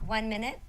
1 minute.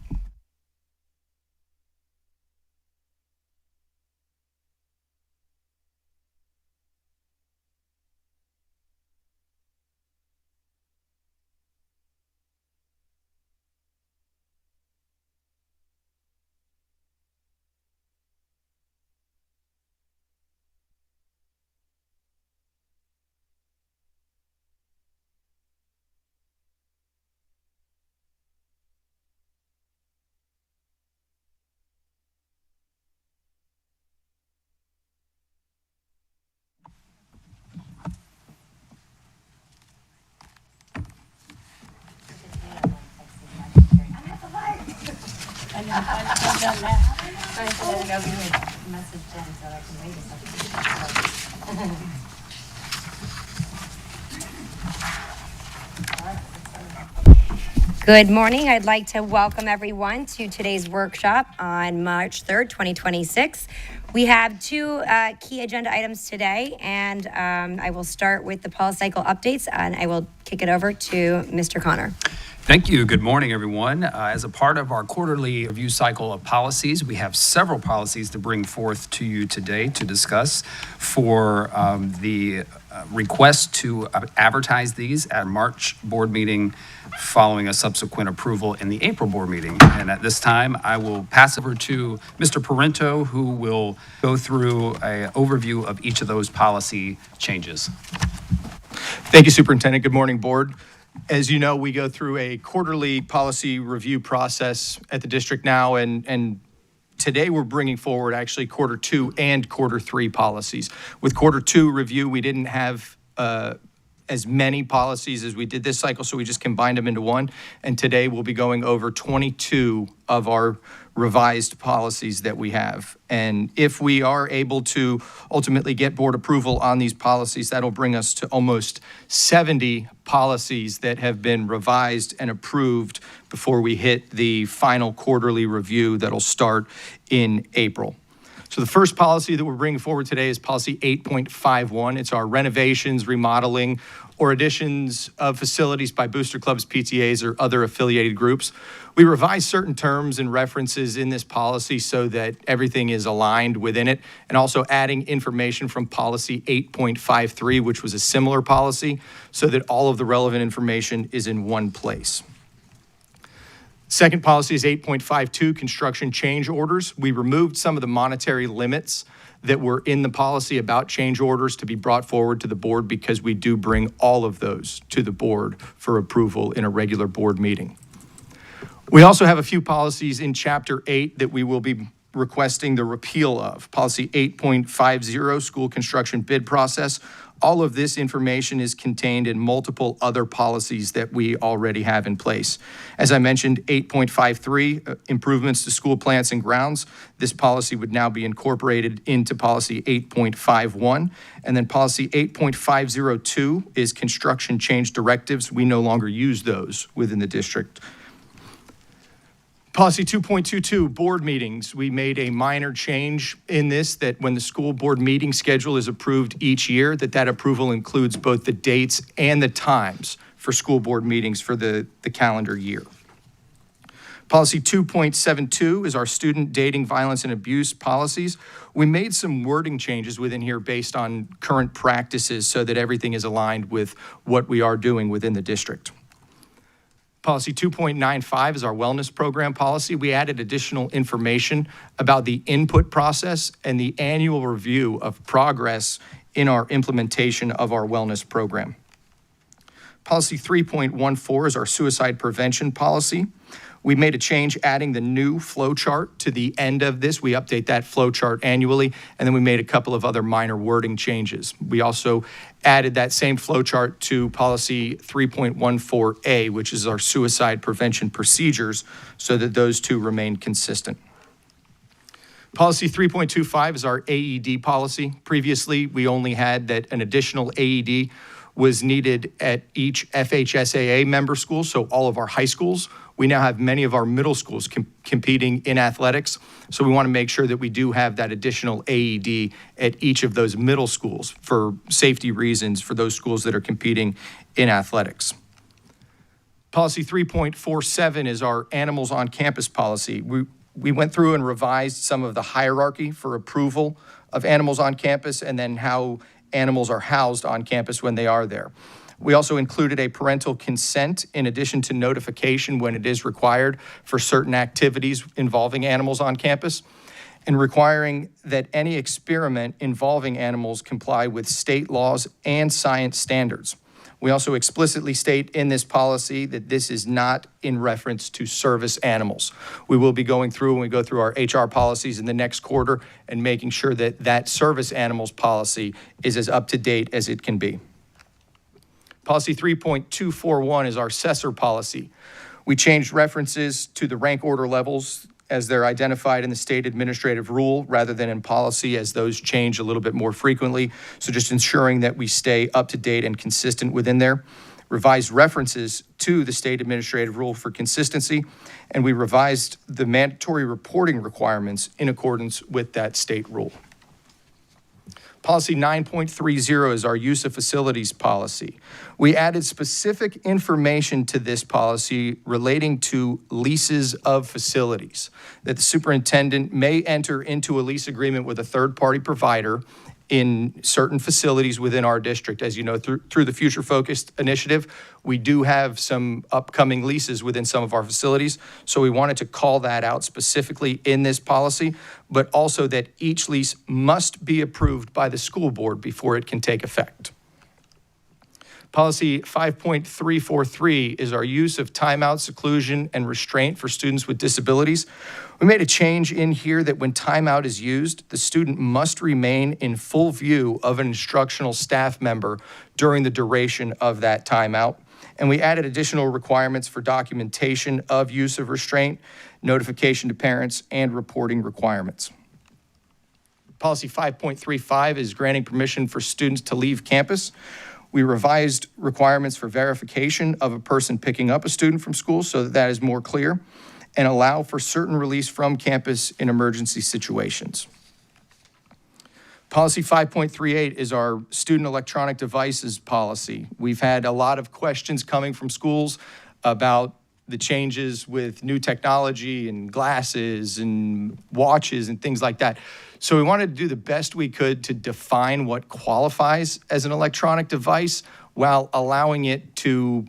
Good morning. I'd like to welcome everyone to today's workshop on March 3rd, 2026. We have two key agenda items today, and I will start with the policy cycle updates, and I will kick it over to Mr. Connor. Thank you. Good morning, everyone. As a part of our quarterly review cycle of policies, we have several policies to bring forth to you today to discuss for the request to advertise these at March board meeting following a subsequent approval in the April board meeting. And at this time, I will pass over to Mr. Parento, who will go through an overview of each of those policy changes. Thank you, Superintendent. Good morning, board. As you know, we go through a quarterly policy review process at the district now, and today we're bringing forward actually quarter 2 and quarter 3 policies. With quarter 2 review, we didn't have as many policies as we did this cycle, so we just combined them into one. And today we'll be going over 22 of our revised policies that we have. And if we are able to ultimately get board approval on these policies, that'll bring us to almost 70 policies that have been revised and approved before we hit the final quarterly review that'll start in April. So the first policy that we're bringing forward today is policy 8.51. It's our renovations, remodeling, or additions of facilities by booster clubs, PTAs, or other affiliated groups. We revised certain terms and references in this policy so that everything is aligned within it, and also adding information from policy 8.53, which was a similar policy, so that all of the relevant information is in one place. Second policy is 8.52, construction change orders. We removed some of the monetary limits that were in the policy about change orders to be brought forward to the board because we do bring all of those to the board for approval in a regular board meeting. We also have a few policies in Chapter 8 that we will be requesting the repeal of. Policy 8.50, school construction bid process. All of this information is contained in multiple other policies that we already have in place. As I mentioned, 8.53, improvements to school plants and grounds. This policy would now be incorporated into policy 8.51. And then policy 8.502 is construction change directives. We no longer use those within the district. Policy 2.22, board meetings. We made a minor change in this, that when the school board meeting schedule is approved each year, that approval includes both the dates and the times for school board meetings for the calendar year. Policy 2.72 is our student dating, violence, and abuse policies. We made some wording changes within here based on current practices so that everything is aligned with what we are doing within the district. Policy 2.95 is our wellness program policy. We added additional information about the input process and the annual review of progress in our implementation of our wellness program. Policy 3.14 is our suicide prevention policy. We made a change adding the new flow chart to the end of this. We update that flow chart annually, and then we made a couple of other minor wording changes. We also added that same flow chart to policy 3.14A, which is our suicide prevention procedures, so that those two remain consistent. Policy 3.25 is our AED policy. Previously, we only had that an additional AED was needed at each FHSAA member school, so all of our high schools. We now have many of our middle schools competing in athletics, so we want to make sure that we do have that additional AED at each of those middle schools for safety reasons for those schools that are competing in athletics. Policy 3.47 is our animals on campus policy. We went through and revised some of the hierarchy for approval of animals on campus and then how animals are housed on campus when they are there. We also included a parental consent in addition to notification when it is required for certain activities involving animals on campus, and requiring that any experiment involving animals comply with state laws and science standards. We also explicitly state in this policy that this is not in reference to service animals. We will be going through, when we go through our HR policies in the next quarter, and making sure that that service animals policy is as up to date as it can be. Policy 3.241 is our assessor policy. We changed references to the rank order levels as they're identified in the state administrative rule rather than in policy, as those change a little bit more frequently. So just ensuring that we stay up to date and consistent within there. Revised references to the state administrative rule for consistency, and we revised the mandatory reporting requirements in accordance with that state rule. Policy 9.30 is our use of facilities policy. We added specific information to this policy relating to leases of facilities, that the superintendent may enter into a lease agreement with a third-party provider in certain facilities within our district. As you know, through the Future Focused initiative, we do have some upcoming leases within some of our facilities. So we wanted to call that out specifically in this policy, but also that each lease must be approved by the school board before it can take effect. Policy 5.343 is our use of timeout, seclusion, and restraint for students with disabilities. We made a change in here that when timeout is used, the student must remain in full view of an instructional staff member during the duration of that timeout. And we added additional requirements for documentation of use of restraint, notification to parents, and reporting requirements. Policy 5.35 is granting permission for students to leave campus. We revised requirements for verification of a person picking up a student from school so that that is more clear, and allow for certain release from campus in emergency situations. Policy 5.38 is our student electronic devices policy. We've had a lot of questions coming from schools about the changes with new technology and glasses and watches and things like that. So we wanted to do the best we could to define what qualifies as an electronic device while allowing it to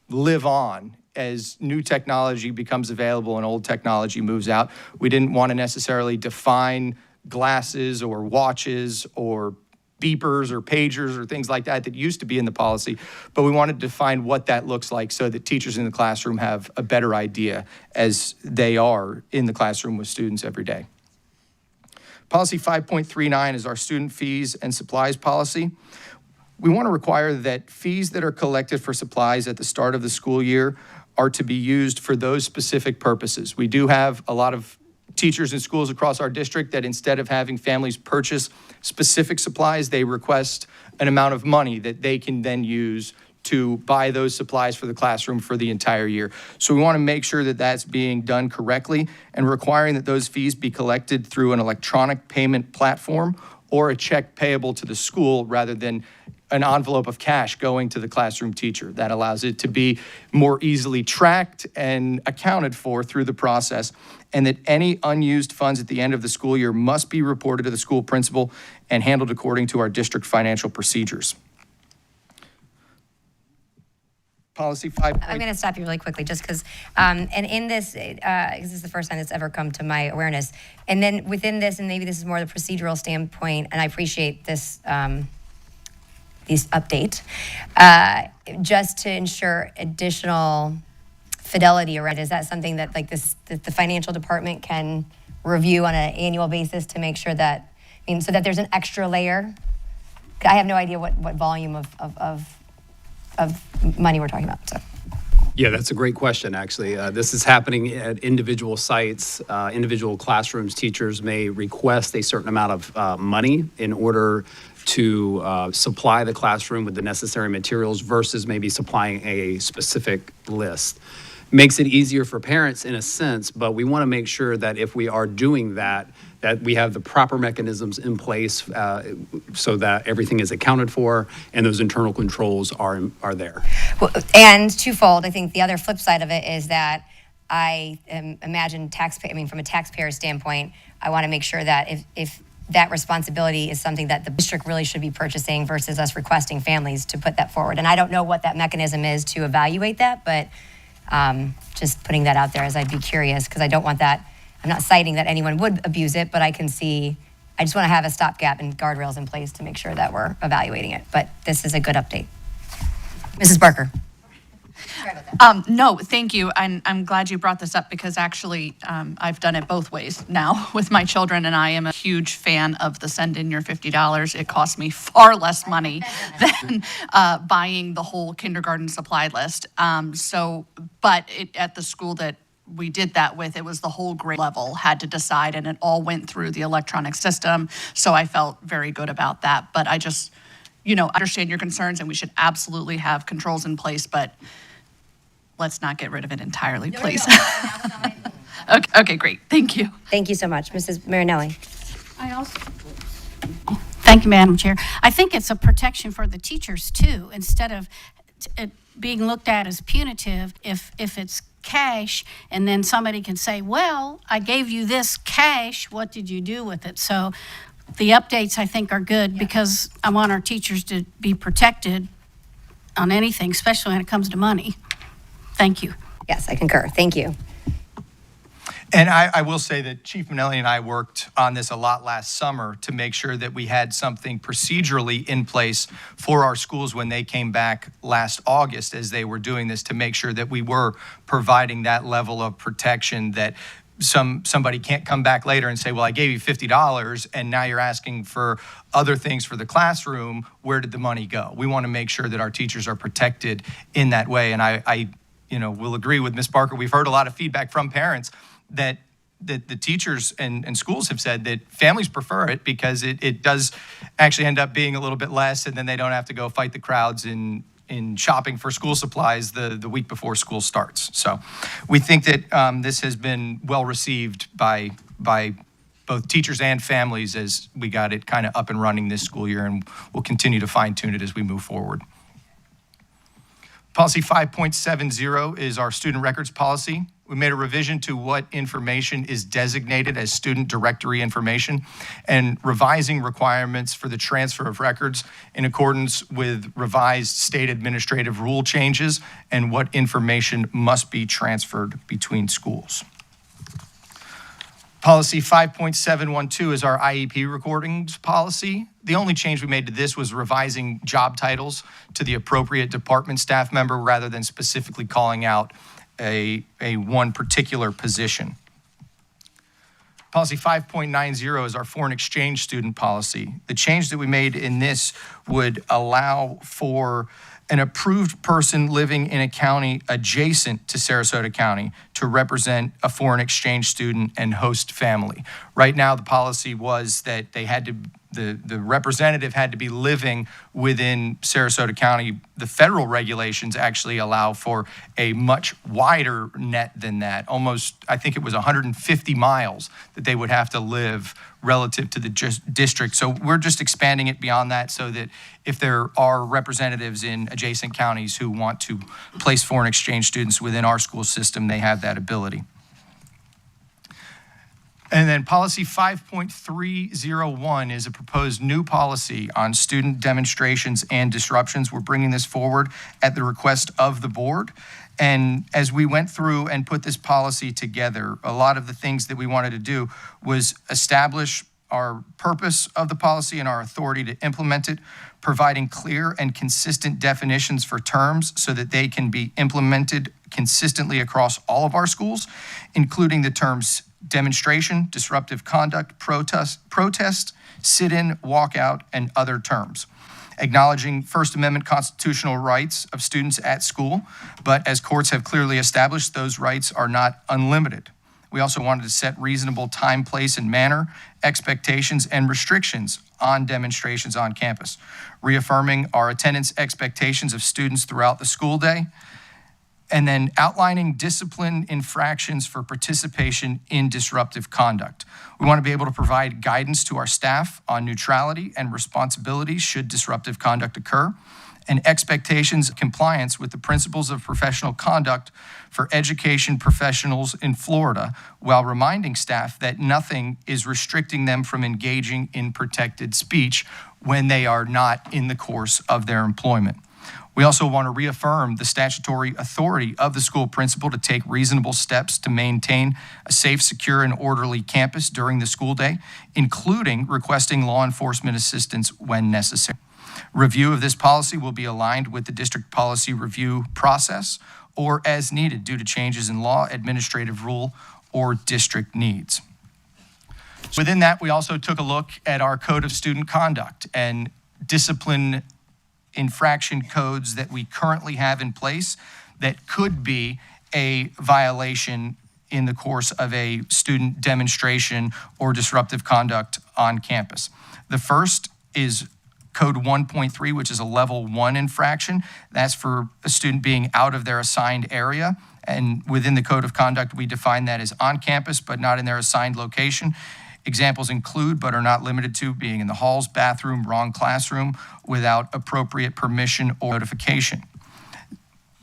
live on as new technology becomes available and old technology moves out. We didn't want to necessarily define glasses or watches or beepers or pagers or things like that that used to be in the policy, but we wanted to define what that looks like so that teachers in the classroom have a better idea as they are in the classroom with students every day. Policy 5.39 is our student fees and supplies policy. We want to require that fees that are collected for supplies at the start of the school year are to be used for those specific purposes. We do have a lot of teachers in schools across our district that instead of having families purchase specific supplies, they request an amount of money that they can then use to buy those supplies for the classroom for the entire year. So we want to make sure that that's being done correctly and requiring that those fees be collected through an electronic payment platform or a check payable to the school rather than an envelope of cash going to the classroom teacher. That allows it to be more easily tracked and accounted for through the process, and that any unused funds at the end of the school year must be reported to the school principal and handled according to our district financial procedures. Policy 5. I'm going to stop you really quickly just because, and in this, this is the first time it's ever come to my awareness. And then within this, and maybe this is more the procedural standpoint, and I appreciate this update, just to ensure additional fidelity around, is that something that like this, that the financial department can review on an annual basis to make sure that, so that there's an extra layer? I have no idea what volume of money we're talking about, so. Yeah, that's a great question, actually. This is happening at individual sites, individual classrooms. Teachers may request a certain amount of money in order to supply the classroom with the necessary materials versus maybe supplying a specific list. Makes it easier for parents in a sense, but we want to make sure that if we are doing that, that we have the proper mechanisms in place so that everything is accounted for and those internal controls are there. Well, and twofold, I think the other flip side of it is that I imagine from a taxpayer standpoint, I want to make sure that if that responsibility is something that the district really should be purchasing versus us requesting families to put that forward. And I don't know what that mechanism is to evaluate that, but just putting that out there as I'd be curious, because I don't want that. I'm not citing that anyone would abuse it, but I just want to have a stopgap and guardrails in place to make sure that we're evaluating it. But this is a good update. Mrs. Barker. Sorry about that. No, thank you. I'm glad you brought this up because actually I've done it both ways now with my children, and I am a huge fan of the send in your $50. It costs me far less money than buying the whole kindergarten supply list. But at the school that we did that with, it was the whole grade level had to decide, and it all went through the electronic system. So I felt very good about that. But I just, understand your concerns, and we should absolutely have controls in place, but let's not get rid of it entirely, please. Okay, great. Thank you. Thank you so much. Mrs. Marinelli. Thank you, Madam Chair. I think it's a protection for the teachers too, instead of it being looked at as punitive. If it's cash and then somebody can say, well, I gave you this cash, what did you do with it? So the updates I think are good because I want our teachers to be protected on anything, especially when it comes to money. Thank you. Yes, I concur. Thank you. And I will say that Chief Manelli and I worked on this a lot last summer to make sure that we had something procedurally in place for our schools when they came back last August as they were doing this, to make sure that we were providing that level of protection, that somebody can't come back later and say, well, I gave you $50 and now you're asking for other things for the classroom. Where did the money go? We want to make sure that our teachers are protected in that way. And I will agree with Ms. Barker. We've heard a lot of feedback from parents that the teachers and schools have said that families prefer it because it does actually end up being a little bit less, and then they don't have to go fight the crowds in shopping for school supplies the week before school starts. So we think that this has been well received by both teachers and families as we got it kind of up and running this school year, and we'll continue to fine tune it as we move forward. Policy 5.70 is our student records policy. We made a revision to what information is designated as student directory information and revising requirements for the transfer of records in accordance with revised state administrative rule changes and what information must be transferred between schools. Policy 5.712 is our IEP recordings policy. The only change we made to this was revising job titles to the appropriate department staff member rather than specifically calling out a one particular position. Policy 5.90 is our foreign exchange student policy. The change that we made in this would allow for an approved person living in a county adjacent to Sarasota County to represent a foreign exchange student and host family. Right now, the policy was that they had to, the representative had to be living within Sarasota County. The federal regulations actually allow for a much wider net than that. Almost, I think it was 150 miles that they would have to live relative to the district. So we're just expanding it beyond that so that if there are representatives in adjacent counties who want to place foreign exchange students within our school system, they have that ability. And then policy 5.301 is a proposed new policy on student demonstrations and disruptions. We're bringing this forward at the request of the board. And as we went through and put this policy together, a lot of the things that we wanted to do was establish our purpose of the policy and our authority to implement it, providing clear and consistent definitions for terms so that they can be implemented consistently across all of our schools, including the terms demonstration, disruptive conduct, protest, sit-in, walkout, and other terms. Acknowledging First Amendment constitutional rights of students at school, but as courts have clearly established, those rights are not unlimited. We also wanted to set reasonable time, place, and manner, expectations, and restrictions on demonstrations on campus, reaffirming our attendance expectations of students throughout the school day, And then outlining discipline infractions for participation in disruptive conduct. We want to be able to provide guidance to our staff on neutrality and responsibility should disruptive conduct occur, and expectations of compliance with the principles of professional conduct for education professionals in Florida, while reminding staff that nothing is restricting them from engaging in protected speech when they are not in the course of their employment. We also want to reaffirm the statutory authority of the school principal to take reasonable steps to maintain a safe, secure, and orderly campus during the school day, including requesting law enforcement assistance when necessary. Review of this policy will be aligned with the district policy review process or as needed due to changes in law, administrative rule, or district needs. Within that, we also took a look at our Code of Student Conduct and discipline infraction codes that we currently have in place that could be a violation in the course of a student demonstration or disruptive conduct on campus. The first is Code 1.3, which is a level 1 infraction. That's for a student being out of their assigned area. And within the Code of Conduct, we define that as on campus, but not in their assigned location. Examples include, but are not limited to, being in the halls, bathroom, wrong classroom, without appropriate permission or notification.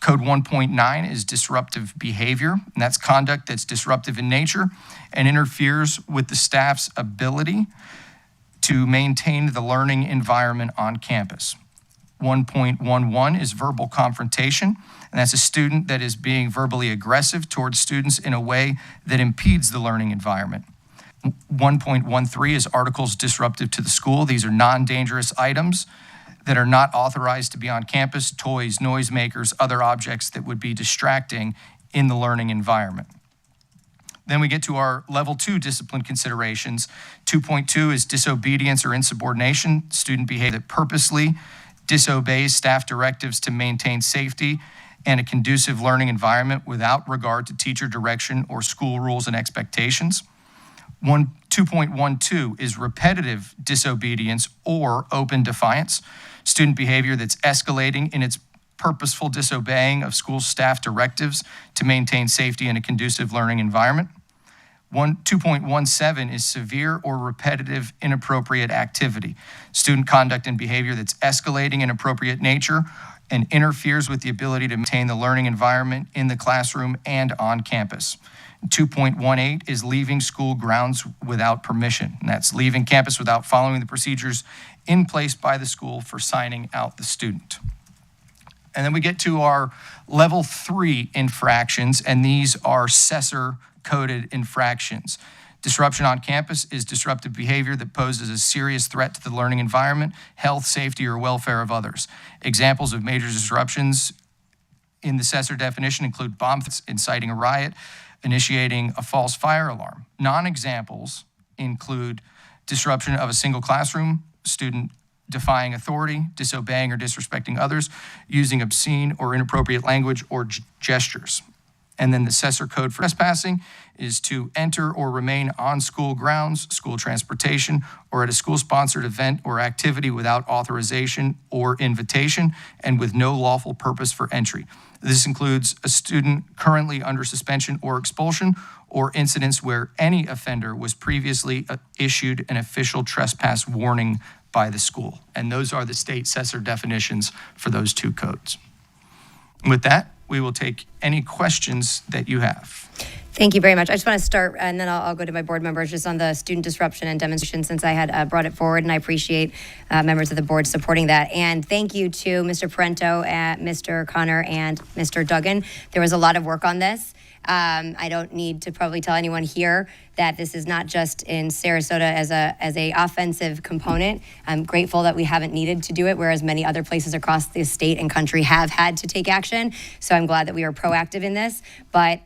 Code 1.9 is disruptive behavior, and that's conduct that's disruptive in nature and interferes with the staff's ability to maintain the learning environment on campus. 1.11 is verbal confrontation, and that's a student that is being verbally aggressive towards students in a way that impedes the learning environment. 1.13 is articles disruptive to the school. These are non-dangerous items that are not authorized to be on campus, toys, noisemakers, other objects that would be distracting in the learning environment. Then we get to our level 2 discipline considerations. 2.2 is disobedience or insubordination, student behavior that purposely disobeys staff directives to maintain safety and a conducive learning environment without regard to teacher direction or school rules and expectations. 2.12 is repetitive disobedience or open defiance, student behavior that's escalating in its purposeful disobeying of school staff directives to maintain safety and a conducive learning environment. 2.17 is severe or repetitive inappropriate activity, student conduct and behavior that's escalating in appropriate nature and interferes with the ability to maintain the learning environment in the classroom and on campus. 2.18 is leaving school grounds without permission, and that's leaving campus without following the procedures in place by the school for signing out the student. And then we get to our level 3 infractions, and these are Cesar-coded infractions. Disruption on campus is disruptive behavior that poses a serious threat to the learning environment, health, safety, or welfare of others. Examples of major disruptions in the Cesar definition include bomb threats, inciting a riot, initiating a false fire alarm. Non-examples include disruption of a single classroom, student defying authority, disobeying or disrespecting others, using obscene or inappropriate language or gestures. And then the Cesar code for trespassing is to enter or remain on school grounds, school transportation, or at a school-sponsored event or activity without authorization or invitation and with no lawful purpose for entry. This includes a student currently under suspension or expulsion, or incidents where any offender was previously issued an official trespass warning by the school. And those are the state Cesar definitions for those 2 codes. With that, we will take any questions that you have. Thank you very much. I just want to start, and then I'll go to my board members, just on the student disruption and demonstration, since I had brought it forward, and I appreciate members of the board supporting that. And thank you to Mr. Parento, Mr. Connor, and Mr. Duggan. There was a lot of work on this. I don't need to probably tell anyone here that this is not just in Sarasota as a offensive component. I'm grateful that we haven't needed to do it, whereas many other places across the state and country have had to take action. So I'm glad that we are proactive in this. But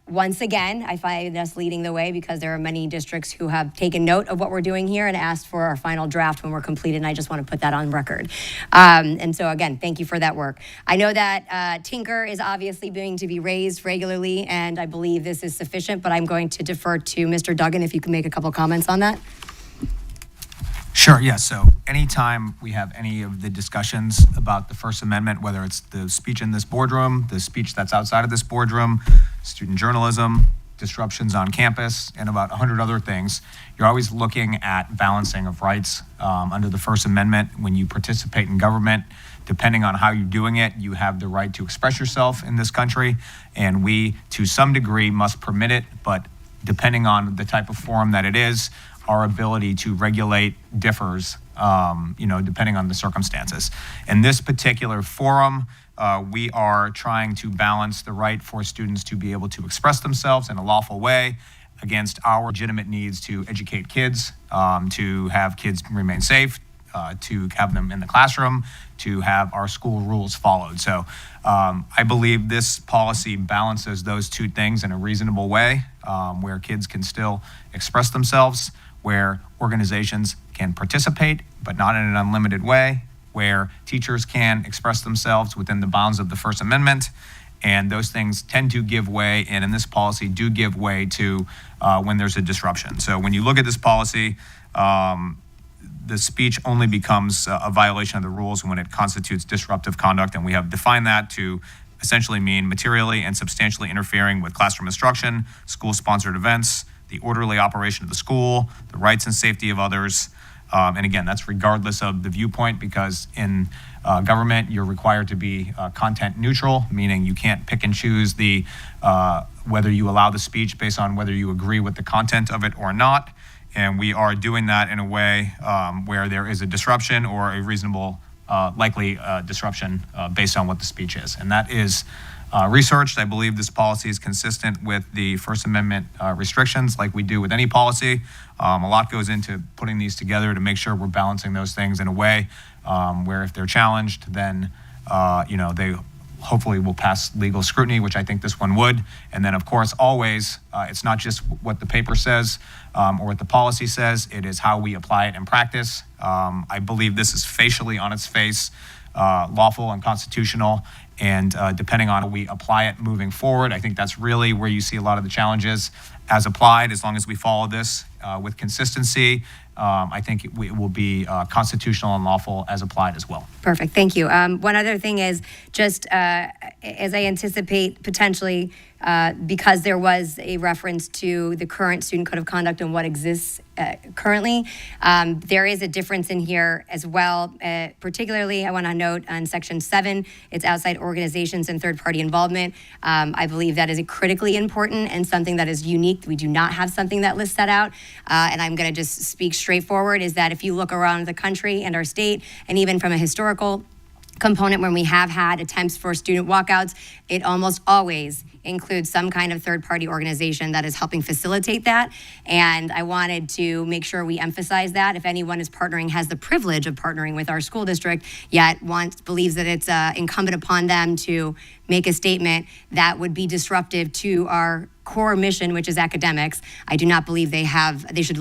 once again, I find us leading the way because there are many districts who have taken note of what we're doing here and asked for our final draft when we're completed, and I just want to put that on record. And so again, thank you for that work. I know that Tinker is obviously going to be raised regularly, and I believe this is sufficient, but I'm going to defer to Mr. Duggan if you can make a couple comments on that. Sure, yeah. So anytime we have any of the discussions about the First Amendment, whether it's the speech in this boardroom, the speech that's outside of this boardroom, student journalism, disruptions on campus, and about 100 other things, you're always looking at balancing of rights under the First Amendment. When you participate in government, depending on how you're doing it, you have the right to express yourself in this country, and we, to some degree, must permit it, but depending on the type of forum that it is, our ability to regulate differs, depending on the circumstances. In this particular forum, we are trying to balance the right for students to be able to express themselves in a lawful way against our legitimate needs to educate kids, to have kids remain safe, to have them in the classroom, to have our school rules followed. So I believe this policy balances those two things in a reasonable way, where kids can still express themselves, where organizations can participate, but not in an unlimited way, where teachers can express themselves within the bounds of the First Amendment, and those things tend to give way, and in this policy do give way to when there's a disruption. So when you look at this policy, the speech only becomes a violation of the rules when it constitutes disruptive conduct, and we have defined that to essentially mean materially and substantially interfering with classroom instruction, school-sponsored events, the orderly operation of the school, the rights and safety of others. And again, that's regardless of the viewpoint, because in government, you're required to be content neutral, meaning you can't pick and choose the whether you allow the speech based on whether you agree with the content of it or not. And we are doing that in a way where there is a disruption or a reasonable, likely disruption based on what the speech is. And that is researched. I believe this policy is consistent with the First Amendment restrictions, like we do with any policy. A lot goes into putting these together to make sure we're balancing those things in a way where if they're challenged, then they hopefully will pass legal scrutiny, which I think this one would. And then, of course, always, it's not just what the paper says or what the policy says, it is how we apply it in practice. I believe this is facially on its face lawful and constitutional, and depending on how we apply it moving forward, I think that's really where you see a lot of the challenges as applied. As long as we follow this with consistency, I think it will be constitutional and lawful as applied as well. Perfect, thank you. One other thing is just as I anticipate potentially, because there was a reference to the current student code of conduct and what exists currently, there is a difference in here as well. Particularly, I want to note on section 7, it's outside organizations and third-party involvement. I believe that is critically important and something that is unique. We do not have something that lists that out. And I'm going to just speak straightforward, is that if you look around the country and our state, and even from a historical component, when we have had attempts for student walkouts, it almost always includes some kind of third-party organization that is helping facilitate that. And I wanted to make sure we emphasize that. If anyone is partnering, has the privilege of partnering with our school district, yet believes that it's incumbent upon them to make a statement that would be disruptive to our core mission, which is academics, I do not believe they should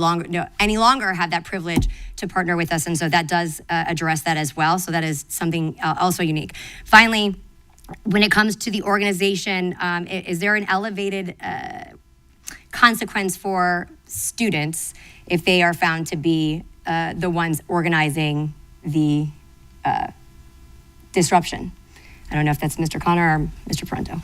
any longer have that privilege to partner with us. And so that does address that as well. So that is something also unique. Finally, when it comes to the organization, is there an elevated consequence for students if they are found to be the ones organizing the disruption? I don't know if that's Mr. Connor or Mr. Parento.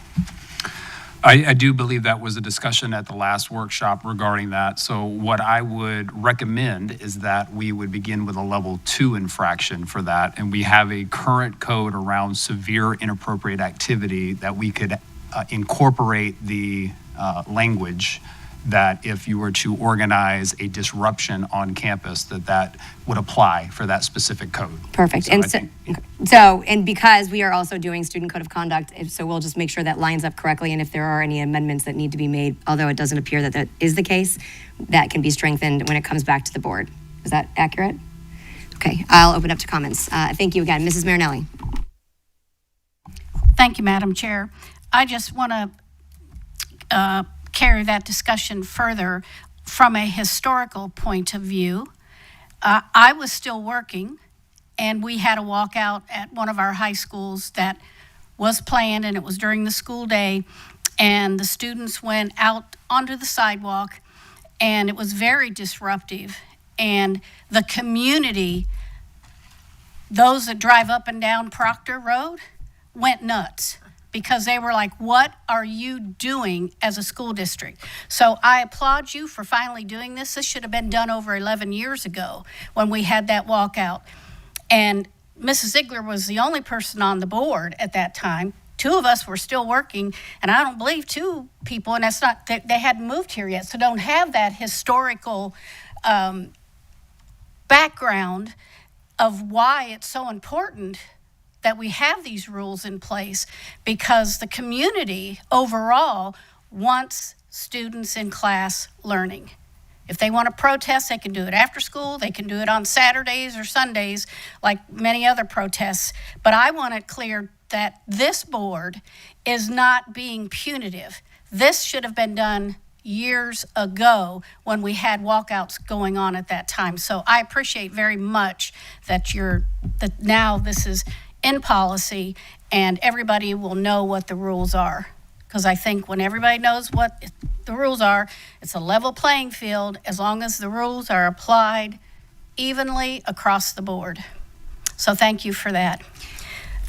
I do believe that was a discussion at the last workshop regarding that. So what I would recommend is that we would begin with a level 2 infraction for that. And we have a current code around severe inappropriate activity that we could incorporate the language that if you were to organize a disruption on campus, that would apply for that specific code. Perfect. So And because we are also doing student code of conduct, so we'll just make sure that lines up correctly, and if there are any amendments that need to be made, although it doesn't appear that that is the case, that can be strengthened when it comes back to the board. Is that accurate? Okay, I'll open up to comments. Thank you again. Mrs. Marinelli. Thank you, Madam Chair. I just want to carry that discussion further from a historical point of view. I was still working, and we had a walkout at one of our high schools that was planned, and it was during the school day, and the students went out onto the sidewalk, and it was very disruptive, and the community those that drive up and down Proctor Road went nuts because they were like, what are you doing as a school district? So I applaud you for finally doing this. This should have been done over 11 years ago when we had that walkout. And Mrs. Ziegler was the only person on the board at that time. Two of us were still working, and I don't believe two people, and that's not, they hadn't moved here yet, so don't have that historical background of why it's so important that we have these rules in place, because the community overall wants students in class learning. If they want to protest, they can do it after school, they can do it on Saturdays or Sundays, like many other protests. But I want it clear that this board is not being punitive. This should have been done years ago when we had walkouts going on at that time. So I appreciate very much that that now this is in policy and everybody will know what the rules are. Because I think when everybody knows what the rules are, it's a level playing field as long as the rules are applied evenly across the board. So thank you for that.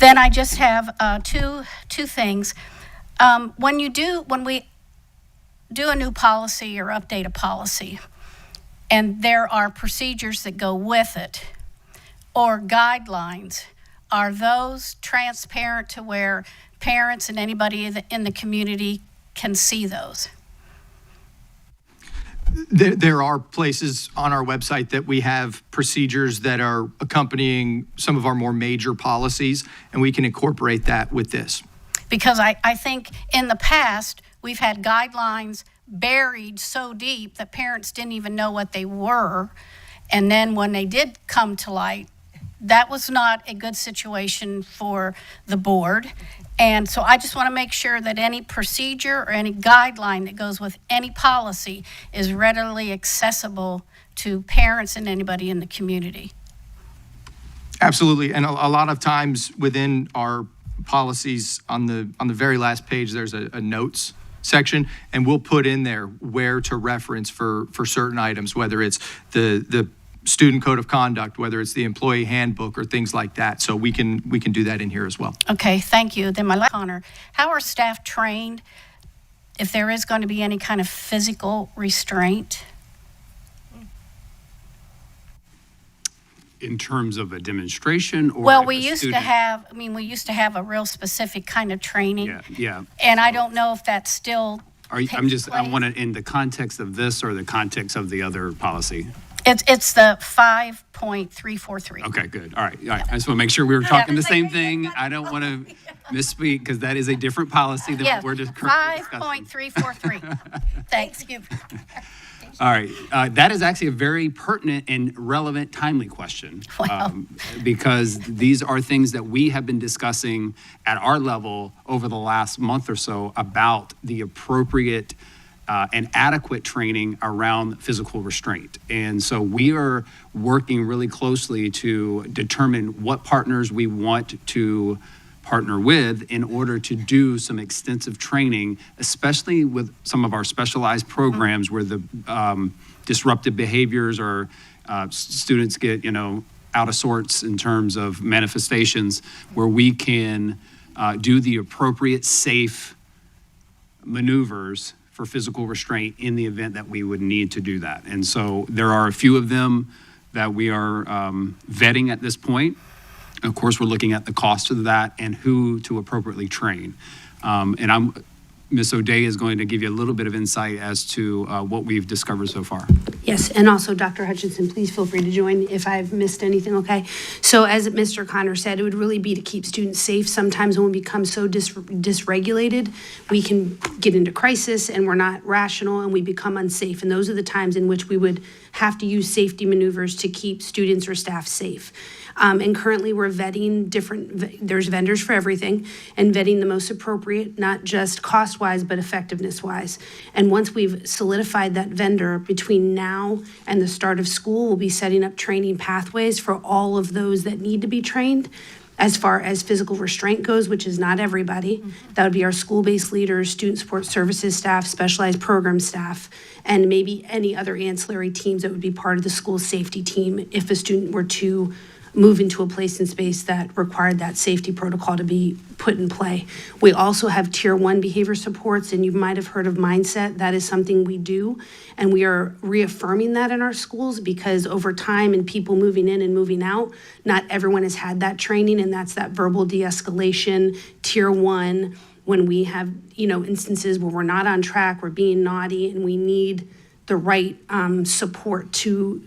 Then I just have two things. When we do a new policy or update a policy, and there are procedures that go with it, or guidelines, are those transparent to where parents and anybody in the community can see those? There are places on our website that we have procedures that are accompanying some of our more major policies, and we can incorporate that with this. Because I think in the past, we've had guidelines buried so deep that parents didn't even know what they were. And then when they did come to light, that was not a good situation for the board. And so I just want to make sure that any procedure or any guideline that goes with any policy is readily accessible to parents and anybody in the community. Absolutely, and a lot of times within our policies, on the very last page, there's a notes section, and we'll put in there where to reference for certain items, whether it's the student code of conduct, whether it's the employee handbook or things like that. So we can do that in here as well. Okay, thank you. Then my last, Connor, how are staff trained if there is going to be any kind of physical restraint? In terms of a demonstration or? Well, if we a used to student- have a real specific kind of training. Yeah. And I don't know if that's still I takes place. want it in the context of this or the context of the other policy. It's the 5.343. Okay, good. All right. I just want to make sure we were talking the it's same like- thing. I don't want to misspeak because that is a different policy than Yes, what we're just currently discussing. 5.343. Thanks. All right. That is actually a very pertinent and relevant, timely question. Wow. Because these are things that we have been discussing at our level over the last month or so about the appropriate and adequate training around physical restraint. And so we are working really closely to determine what partners we want to partner with in order to do some extensive training, especially with some of our specialized programs where the disruptive behaviors or students get, out of sorts in terms of manifestations, where we can do the appropriate safe maneuvers for physical restraint in the event that we would need to do that. And so there are a few of them that we are vetting at this point. Of course, we're looking at the cost of that and who to appropriately train. And Ms. O'Day is going to give you a little bit of insight as to what we've discovered so far. Yes, and also Dr. Hutchinson, please feel free to join if I've missed anything, okay? So as Mr. Connor said, it would really be to keep students safe. Sometimes when we become so dysregulated, we can get into crisis and we're not rational and we become unsafe. And those are the times in which we would have to use safety maneuvers to keep students or staff safe. And currently we're vetting there's vendors for everything, and vetting the most appropriate, not just cost-wise, but effectiveness-wise. And once we've solidified that vendor, between now and the start of school, we'll be setting up training pathways for all of those that need to be trained. As far as physical restraint goes, which is not everybody, that would be our school-based leaders, student support services staff, specialized program staff, and maybe any other ancillary teams that would be part of the school safety team if a student were to move into a place and space that required that safety protocol to be put in play. We also have Tier 1 behavior supports, and you might have heard of Mindset. That is something we do, and we are reaffirming that in our schools because over time and people moving in and moving out, not everyone has had that training, and that's that verbal de-escalation, Tier 1, when we have, instances where we're not on track, we're being naughty, and we need the right support to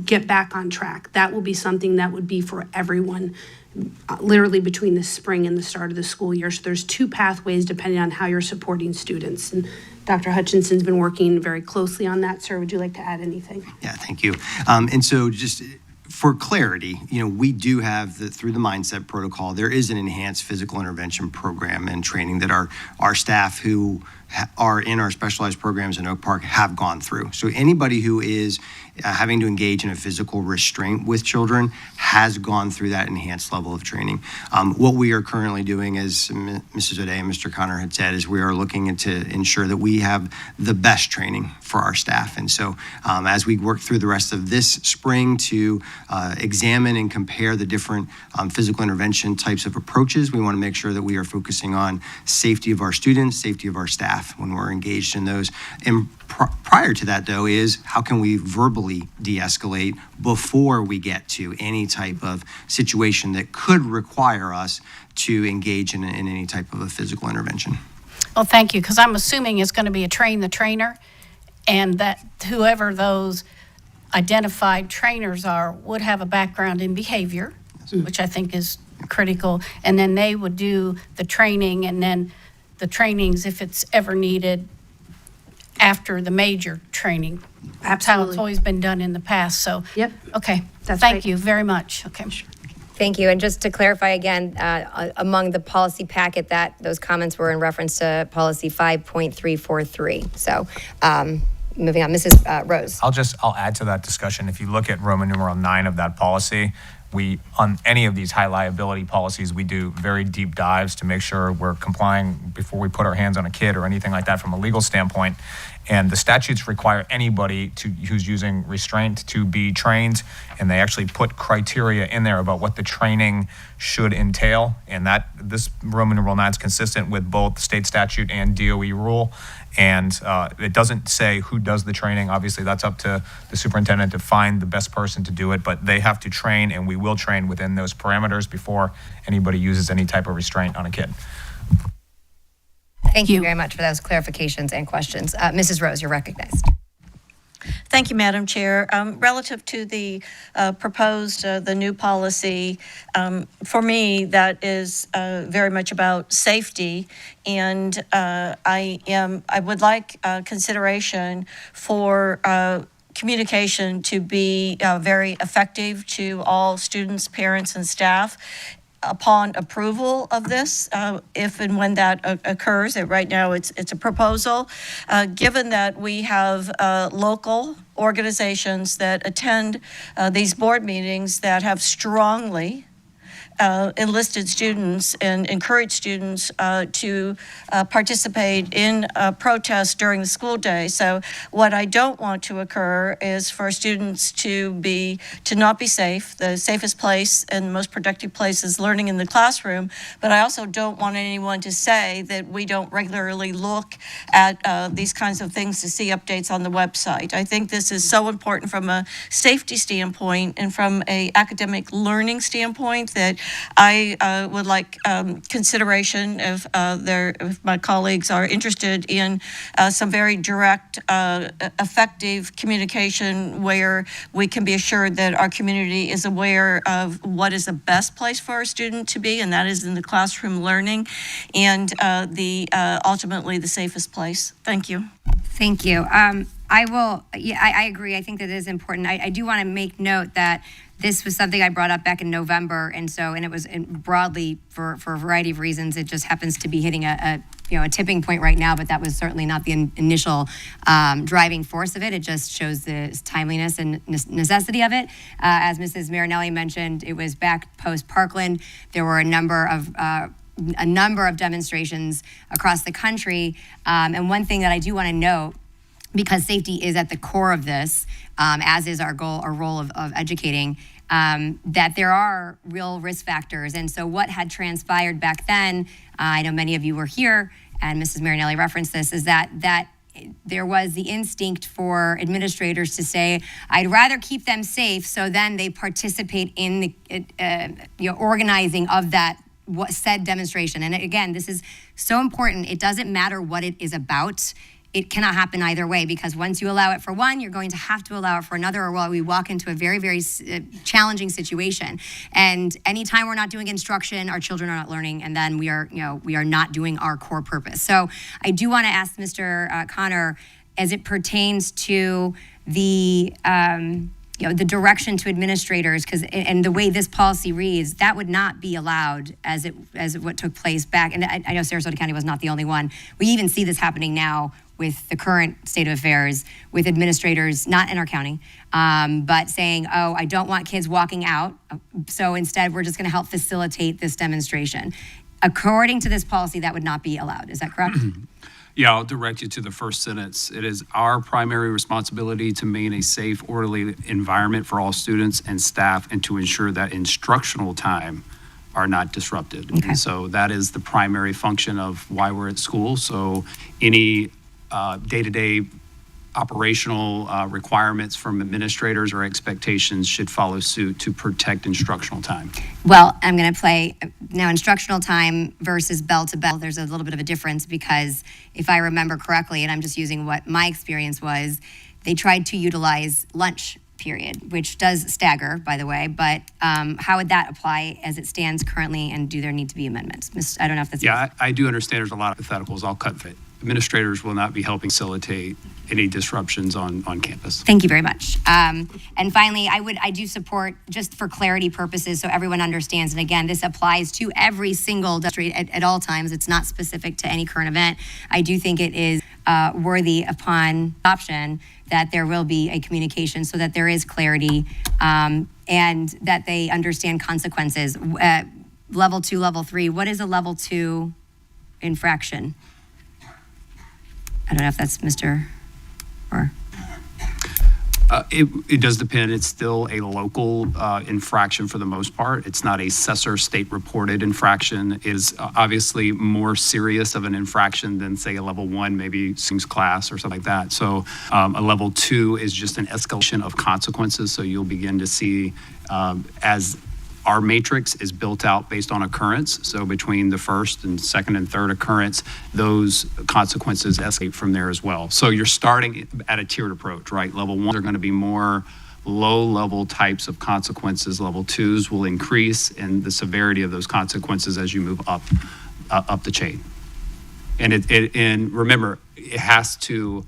get back on track. That will be something that would be for everyone, literally between the spring and the start of the school year. So there's 2 pathways depending on how you're supporting students. And Dr. Hutchinson's been working very closely on that. Sir, would you like to add anything? Yeah, thank you. And so just for clarity, we do have through the Mindset protocol, there is an enhanced physical intervention program and training that our staff who are in our specialized programs in Oak Park have gone through. So anybody who is having to engage in a physical restraint with children has gone through that enhanced level of training. What we are currently doing, as Mrs. O'Day and Mr. Connor had said, is we are looking to ensure that we have the best training for our staff. And so as we work through the rest of this spring to examine and compare the different physical intervention types of approaches, we want to make sure that we are focusing on safety of our students, safety of our staff when we're engaged in those. And prior to that, though, is how can we verbally de-escalate before we get to any type of situation that could require us to engage in any type of a physical intervention. Well, thank you, because I'm assuming it's going to be a train the trainer, and that whoever those identified trainers are would have a background in behavior, which I think is critical, and then they would do the training, and then the trainings, if it's ever needed, after the major training. That's how it's always been done in the past, so. Yep. Okay, That's thank right. you very much. Okay. Thank you. And just to clarify again, among the policy packet, that those comments were in reference to policy 5.343. So moving on, Mrs. Rose. I'll add to that discussion. If you look at Roman numeral 9 of that policy, on any of these high liability policies, we do very deep dives to make sure we're complying before we put our hands on a kid or anything like that from a legal standpoint. And the statutes require anybody who's using restraint to be trained, and they actually put criteria in there about what the training should entail. And this Roman numeral 9 is consistent with both state statute and DOE rule. And it doesn't say who does the training. Obviously, that's up to the superintendent to find the best person to do it, but they have to train, and we will train within those parameters before anybody uses any type of restraint on a kid. Thank you very much for those clarifications and questions. Mrs. Rose, you're recognized. Thank you, Madam Chair. Relative to the proposed, the new policy, for me, that is very much about safety. And I would like consideration for communication to be very effective to all students, parents, and staff upon approval of this, if and when that occurs. Right now, it's a proposal. Given that we have local organizations that attend these board meetings that have strongly enlisted students and encourage students to participate in protests during the school day. So what I don't want to occur is for students to not be safe. The safest place and most productive place is learning in the classroom, but I also don't want anyone to say that we don't regularly look at these kinds of things to see updates on the website. I think this is so important from a safety standpoint and from a academic learning standpoint that I would like consideration if my colleagues are interested in some very direct, effective communication where we can be assured that our community is aware of what is the best place for our student to be, and that is in the classroom learning, and ultimately the safest place. Thank you. Thank you. I agree. I think that it is important. I do want to make note that this was something I brought up back in November, and it was broadly for a variety of reasons. It just happens to be hitting a tipping point right now, but that was certainly not the initial driving force of it. It just shows the timeliness and necessity of it. As Mrs. Marinelli mentioned, it was back post Parkland. There were a number of demonstrations across the country, and one thing that I do want to note, because safety is at the core of this, as is our role of educating. that there are real risk factors. And so what had transpired back then, I know many of you were here, and Mrs. Marinelli referenced this, is that there was the instinct for administrators to say, I'd rather keep them safe, so then they participate in the organizing of that what said demonstration. And again, this is so important. It doesn't matter what it is about. It cannot happen either way, because once you allow it for one, you're going to have to allow it for another, or while we walk into a very, very challenging situation. And anytime we're not doing instruction, our children are not learning, and then we are not doing our core purpose. So I do want to ask Mr. Connor, as it pertains to the the direction to administrators, and the way this policy reads, that would not be allowed as what took place back. And I know Sarasota County was not the only one. We even see this happening now with the current state of affairs, with administrators, not in our county, but saying, oh, I don't want kids walking out, so instead we're just going to help facilitate this demonstration. According to this policy, that would not be allowed. Is that correct? Yeah, I'll direct you to the first sentence. It is our primary responsibility to maintain a safe, orderly environment for all students and staff, and to ensure that instructional time are not disrupted. Okay. And so that is the primary function of why we're at school. So any day-to-day operational requirements from administrators or expectations should follow suit to protect instructional time. Well, I'm going to play now instructional time versus bell to bell. There's a little bit of a difference, because if I remember correctly, and I'm just using what my experience was, they tried to utilize lunch period, which does stagger, by the way, but how would that apply as it stands currently, and do there need to be amendments? I don't know if that's... Yeah, I do understand there's a lot of hypotheticals. I'll cut it. Administrators will not be helping facilitate any disruptions on campus. Thank you very much. And finally, I do support, just for clarity purposes, so everyone understands, and again, this applies to every single district at all times. It's not specific to any current event. I do think it is worthy upon adoption that there will be a communication so that there is clarity, and that they understand consequences. Level 2, level 3, what is a level 2 infraction? I don't know if that's Mr. or... It does depend. It's still a local infraction for the most part. It's not a assessor state reported infraction. It is obviously more serious of an infraction than, say, a level 1, maybe sings class or something like that. So a level 2 is just an escalation of consequences. So you'll begin to see as our matrix is built out based on occurrence. So between the first and second and third occurrence, those consequences escalate from there as well. So you're starting at a tiered approach, right? Level 1 are going to be more low-level types of consequences. Level 2s will increase in the severity of those consequences as you move up the chain. And and remember, it has to...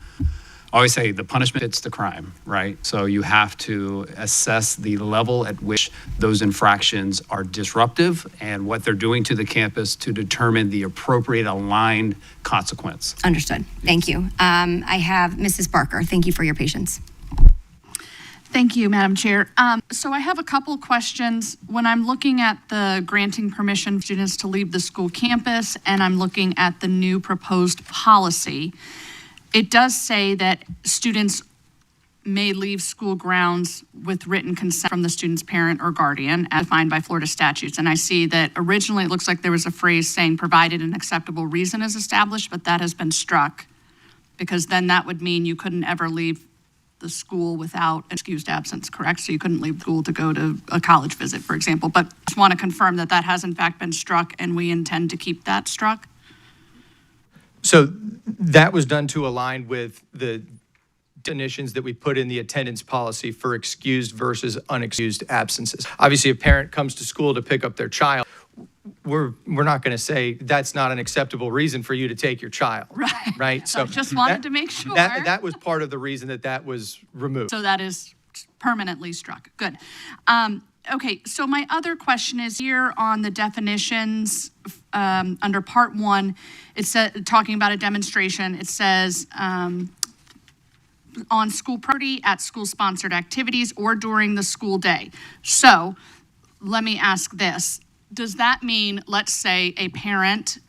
I always say the punishment fits the crime, right? So you have to assess the level at which those infractions are disruptive and what they're doing to the campus to determine the appropriate aligned consequence. Understood. Thank you. I have Mrs. Barker. Thank you for your patience. Thank you, Madam Chair. So I have a couple questions. When I'm looking at the granting permission for students to leave the school campus, and I'm looking at the new proposed policy, it does say that students may leave school grounds with written consent from the student's parent or guardian, as defined by Florida statutes. And I see that originally it looks like there was a phrase saying provided an acceptable reason is established, but that has been struck, because then that would mean you couldn't ever leave the school without excused absence, correct? So you couldn't leave school to go to a college visit, for example. But just want to confirm that that has in fact been struck, and we intend to keep that struck? So that was done to align with the definitions that we put in the attendance policy for excused versus unexcused absences. Obviously, a parent comes to school to pick up their child. We're not going to say that's not an acceptable reason for you to take your child. Right. So just wanted to make sure. That was part of the reason that was removed. So that is permanently struck. Good. Okay, so my other question is here on the definitions under Part 1, it said, talking about a demonstration, it says on school property, at school-sponsored activities, or during the school day. So let me ask this. does that mean, let's say a parent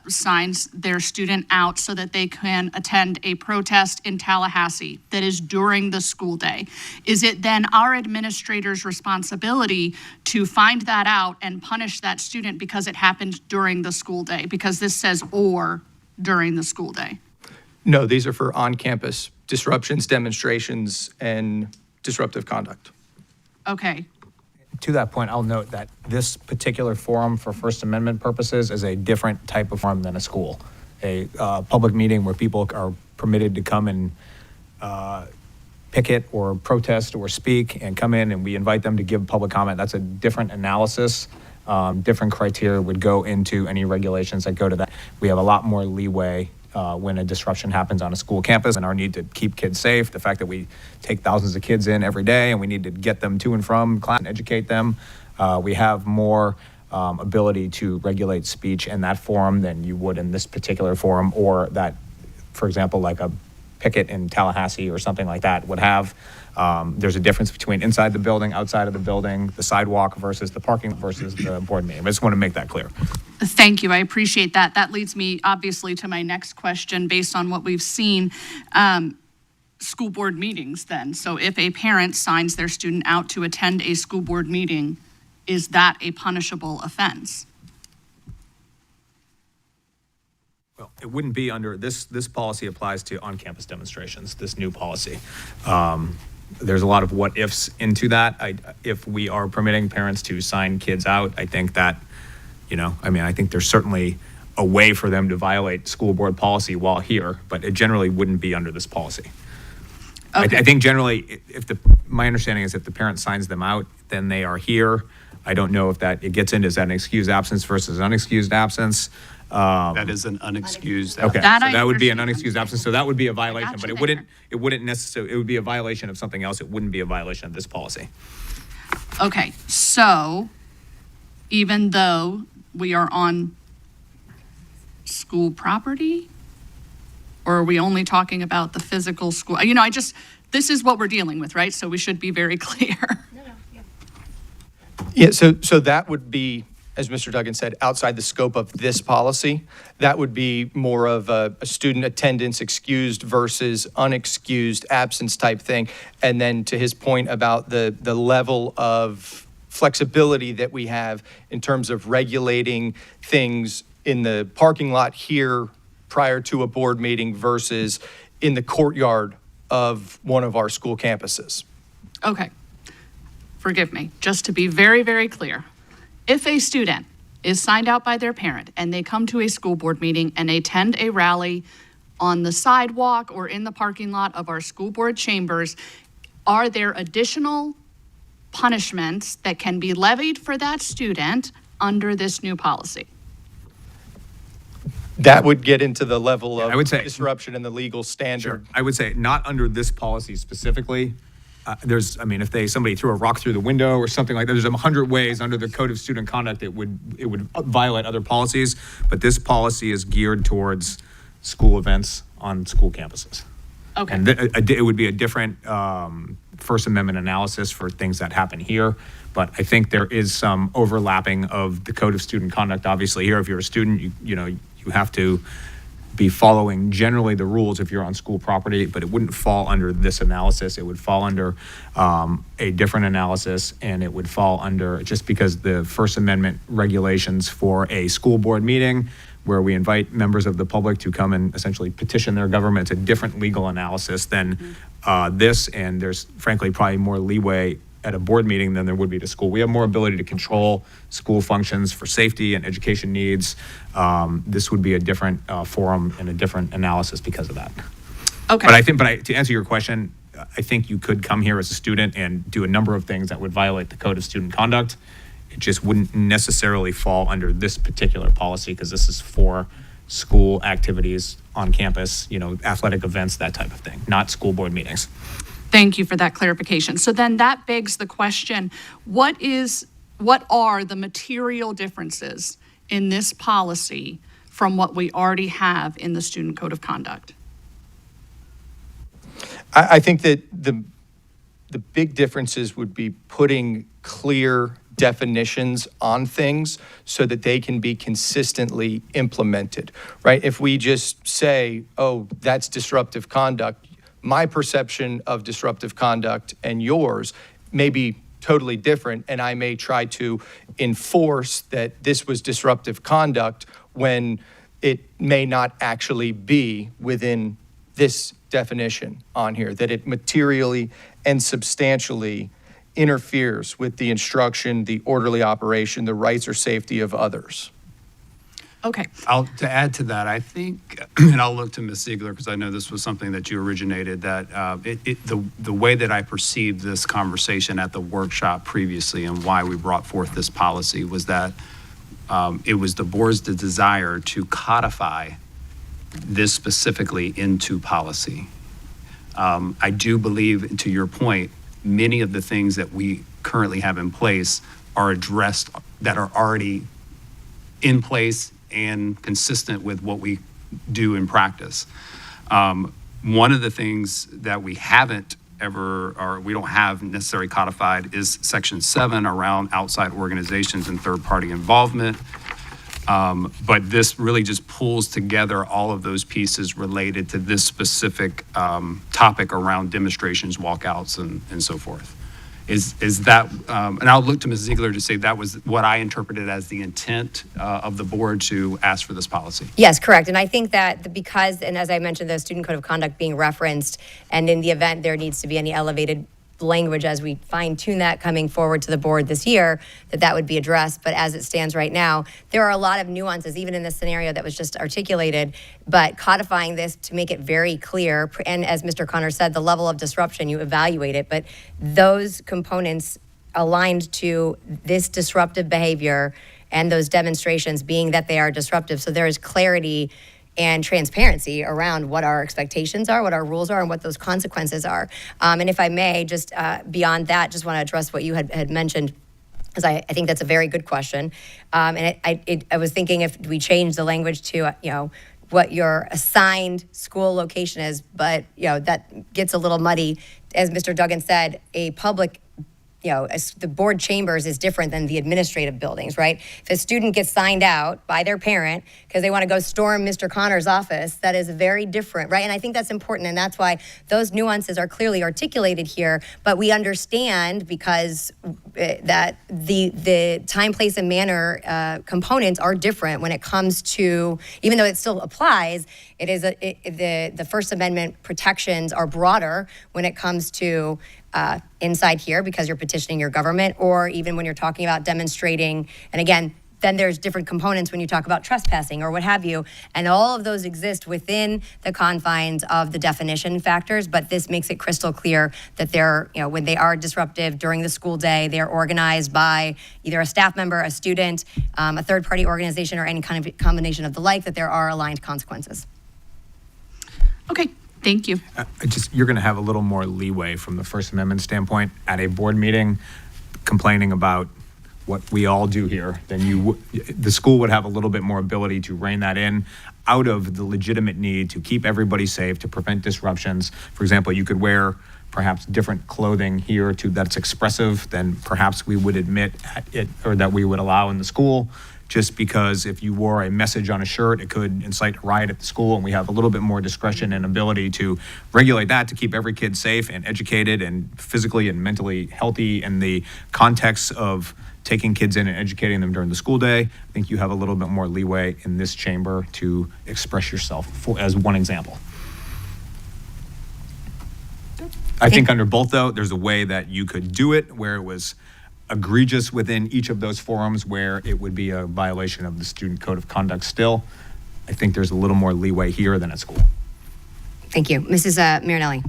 signs their student out so that they can attend a protest in Tallahassee that is during the school day? Is it then our administrator's responsibility to find that out and punish that student because it happened during the school day? Because this says or during the school day. No, these are for on-campus disruptions, demonstrations, and disruptive conduct. Okay. To that point, I'll note that this particular forum for First Amendment purposes is a different type of forum than a school. A public meeting where people are permitted to come and picket or protest or speak and come in, and we invite them to give public comment. That's a different analysis. Different criteria would go into any regulations that go to that. We have a lot more leeway when a disruption happens on a school campus, and our need to keep kids safe, the fact that we take thousands of kids in every day and we need to get them to and from class and educate them. We have more ability to regulate speech in that forum than you would in this particular forum, or that, for example, like a picket in Tallahassee or something like that would have. There's a difference between inside the building, outside of the building, the sidewalk versus the parking versus the board meeting. I just want to make that clear. Thank you. I appreciate that. That leads me obviously to my next question based on what we've seen. School board meetings then. So if a parent signs their student out to attend a school board meeting, is that a punishable offense? Well, it wouldn't be under this policy applies to on-campus demonstrations, this new policy. There's a lot of what ifs into that. If we are permitting parents to sign kids out, I think that, I think there's certainly a way for them to violate school board policy while here, but it generally wouldn't be under this policy. Okay. I think generally, my understanding is if the parent signs them out, then they are here. I don't know if it gets into, is that an excused absence versus unexcused absence? That is an unexcused. Okay, That so I that would be an understand. unexcused absence, so that would be a violation, but you it wouldn't necessarily, it would be a violation of something else. It wouldn't be a violation of this policy. Okay, so even though we are on school property, or are we only talking about the physical school? This is what we're dealing with, right? So we should be very clear. Yeah, so that would be, as Mr. Duggan said, outside the scope of this policy. That would be more of a student attendance excused versus unexcused absence type thing. And then to his point about the level of flexibility that we have in terms of regulating things in the parking lot here prior to a board meeting versus in the courtyard of one of our school campuses. Okay, forgive me, just to be very, very clear. If a student is signed out by their parent and they come to a school board meeting and they attend a rally on the sidewalk or in the parking lot of our school board chambers, are there additional punishments that can be levied for that student under this new policy? That would get into the level of I would say- disruption in the legal standard. I would say not under this policy specifically. If somebody threw a rock through the window or something like that, there's 100 ways under the Code of Student Conduct it would violate other policies, but this policy is geared towards school events on school campuses. Okay. And it would be a different First Amendment analysis for things that happen here, but I think there is some overlapping of the Code of Student Conduct. Obviously here, if you're a student, you have to be following generally the rules if you're on school property, but it wouldn't fall under this analysis. It would fall under a different analysis, and it would fall under, just because the First Amendment regulations for a school board meeting where we invite members of the public to come and essentially petition their government, it's a different legal analysis than this, and there's frankly probably more leeway at a board meeting than there would be to school. We have more ability to control school functions for safety and education needs. This would be a different forum and a different analysis because of that. Okay. But to answer your question, I think you could come here as a student and do a number of things that would violate the Code of Student Conduct. It just wouldn't necessarily fall under this particular policy because this is for school activities on campus, athletic events, that type of thing, not school board meetings. Thank you for that clarification. So then that begs the question, what are the material differences in this policy from what we already have in the Student Code of Conduct? I think that the big differences would be putting clear definitions on things so that they can be consistently implemented, right? If we just say, oh, that's disruptive conduct, my perception of disruptive conduct and yours may be totally different, and I may try to enforce that this was disruptive conduct when it may not actually be within this definition on here, that it materially and substantially interferes with the instruction, the orderly operation, the rights or safety of others. Okay. To add to that, I think, and I'll look to Ms. Ziegler because I know this was something that you originated, that the way that I perceived this conversation at the workshop previously and why we brought forth this policy was that it was the board's desire to codify this specifically into policy. I do believe, to your point, many of the things that we currently have in place are addressed, that are already in place and consistent with what we do in practice. One of the things that we haven't ever, or we don't have necessarily codified, is Section 7 around outside organizations and third-party involvement. But this really just pulls together all of those pieces related to this specific topic around demonstrations, walkouts, and so forth. Is that, and I'll look to Ms. Ziegler to say that was what I interpreted as the intent of the board to ask for this policy. Yes, correct. And I think that because, and as I mentioned, the student code of conduct being referenced, and in the event there needs to be any elevated language as we fine tune that coming forward to the board this year, that would be addressed. But as it stands right now, there are a lot of nuances, even in the scenario that was just articulated, but codifying this to make it very clear. And as Mr. Connor said, the level of disruption, you evaluate it, but those components aligned to this disruptive behavior and those demonstrations being that they are disruptive. So there is clarity and transparency around what our expectations are, what our rules are, and what those consequences are. And if I may, just beyond that, just want to address what you had mentioned, because I think that's a very good question. And I was thinking if we change the language to, what your assigned school location is, but, that gets a little muddy. As Mr. Duggan said, a public the board chambers is different than the administrative buildings, right? If a student gets signed out by their parent because they want to go storm Mr. Connor's office, that is very different, right? And I think that's important, and that's why those nuances are clearly articulated here, but we understand because that the time, place, and manner components are different when it comes to, even though it still applies, it is the First Amendment protections are broader when it comes to inside here because you're petitioning your government, or even when you're talking about demonstrating. And again, then there's different components when you talk about trespassing or what have you. And all of those exist within the confines of the definition factors, but this makes it crystal clear that they're, when they are disruptive during the school day, they're organized by either a staff member, a student, a third-party organization, or any kind of combination of the like, that there are aligned consequences. Okay. Thank you. You're going to have a little more leeway from the First Amendment standpoint at a board meeting complaining about what we all do here. Then the school would have a little bit more ability to rein that in out of the legitimate need to keep everybody safe, to prevent disruptions. For example, you could wear perhaps different clothing here that's expressive than perhaps we would admit it, or that we would allow in the school. Just because if you wore a message on a shirt, it could incite a riot at the school, and we have a little bit more discretion and ability to regulate that to keep every kid safe and educated and physically and mentally healthy in the context of taking kids in and educating them during the school day. I think you have a little bit more leeway in this chamber to express yourself, as one example. I think under both, though, there's a way that you could do it where it was egregious within each of those forums where it would be a violation of the student code of conduct still. I think there's a little more leeway here than at school. Thank you. Mrs. Marinelli.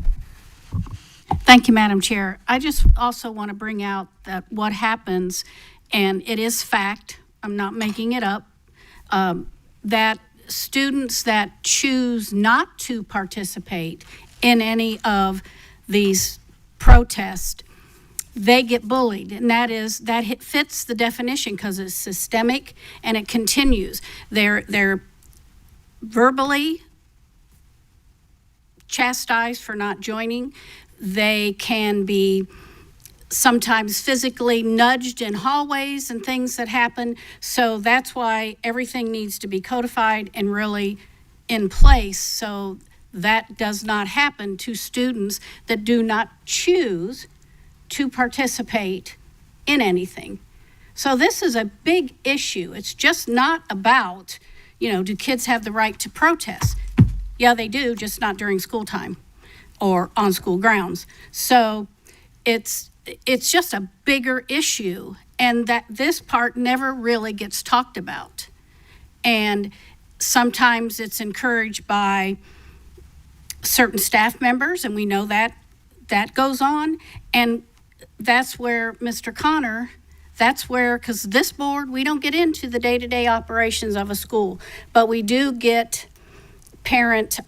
Thank you, Madam Chair. I just also want to bring out that what happens, and it is fact, I'm not making it up, that students that choose not to participate in any of these protests, they get bullied, and that fits the definition because it's systemic and it continues. They're verbally chastised for not joining. They can be sometimes physically nudged in hallways and things that happen. So that's why everything needs to be codified and really in place so that does not happen to students that do not choose to participate in anything. So this is a big issue. It's just not about, do kids have the right to protest? Yeah, they do, just not during school time or on school grounds. So it's just a bigger issue, and that this part never really gets talked about. And sometimes it's encouraged by certain staff members, and we know that goes on. And that's where Mr. Connor, because this board, we don't get into the day-to-day operations of a school, but we do get parent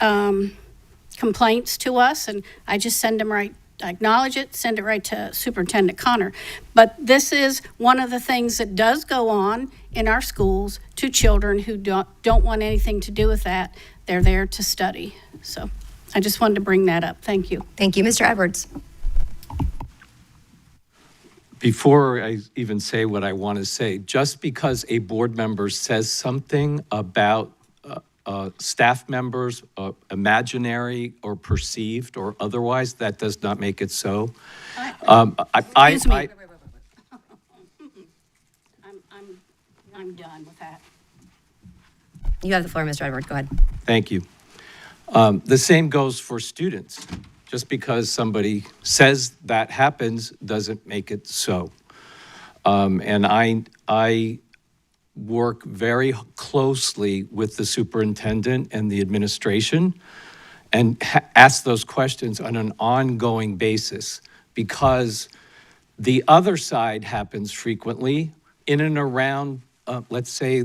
complaints to us, and I just send them right, I acknowledge it, send it right to Superintendent Connor. But this is one of the things that does go on in our schools to children who don't want anything to do with that. They're there to study. So I just wanted to bring that up. Thank you. Thank you, Mr. Edwards. Before I even say what I want to say, just because a board member says something about staff members, imaginary or perceived or otherwise, that does not make it so. Excuse me. I'm done with that. You have the floor, Mr. Edwards. Go ahead. Thank you. The same goes for students. Just because somebody says that happens doesn't make it so. And I work very closely with the superintendent and the administration and ask those questions on an ongoing basis, because the other side happens frequently in and around, let's say,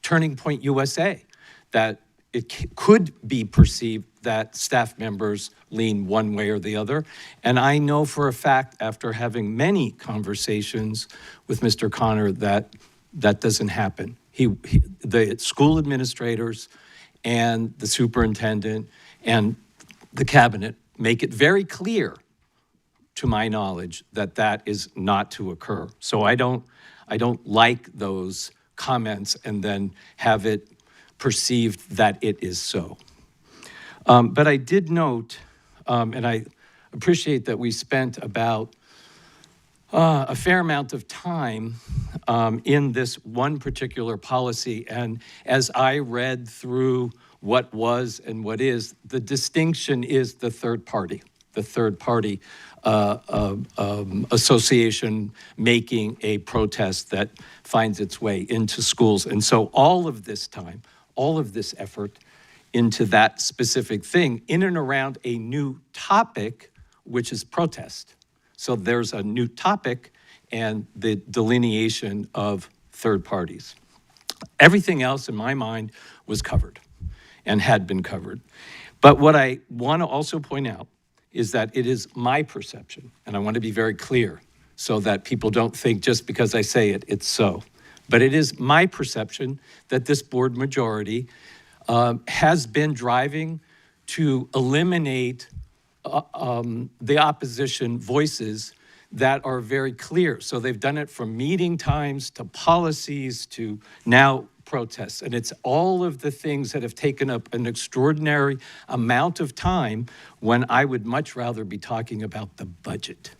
Turning Point USA, that it could be perceived that staff members lean one way or the other. And I know for a fact, after having many conversations with Mr. Connor, that that doesn't happen. The school administrators and the superintendent and the cabinet make it very clear, to my knowledge, that that is not to occur. So I don't like those comments and then have it perceived that it is so. But I did note, and I appreciate that we spent about a fair amount of time in this one particular policy. And as I read through what was and what is, the distinction is the third party association making a protest that finds its way into schools. And so all of this time, all of this effort into that specific thing in and around a new topic, which is protest. So there's a new topic and the delineation of third parties. Everything else in my mind was covered and had been covered. But what I want to also point out is that it is my perception, and I want to be very clear so that people don't think just because I say it, it's so. But it is my perception that this board majority has been driving to eliminate the opposition voices that are very clear. So they've done it from meeting times to policies to now protests. And it's all of the things that have taken up an extraordinary amount of time when I would much rather be talking about the budget.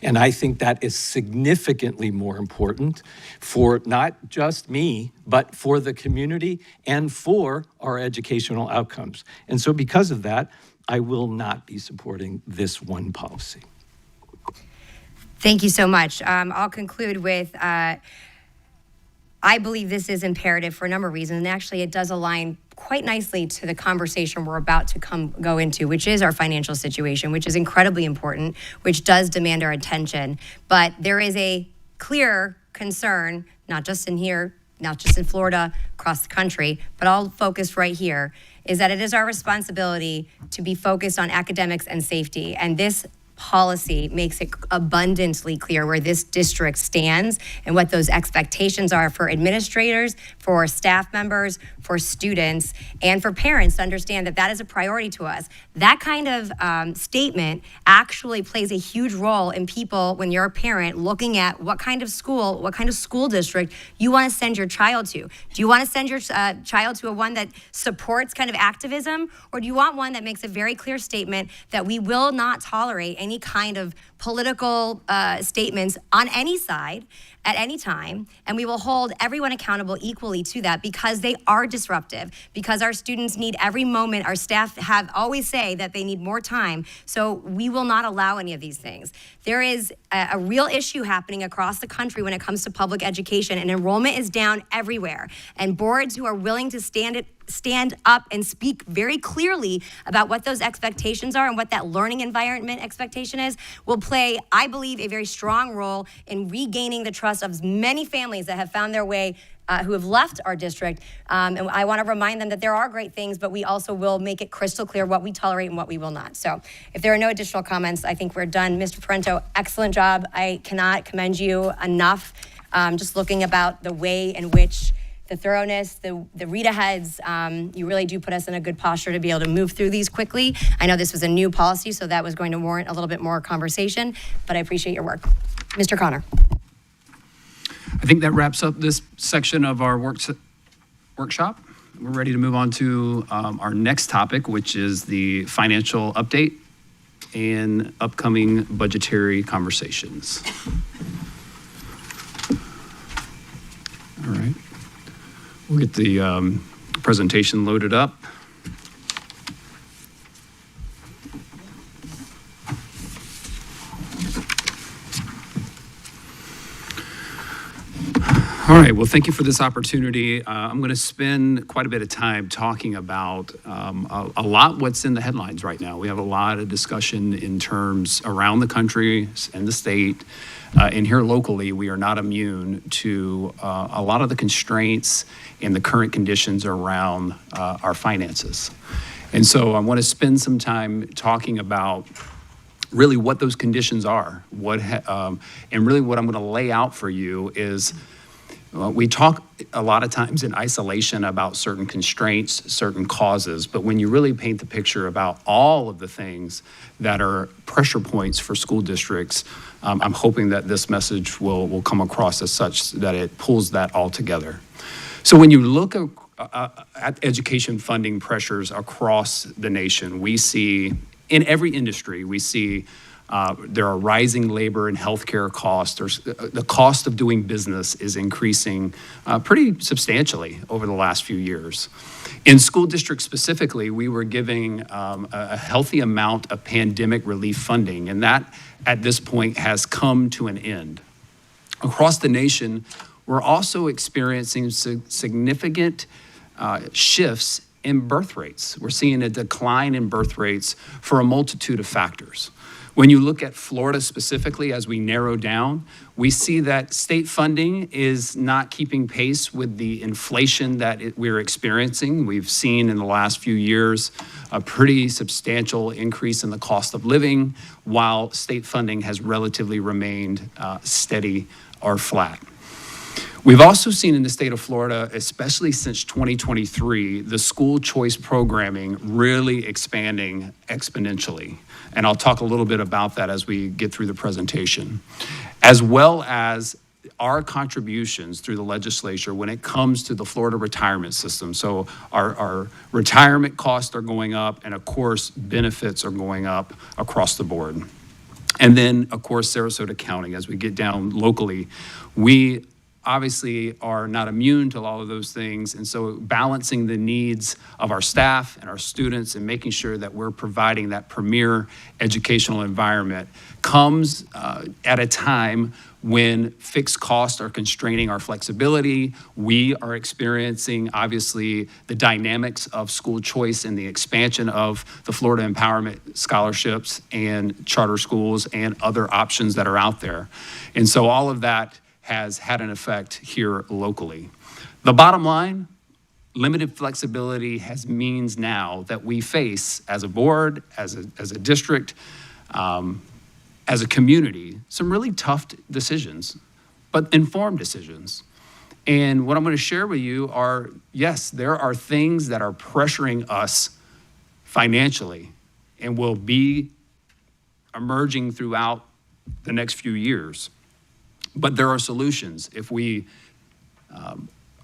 And I think that is significantly more important for not just me, but for the community and for our educational outcomes. And so because of that, I will not be supporting this one policy. Thank you so much. I'll conclude with, I believe this is imperative for a number of reasons, and actually it does align quite nicely to the conversation we're about to go into, which is our financial situation, which is incredibly important, which does demand our attention. But there is a clear concern, not just in here, not just in Florida, across the country, but all focused right here, is that it is our responsibility to be focused on academics and safety. And this policy makes it abundantly clear where this district stands and what those expectations are for administrators, for staff members, for students, and for parents to understand that that is a priority to us. That kind of statement actually plays a huge role in people, when you're a parent, looking at what kind of school district you want to send your child to. Do you want to send your child to a one that supports kind of activism, or do you want one that makes a very clear statement that we will not tolerate any kind of political statements on any side at any time, and we will hold everyone accountable equally to that, because they are disruptive, because our students need every moment. Our staff always say that they need more time, so we will not allow any of these things. There is a real issue happening across the country when it comes to public education, and enrollment is down everywhere, and boards who are willing to stand up and speak very clearly about what those expectations are and what that learning environment expectation is will play, I believe, a very strong role in regaining the trust of many families that have found their way, who have left our district. And I want to remind them that there are great things, but we also will make it crystal clear what we tolerate and what we will not. So if there are no additional comments, I think we're done. Mr. Parento, excellent job. I cannot commend you enough. Just looking about the way in which the thoroughness, the read aheads, you really do put us in a good posture to be able to move through these quickly. I know this was a new policy, so that was going to warrant a little bit more conversation, but I appreciate your work. Mr. Connor. I think that wraps up this section of our workshop. We're ready to move on to our next topic, which is the financial update and upcoming budgetary conversations. All right. We'll get the presentation loaded up. All right, well, thank you for this opportunity. I'm going to spend quite a bit of time talking about a lot what's in the headlines right now. We have a lot of discussion in terms around the country and the state. And here locally, we are not immune to a lot of the constraints and the current conditions around our finances. And so I want to spend some time talking about really what those conditions are. And really what I'm going to lay out for you is we talk a lot of times in isolation about certain constraints, certain causes, but when you really paint the picture about all of the things that are pressure points for school districts, I'm hoping that this message will come across as such that it pulls that all together. So when you look at education funding pressures across the nation, we see in every industry, we see there are rising labor and healthcare costs. The cost of doing business is increasing pretty substantially over the last few years. In school districts specifically, we were giving a healthy amount of pandemic relief funding, and that at this point has come to an end. Across the nation, we're also experiencing significant shifts in birth rates. We're seeing a decline in birth rates for a multitude of factors. When you look at Florida specifically, as we narrow down, we see that state funding is not keeping pace with the inflation that we're experiencing. We've seen in the last few years a pretty substantial increase in the cost of living, while state funding has relatively remained steady or flat. We've also seen in the state of Florida, especially since 2023, the school choice programming really expanding exponentially. And I'll talk a little bit about that as we get through the presentation, as well as our contributions through the legislature when it comes to the Florida retirement system. So our retirement costs are going up, and of course, benefits are going up across the board. And then, of course, Sarasota County, as we get down locally, we obviously are not immune to all of those things. And so balancing the needs of our staff and our students and making sure that we're providing that premier educational environment comes at a time when fixed costs are constraining our flexibility. We are experiencing, obviously, the dynamics of school choice and the expansion of the Florida Empowerment Scholarships and charter schools and other options that are out there. And so all of that has had an effect here locally. The bottom line, limited flexibility means now that we face as a board, as a district, as a community, some really tough decisions, but informed decisions. And what I'm going to share with you are, yes, there are things that are pressuring us financially and will be emerging throughout the next few years. But there are solutions if we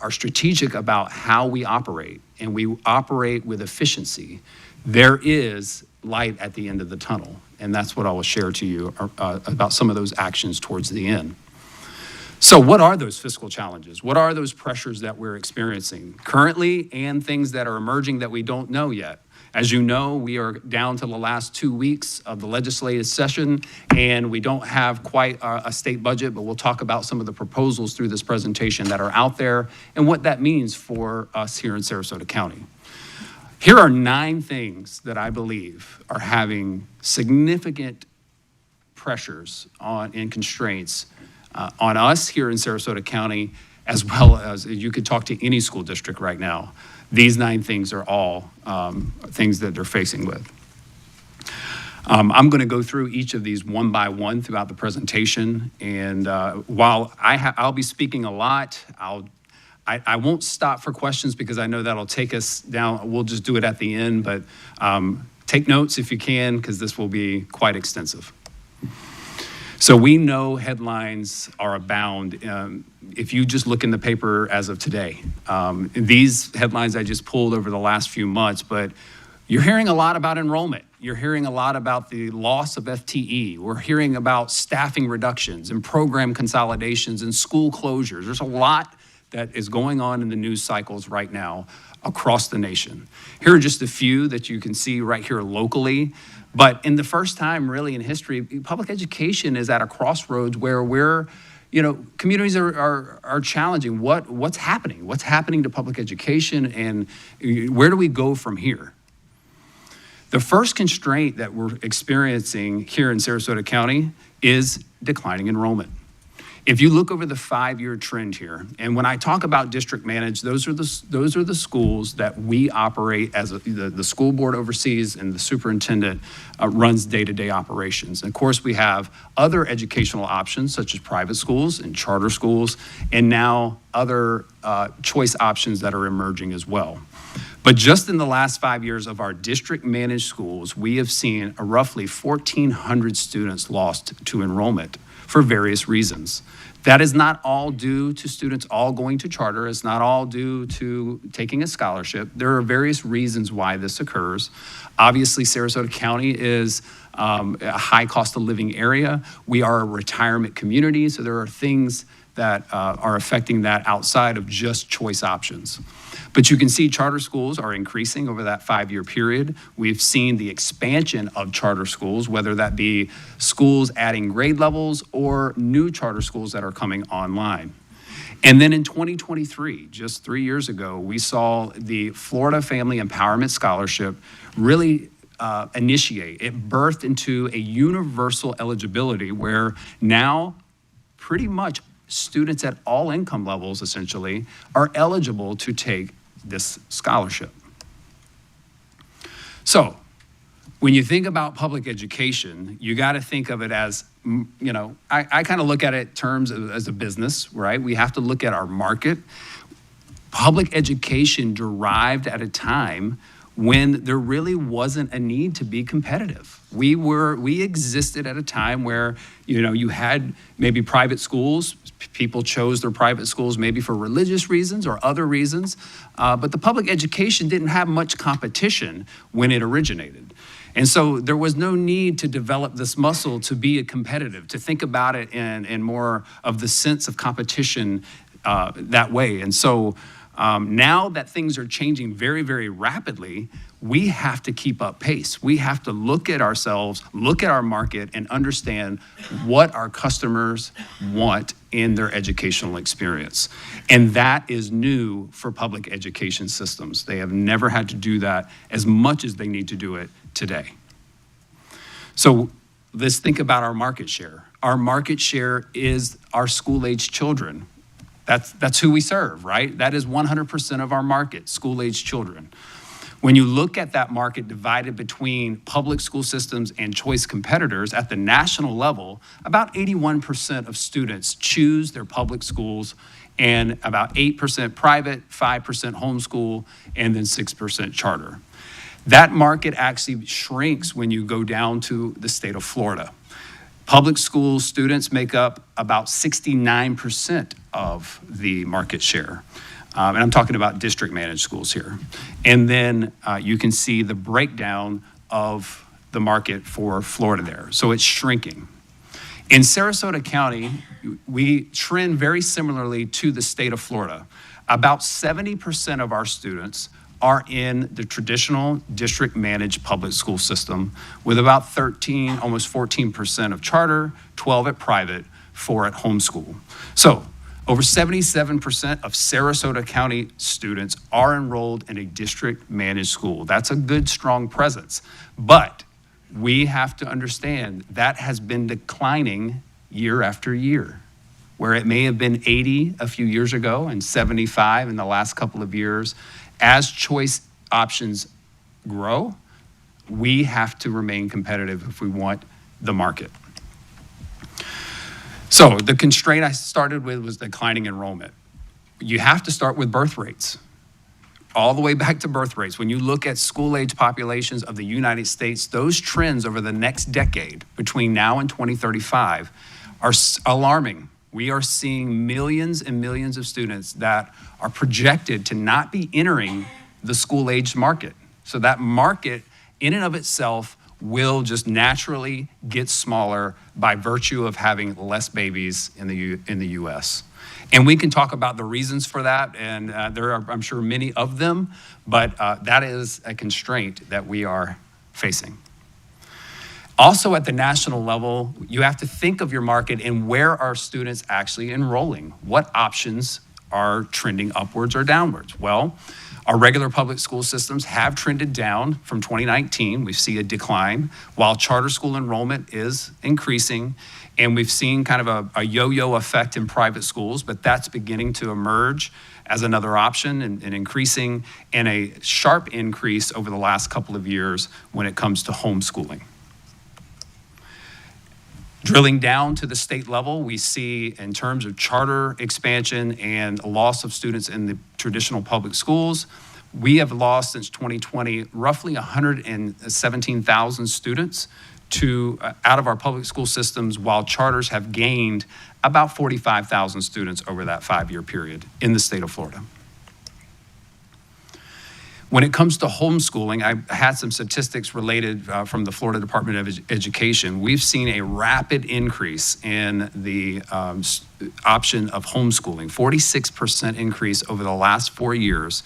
are strategic about how we operate and we operate with efficiency. There is light at the end of the tunnel, and that's what I will share to you about some of those actions towards the end. So what are those fiscal challenges? What are those pressures that we're experiencing currently and things that are emerging that we don't know yet? As you know, we are down to the last 2 weeks of the legislative session, and we don't have quite a state budget, but we'll talk about some of the proposals through this presentation that are out there and what that means for us here in Sarasota County. Here are 9 things that I believe are having significant pressures and constraints on us here in Sarasota County, as well as you could talk to any school district right now. These 9 things are all things that they're facing with. I'm going to go through each of these one by one throughout the presentation, and while I'll be speaking a lot, I won't stop for questions because I know that'll take us down. We'll just do it at the end, but take notes if you can, because this will be quite extensive. So we know headlines are abound. If you just look in the paper as of today, these headlines I just pulled over the last few months, but you're hearing a lot about enrollment. You're hearing a lot about the loss of FTE. We're hearing about staffing reductions and program consolidations and school closures. There's a lot that is going on in the news cycles right now across the nation. Here are just a few that you can see right here locally. But in the first time really in history, public education is at a crossroads where communities are challenging what's happening? What's happening to public education, and where do we go from here? The first constraint that we're experiencing here in Sarasota County is declining enrollment. If you look over the 5-year trend here, and when I talk about district managed, those are the schools that we operate as the school board oversees, and the superintendent runs day-to-day operations. And of course, we have other educational options such as private schools and charter schools, and now other choice options that are emerging as well. But just in the last 5 years of our district managed schools, we have seen a roughly 1,400 students lost to enrollment for various reasons. That is not all due to students all going to charter. It's not all due to taking a scholarship. There are various reasons why this occurs. Obviously, Sarasota County is a high cost of living area. We are a retirement community, so there are things that are affecting that outside of just choice options. But you can see charter schools are increasing over that 5-year period. We've seen the expansion of charter schools, whether that be schools adding grade levels or new charter schools that are coming online. And then in 2023, just 3 years ago, we saw the Florida Family Empowerment Scholarship really initiate. It birthed into a universal eligibility where now pretty much students at all income levels essentially are eligible to take this scholarship. So when you think about public education, you got to think of it as, I kind of look at it in terms of, as a business, right? We have to look at our market. Public education derived at a time when there really wasn't a need to be competitive. We existed at a time where, you had maybe private schools. People chose their private schools maybe for religious reasons or other reasons, but the public education didn't have much competition when it originated. And so there was no need to develop this muscle to be a competitive, to think about it in more of the sense of competition that way. And so now that things are changing very, very rapidly, we have to keep up pace. We have to look at ourselves, look at our market, and understand what our customers want in their educational experience. And that is new for public education systems. They have never had to do that as much as they need to do it today. So let's think about our market share. Our market share is our school-age children. That's who we serve, right? That is 100% of our market, school-age children. When you look at that market divided between public school systems and choice competitors at the national level, about 81% of students choose their public schools, and about 8% private, 5% homeschool, and then 6% charter. That market actually shrinks when you go down to the state of Florida. Public school students make up about 69% of the market share. And I'm talking about district managed schools here. And then you can see the breakdown of the market for Florida there. So it's shrinking. In Sarasota County, we trend very similarly to the state of Florida. About 70% of our students are in the traditional district managed public school system, with about 13, almost 14% of charter, 12 at private, 4 at homeschool. So over 77% of Sarasota County students are enrolled in a district managed school. That's a good, strong presence. But we have to understand that has been declining year after year. Where it may have been 80 a few years ago and 75 in the last couple of years, as choice options grow, we have to remain competitive if we want the market. So the constraint I started with was declining enrollment. You have to start with birth rates, all the way back to birth rates. When you look at school-age populations of the United States, those trends over the next decade, between now and 2035, are alarming. We are seeing millions and millions of students that are projected to not be entering the school-age market. So that market, in and of itself, will just naturally get smaller by virtue of having less babies in the U.S. And we can talk about the reasons for that, and there are, I'm sure, many of them, but that is a constraint that we are facing. Also at the national level, you have to think of your market and where are students actually enrolling? What options are trending upwards or downwards? Well, our regular public school systems have trended down from 2019. We see a decline, while charter school enrollment is increasing. And we've seen kind of a yo-yo effect in private schools, but that's beginning to emerge as another option and increasing, and a sharp increase over the last couple of years when it comes to homeschooling. Drilling down to the state level, we see in terms of charter expansion and loss of students in the traditional public schools, we have lost since 2020 roughly 117,000 students out of our public school systems, while charters have gained about 45,000 students over that 5-year period in the state of Florida. When it comes to homeschooling, I had some statistics related from the Florida Department of Education. We've seen a rapid increase in the option of homeschooling, 46% increase over the last 4 years.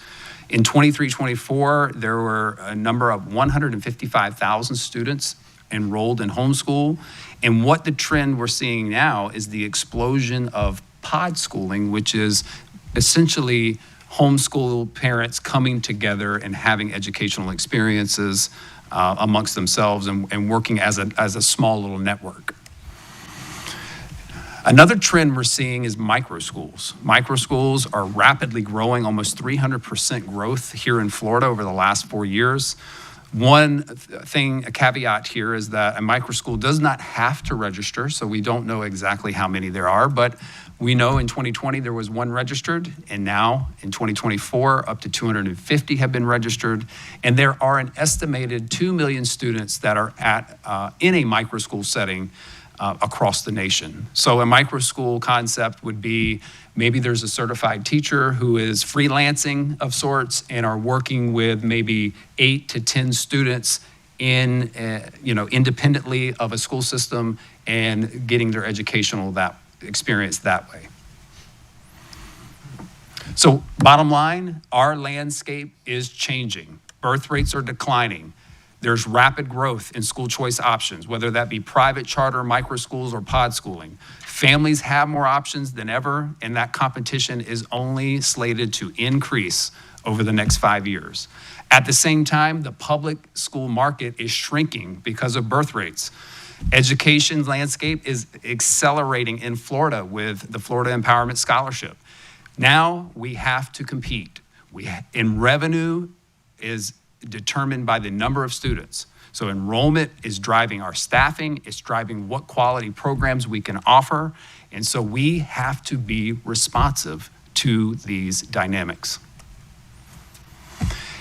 In 23-24, there were a number of 155,000 students enrolled in homeschool. And what the trend we're seeing now is the explosion of pod schooling, which is essentially homeschool parents coming together and having educational experiences amongst themselves and working as a small little network. Another trend we're seeing is micro schools. Micro schools are rapidly growing, almost 300% growth here in Florida over the last 4 years. One thing, a caveat here, is that a micro school does not have to register, so we don't know exactly how many there are, but we know in 2020 there was 1 registered, and now in 2024 up to 250 have been registered, and there are an estimated 2 million students that are in a micro school setting across the nation. So a micro school concept would be maybe there's a certified teacher who is freelancing of sorts and are working with maybe 8 to 10 students in, independently of a school system and getting their educational experience that way. So bottom line, our landscape is changing. Birth rates are declining. There's rapid growth in school choice options, whether that be private, charter, micro schools, or pod schooling. Families have more options than ever, and that competition is only slated to increase over the next 5 years. At the same time, the public school market is shrinking because of birth rates. Education landscape is accelerating in Florida with the Florida Empowerment Scholarship. Now we have to compete. And revenue is determined by the number of students. So enrollment is driving our staffing, it's driving what quality programs we can offer, and so we have to be responsive to these dynamics.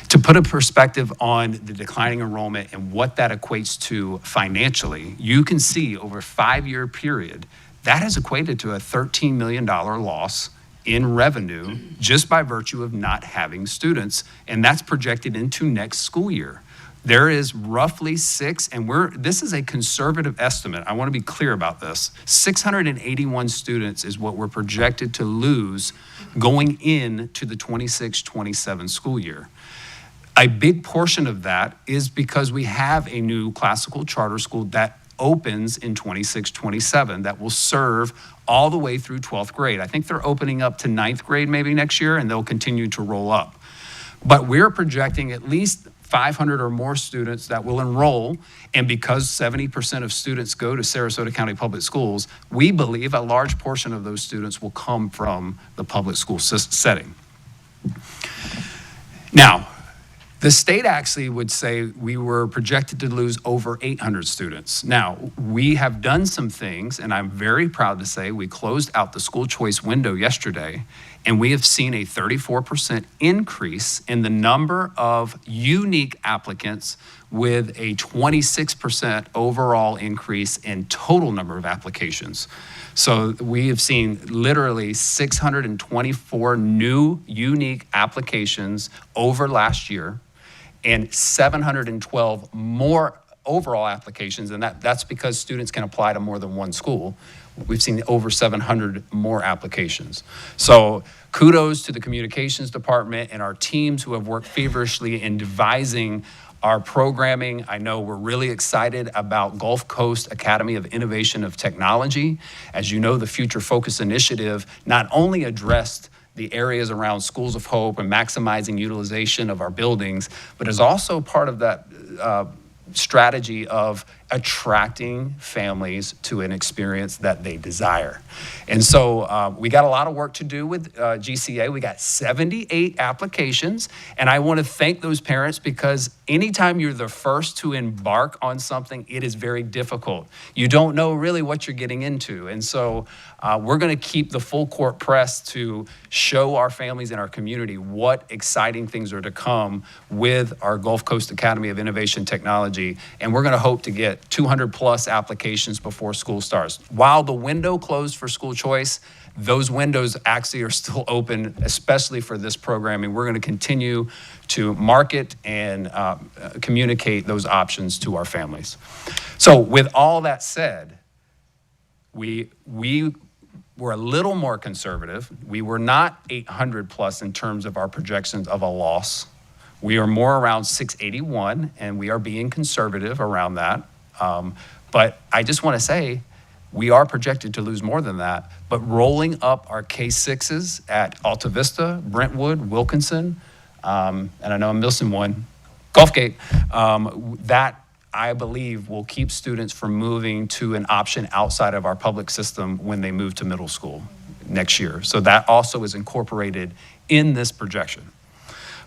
To put a perspective on the declining enrollment and what that equates to financially, you can see over a 5-year period, that has equated to a $13 million loss in revenue just by virtue of not having students, and that's projected into next school year. There is roughly this is a conservative estimate. I want to be clear about this. 681 students is what we're projected to lose going into the 26-27 school year. A big portion of that is because we have a new classical charter school that opens in 26-27 that will serve all the way through 12th grade. I think they're opening up to 9th grade maybe next year, and they'll continue to roll up. But we're projecting at least 500 or more students that will enroll, and because 70% of students go to Sarasota County Public Schools, we believe a large portion of those students will come from the public school setting. Now, the state actually would say we were projected to lose over 800 students. Now, we have done some things, and I'm very proud to say we closed out the school choice window yesterday, and we have seen a 34% increase in the number of unique applicants with a 26% overall increase in total number of applications. So we have seen literally 624 new unique applications over last year, and 712 more overall applications, and that's because students can apply to more than one school. We've seen over 700 more applications. So kudos to the communications department and our teams who have worked feverishly in devising our programming. I know we're really excited about Gulf Coast Academy of Innovation of Technology. As you know, the Future Focus Initiative not only addressed the areas around schools of hope and maximizing utilization of our buildings, but is also part of that strategy of attracting families to an experience that they desire. And so we got a lot of work to do with GCA. We got 78 applications, and I want to thank those parents because anytime you're the first to embark on something, it is very difficult. You don't know really what you're getting into. And so we're going to keep the full court press to show our families in our community what exciting things are to come with our Gulf Coast Academy of Innovation Technology. And we're going to hope to get 200 plus applications before school starts. While the window closed for school choice, those windows actually are still open, especially for this programming. We're going to continue to market and communicate those options to our families. So with all that said, we were a little more conservative. We were not 800 plus in terms of our projections of a loss. We are more around 681, and we are being conservative around that. But I just want to say, we are projected to lose more than that, but rolling up our K-6s at Alta Vista, Brentwood, Wilkinson, and I know I'm missing one, Gulfgate, that I believe will keep students from moving to an option outside of our public system when they move to middle school next year. So that also is incorporated in this projection.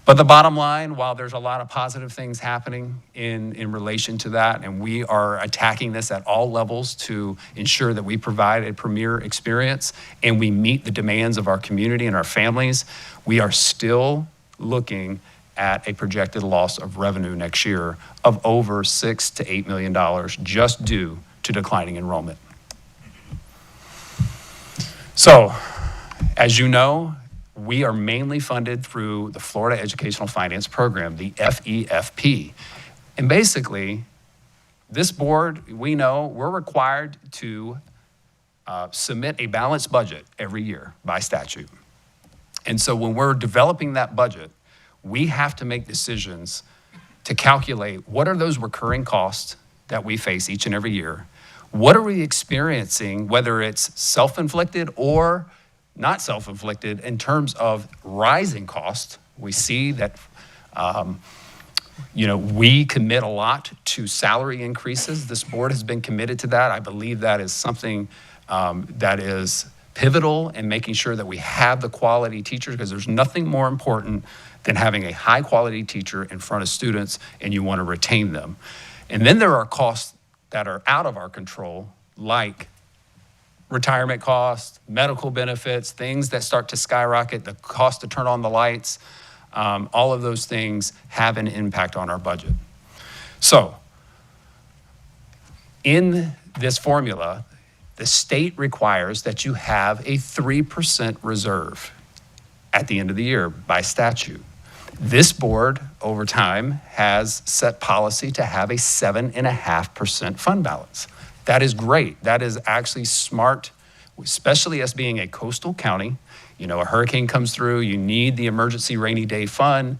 But the bottom line, while there's a lot of positive things happening in relation to that, and we are attacking this at all levels to ensure that we provide a premier experience and we meet the demands of our community and our families, we are still looking at a projected loss of revenue next year of over $6 to $8 million just due to declining enrollment. So, as you know, we are mainly funded through the Florida Educational Finance Program, the FEFP. And basically, this board, we know we're required to submit a balanced budget every year by statute. And so when we're developing that budget, we have to make decisions to calculate what are those recurring costs that we face each and every year. What are we experiencing, whether it's self-inflicted or not self-inflicted, in terms of rising costs. We see that, we commit a lot to salary increases. This board has been committed to that. I believe that is something that is pivotal in making sure that we have the quality teachers, because there's nothing more important than having a high-quality teacher in front of students, and you want to retain them. And then there are costs that are out of our control, like retirement costs, medical benefits, things that start to skyrocket, the cost to turn on the lights. All of those things have an impact on our budget. So, in this formula, the state requires that you have a 3% reserve at the end of the year by statute. This board, over time, has set policy to have a 7.5% fund balance. That is great. That is actually smart, especially us being a coastal county. You know, a hurricane comes through, you need the emergency rainy day fund.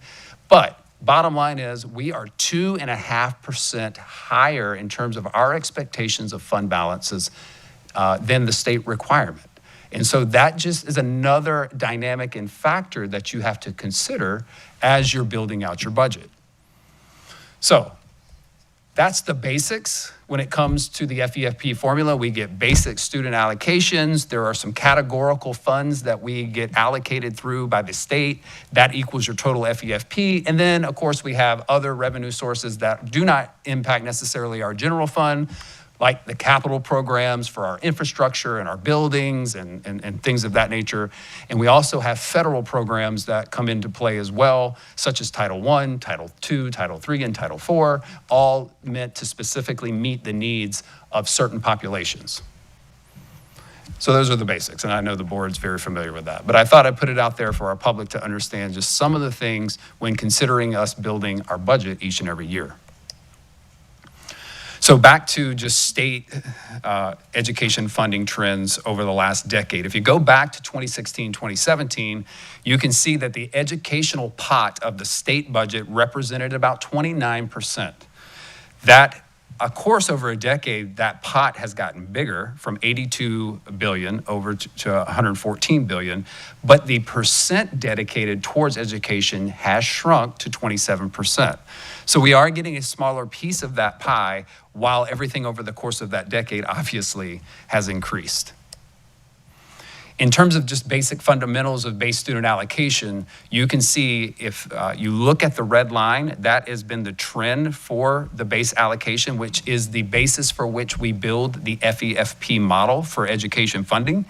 But bottom line is we are 2.5% higher in terms of our expectations of fund balances than the state requirement. And so that just is another dynamic and factor that you have to consider as you're building out your budget. So that's the basics. When it comes to the FEFP formula, we get basic student allocations. There are some categorical funds that we get allocated through by the state. That equals your total FEFP. And then, of course, we have other revenue sources that do not impact necessarily our general fund, like the capital programs for our infrastructure and our buildings and things of that nature. And we also have federal programs that come into play as well, such as Title I, Title II, Title III, and Title IV, all meant to specifically meet the needs of certain populations. So those are the basics, and I know the board's very familiar with that. But I thought I'd put it out there for our public to understand just some of the things when considering us building our budget each and every year. So back to just state education funding trends over the last decade. If you go back to 2016, 2017, you can see that the educational pot of the state budget represented about 29%. That, of course, over a decade, that pot has gotten bigger from 82 billion over to 114 billion, but the percent dedicated towards education has shrunk to 27%. So we are getting a smaller piece of that pie, while everything over the course of that decade obviously has increased. In terms of just basic fundamentals of base student allocation, you can see if you look at the red line, that has been the trend for the base allocation, which is the basis for which we build the FEFP model for education funding.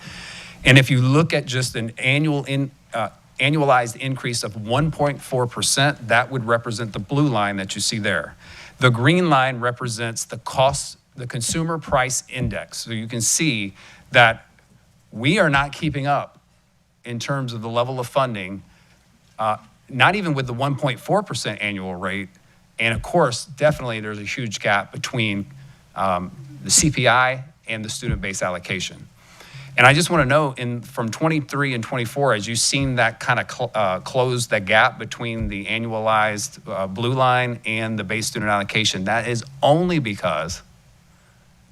And if you look at just an annualized increase of 1.4%, that would represent the blue line that you see there. The green line represents the cost, the consumer price index. So you can see that we are not keeping up in terms of the level of funding, not even with the 1.4% annual rate. And of course, definitely there's a huge gap between the CPI and the student-based allocation. And I just want to know, from 23 and 24, as you've seen that kind of close the gap between the annualized blue line and the base student allocation, that is only because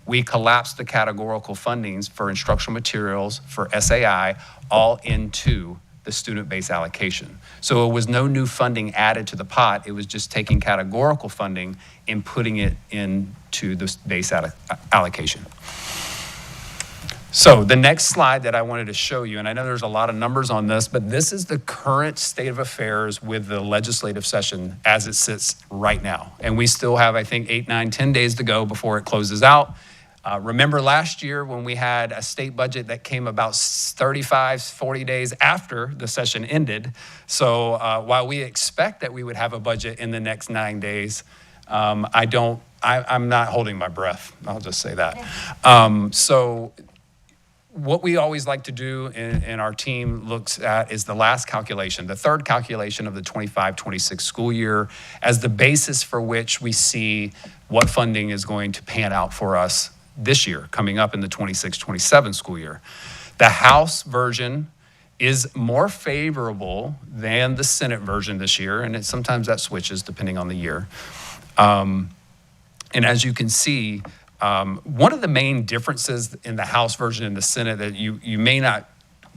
we collapsed the categorical fundings for instructional materials, for SAI, all into the student-based allocation. So it was no new funding added to the pot. It was just taking categorical funding and putting it into the base allocation. So the next slide that I wanted to show you, and I know there's a lot of numbers on this, but this is the current state of affairs with the legislative session as it sits right now. And we still have, I think, 8, 9, 10 days to go before it closes out. Remember last year when we had a state budget that came about 35, 40 days after the session ended. So while we expect that we would have a budget in the next 9 days, I'm not holding my breath. I'll just say that. So what we always like to do and our team looks at is the last calculation, the third calculation of the 25-26 school year as the basis for which we see what funding is going to pan out for us this year, coming up in the 26-27 school year. The House version is more favorable than the Senate version this year, and sometimes that switches depending on the year. And as you can see, one of the main differences in the House version and the Senate that you may not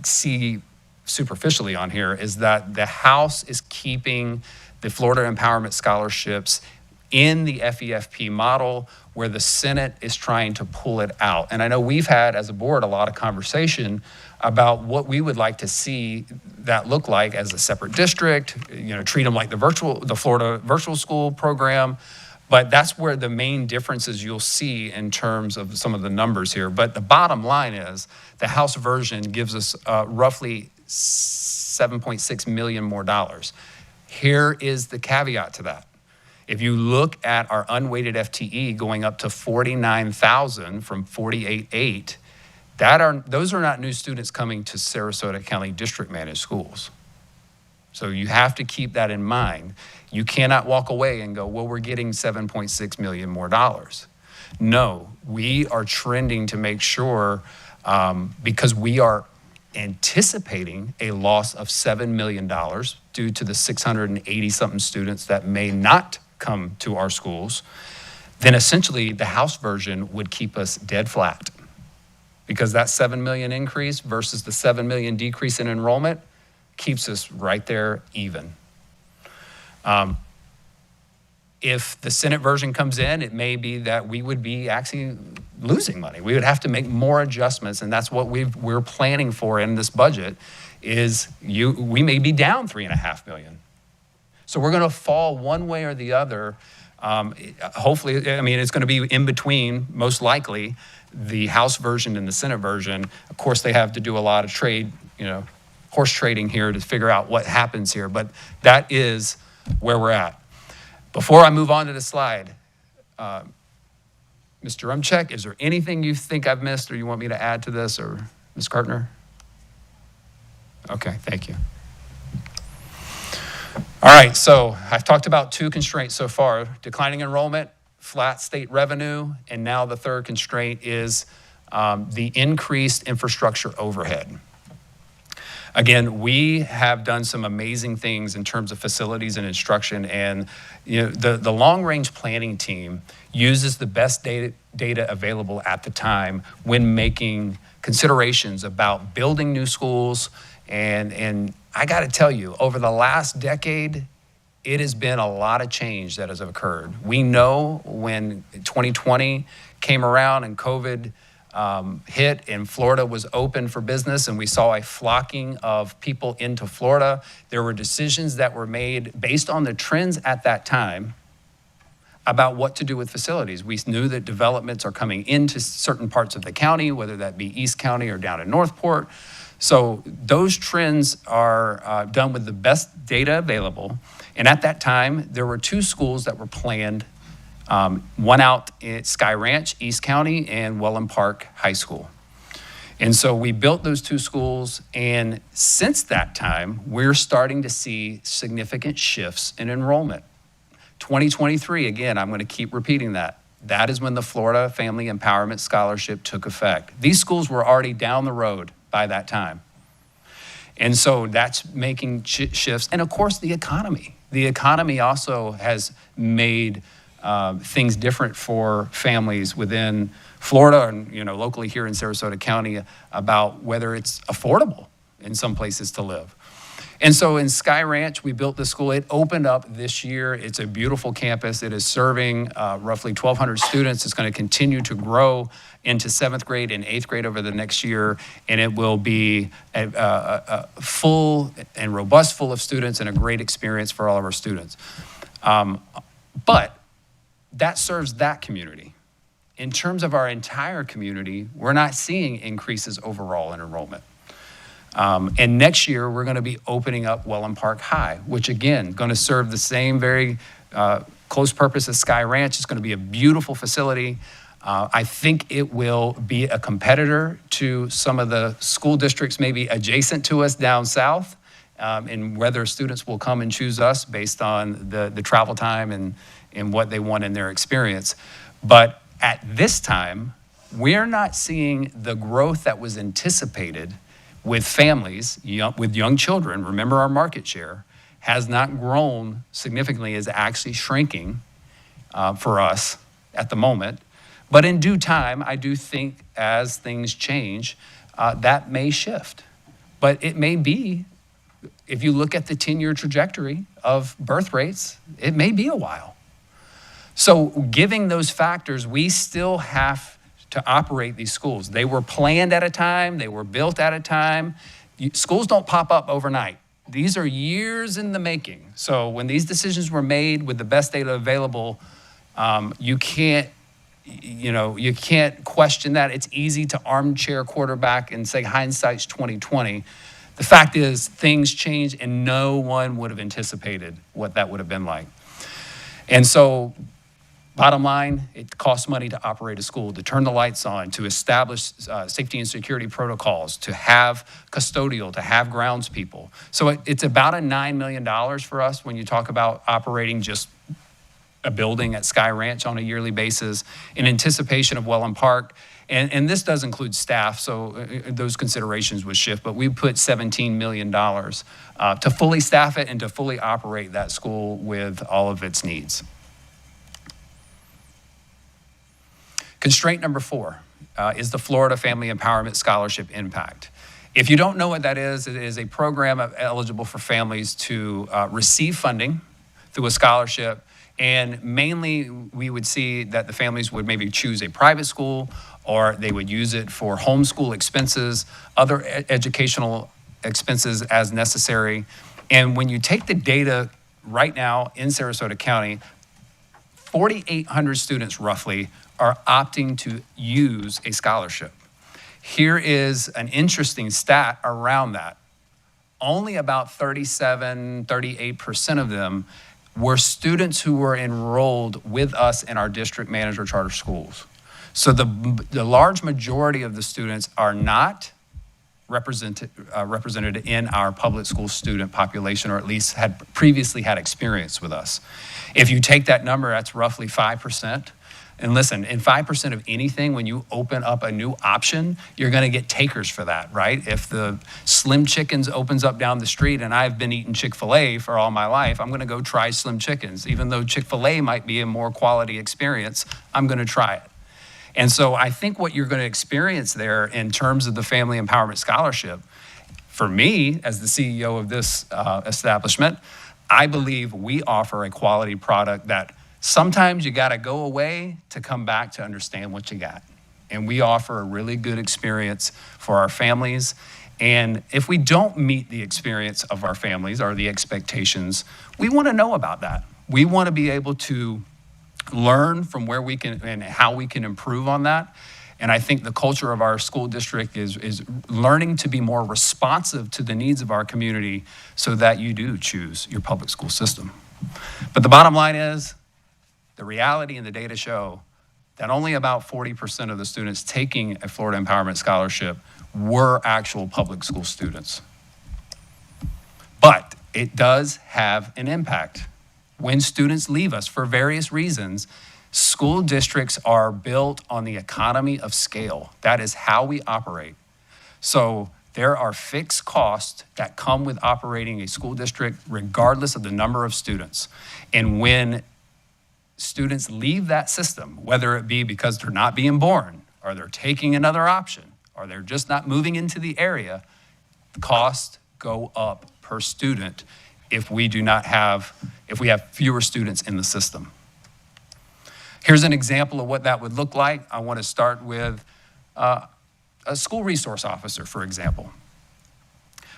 see superficially on here is that the House is keeping the Florida Empowerment Scholarships in the FEFP model where the Senate is trying to pull it out. And I know we've had, as a board, a lot of conversation about what we would like to see that look like as a separate district, treat them like the Florida virtual school program. But that's where the main differences you'll see in terms of some of the numbers here. But the bottom line is the House version gives us roughly $7.6 million more dollars. Here is the caveat to that. If you look at our unweighted FTE going up to 49,000 from 48.8, those are not new students coming to Sarasota County District Managed Schools. So you have to keep that in mind. You cannot walk away and go, well, we're getting $7.6 million more dollars. No, we are trending to make sure, because we are anticipating a loss of $7 million due to the 680-something students that may not come to our schools, then essentially the House version would keep us dead flat. Because that $7 million increase versus the $7 million decrease in enrollment keeps us right there even. If the Senate version comes in, it may be that we would be actually losing money. We would have to make more adjustments, and that's what we're planning for in this budget, is we may be down $3.5 million. So we're gonna fall one way or the other. Hopefully, it's gonna be in between, most likely, the House version and the Senate version. Of course, they have to do a lot of trade, horse trading here to figure out what happens here, but that is where we're at. Before I move on to the slide, Mr. Rumcheck, is there anything you think I've missed or you want me to add to this, or Ms. Kartner? Okay, thank you. All right, so I've talked about two constraints so far: declining enrollment, flat state revenue, and now the third constraint is the increased infrastructure overhead. Again, we have done some amazing things in terms of facilities and instruction, and the long-range planning team uses the best data available at the time when making considerations about building new schools. And I got to tell you, over the last decade, it has been a lot of change that has occurred. We know when 2020 came around and COVID hit and Florida was open for business and we saw a flocking of people into Florida, there were decisions that were made based on the trends at that time about what to do with facilities. We knew that developments are coming into certain parts of the county, whether that be East County or down in Northport. So those trends are done with the best data available. And at that time, there were two schools that were planned, one out at Sky Ranch, East County, and Welland Park High School. And so we built those two schools, and since that time, we're starting to see significant shifts in enrollment. 2023, again, I'm going to keep repeating that. That is when the Florida Family Empowerment Scholarship took effect. These schools were already down the road by that time. And so that's making shifts. And of course, the economy. The economy also has made things different for families within Florida and locally here in Sarasota County about whether it's affordable in some places to live. And so in Sky Ranch, we built the school. It opened up this year. It's a beautiful campus. It is serving roughly 1,200 students. It's going to continue to grow into 7th grade and 8th grade over the next year. And it will be a full and robust full of students and a great experience for all of our students. But that serves that community. In terms of our entire community, we're not seeing increases overall in enrollment. And next year, we're going to be opening up Welland Park High, which again, going to serve the same very close purpose as Sky Ranch. It's going to be a beautiful facility. I think it will be a competitor to some of the school districts maybe adjacent to us down south, and whether students will come and choose us based on the travel time and what they want in their experience. But at this time, we're not seeing the growth that was anticipated with families, with young children. Remember, our market share has not grown significantly, is actually shrinking for us at the moment. But in due time, I do think as things change, that may shift. But it may be, if you look at the 10-year trajectory of birth rates, it may be a while. So giving those factors, we still have to operate these schools. They were planned at a time, they were built at a time. Schools don't pop up overnight. These are years in the making. So when these decisions were made with the best data available, you can't question that. It's easy to armchair quarterback and say hindsight's 2020. The fact is things change and no one would have anticipated what that would have been like. And so bottom line, it costs money to operate a school, to turn the lights on, to establish safety and security protocols, to have custodial, to have grounds people. So it's about a $9 million for us when you talk about operating just a building at Sky Ranch on a yearly basis in anticipation of Welland Park. And this does include staff, so those considerations would shift, but we put $17 million to fully staff it and to fully operate that school with all of its needs. Constraint number 4 is the Florida Family Empowerment Scholarship Impact. If you don't know what that is, it is a program eligible for families to receive funding through a scholarship. And mainly, we would see that the families would maybe choose a private school, or they would use it for homeschool expenses, other educational expenses as necessary. And when you take the data right now in Sarasota County, 4,800 students roughly are opting to use a scholarship. Here is an interesting stat around that. Only about 38% of them were students who were enrolled with us in our district manager charter schools. So the large majority of the students are not represented in our public school student population, or at least had previously had experience with us. If you take that number, that's roughly 5%. And listen, in 5% of anything, when you open up a new option, you're gonna get takers for that, right? If the Slim Chickens opens up down the street and I've been eating Chick-fil-A for all my life, I'm gonna go try Slim Chickens. Even though Chick-fil-A might be a more quality experience, I'm gonna try it. And so I think what you're gonna experience there in terms of the Family Empowerment Scholarship, for me, as the CEO of this establishment, I believe we offer a quality product that sometimes you gotta go away to come back to understand what you got. And we offer a really good experience for our families. And if we don't meet the experience of our families or the expectations, we wanna know about that. We wanna be able to learn from where we can and how we can improve on that. And I think the culture of our school district is learning to be more responsive to the needs of our community so that you do choose your public school system. But the bottom line is, the reality and the data show that only about 40% of the students taking a Florida Empowerment Scholarship were actual public school students. But it does have an impact. When students leave us for various reasons, school districts are built on the economy of scale. That is how we operate. So there are fixed costs that come with operating a school district regardless of the number of students. And when students leave that system, whether it be because they're not being born, or they're taking another option, or they're just not moving into the area, the costs go up per student if we have fewer students in the system. Here's an example of what that would look like. I want to start with a school resource officer, for example.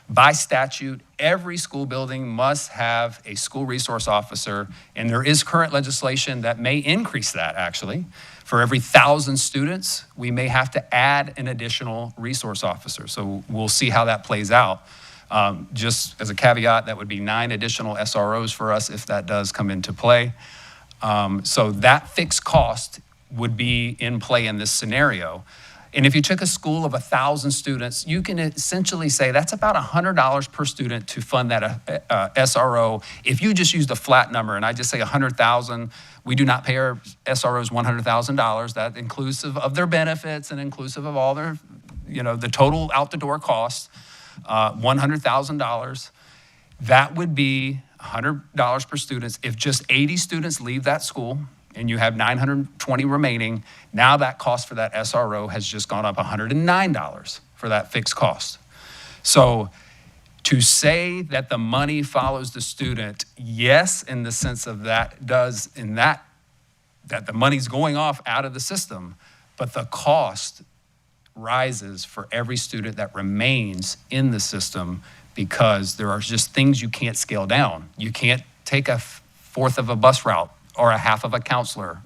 By statute, every school building must have a school resource officer, and there is current legislation that may increase that, actually. For every 1,000 students, we may have to add an additional resource officer. So we'll see how that plays out. Just as a caveat, that would be 9 additional SROs for us if that does come into play. So that fixed cost would be in play in this scenario. And if you took a school of 1,000 students, you can essentially say that's about $100 per student to fund that SRO. If you just used a flat number, and I just say 100,000, we do not pay our SROs $100,000. That inclusive of their benefits and inclusive of all their, the total out the door costs, $100,000. That would be $100 per student. If just 80 students leave that school, and you have 920 remaining, now that cost for that SRO has just gone up $109 for that fixed cost. So to say that the money follows the student, yes, in the sense of that does in that that the money's going off out of the system, but the cost rises for every student that remains in the system because there are just things you can't scale down. You can't take a fourth of a bus route or a half of a counselor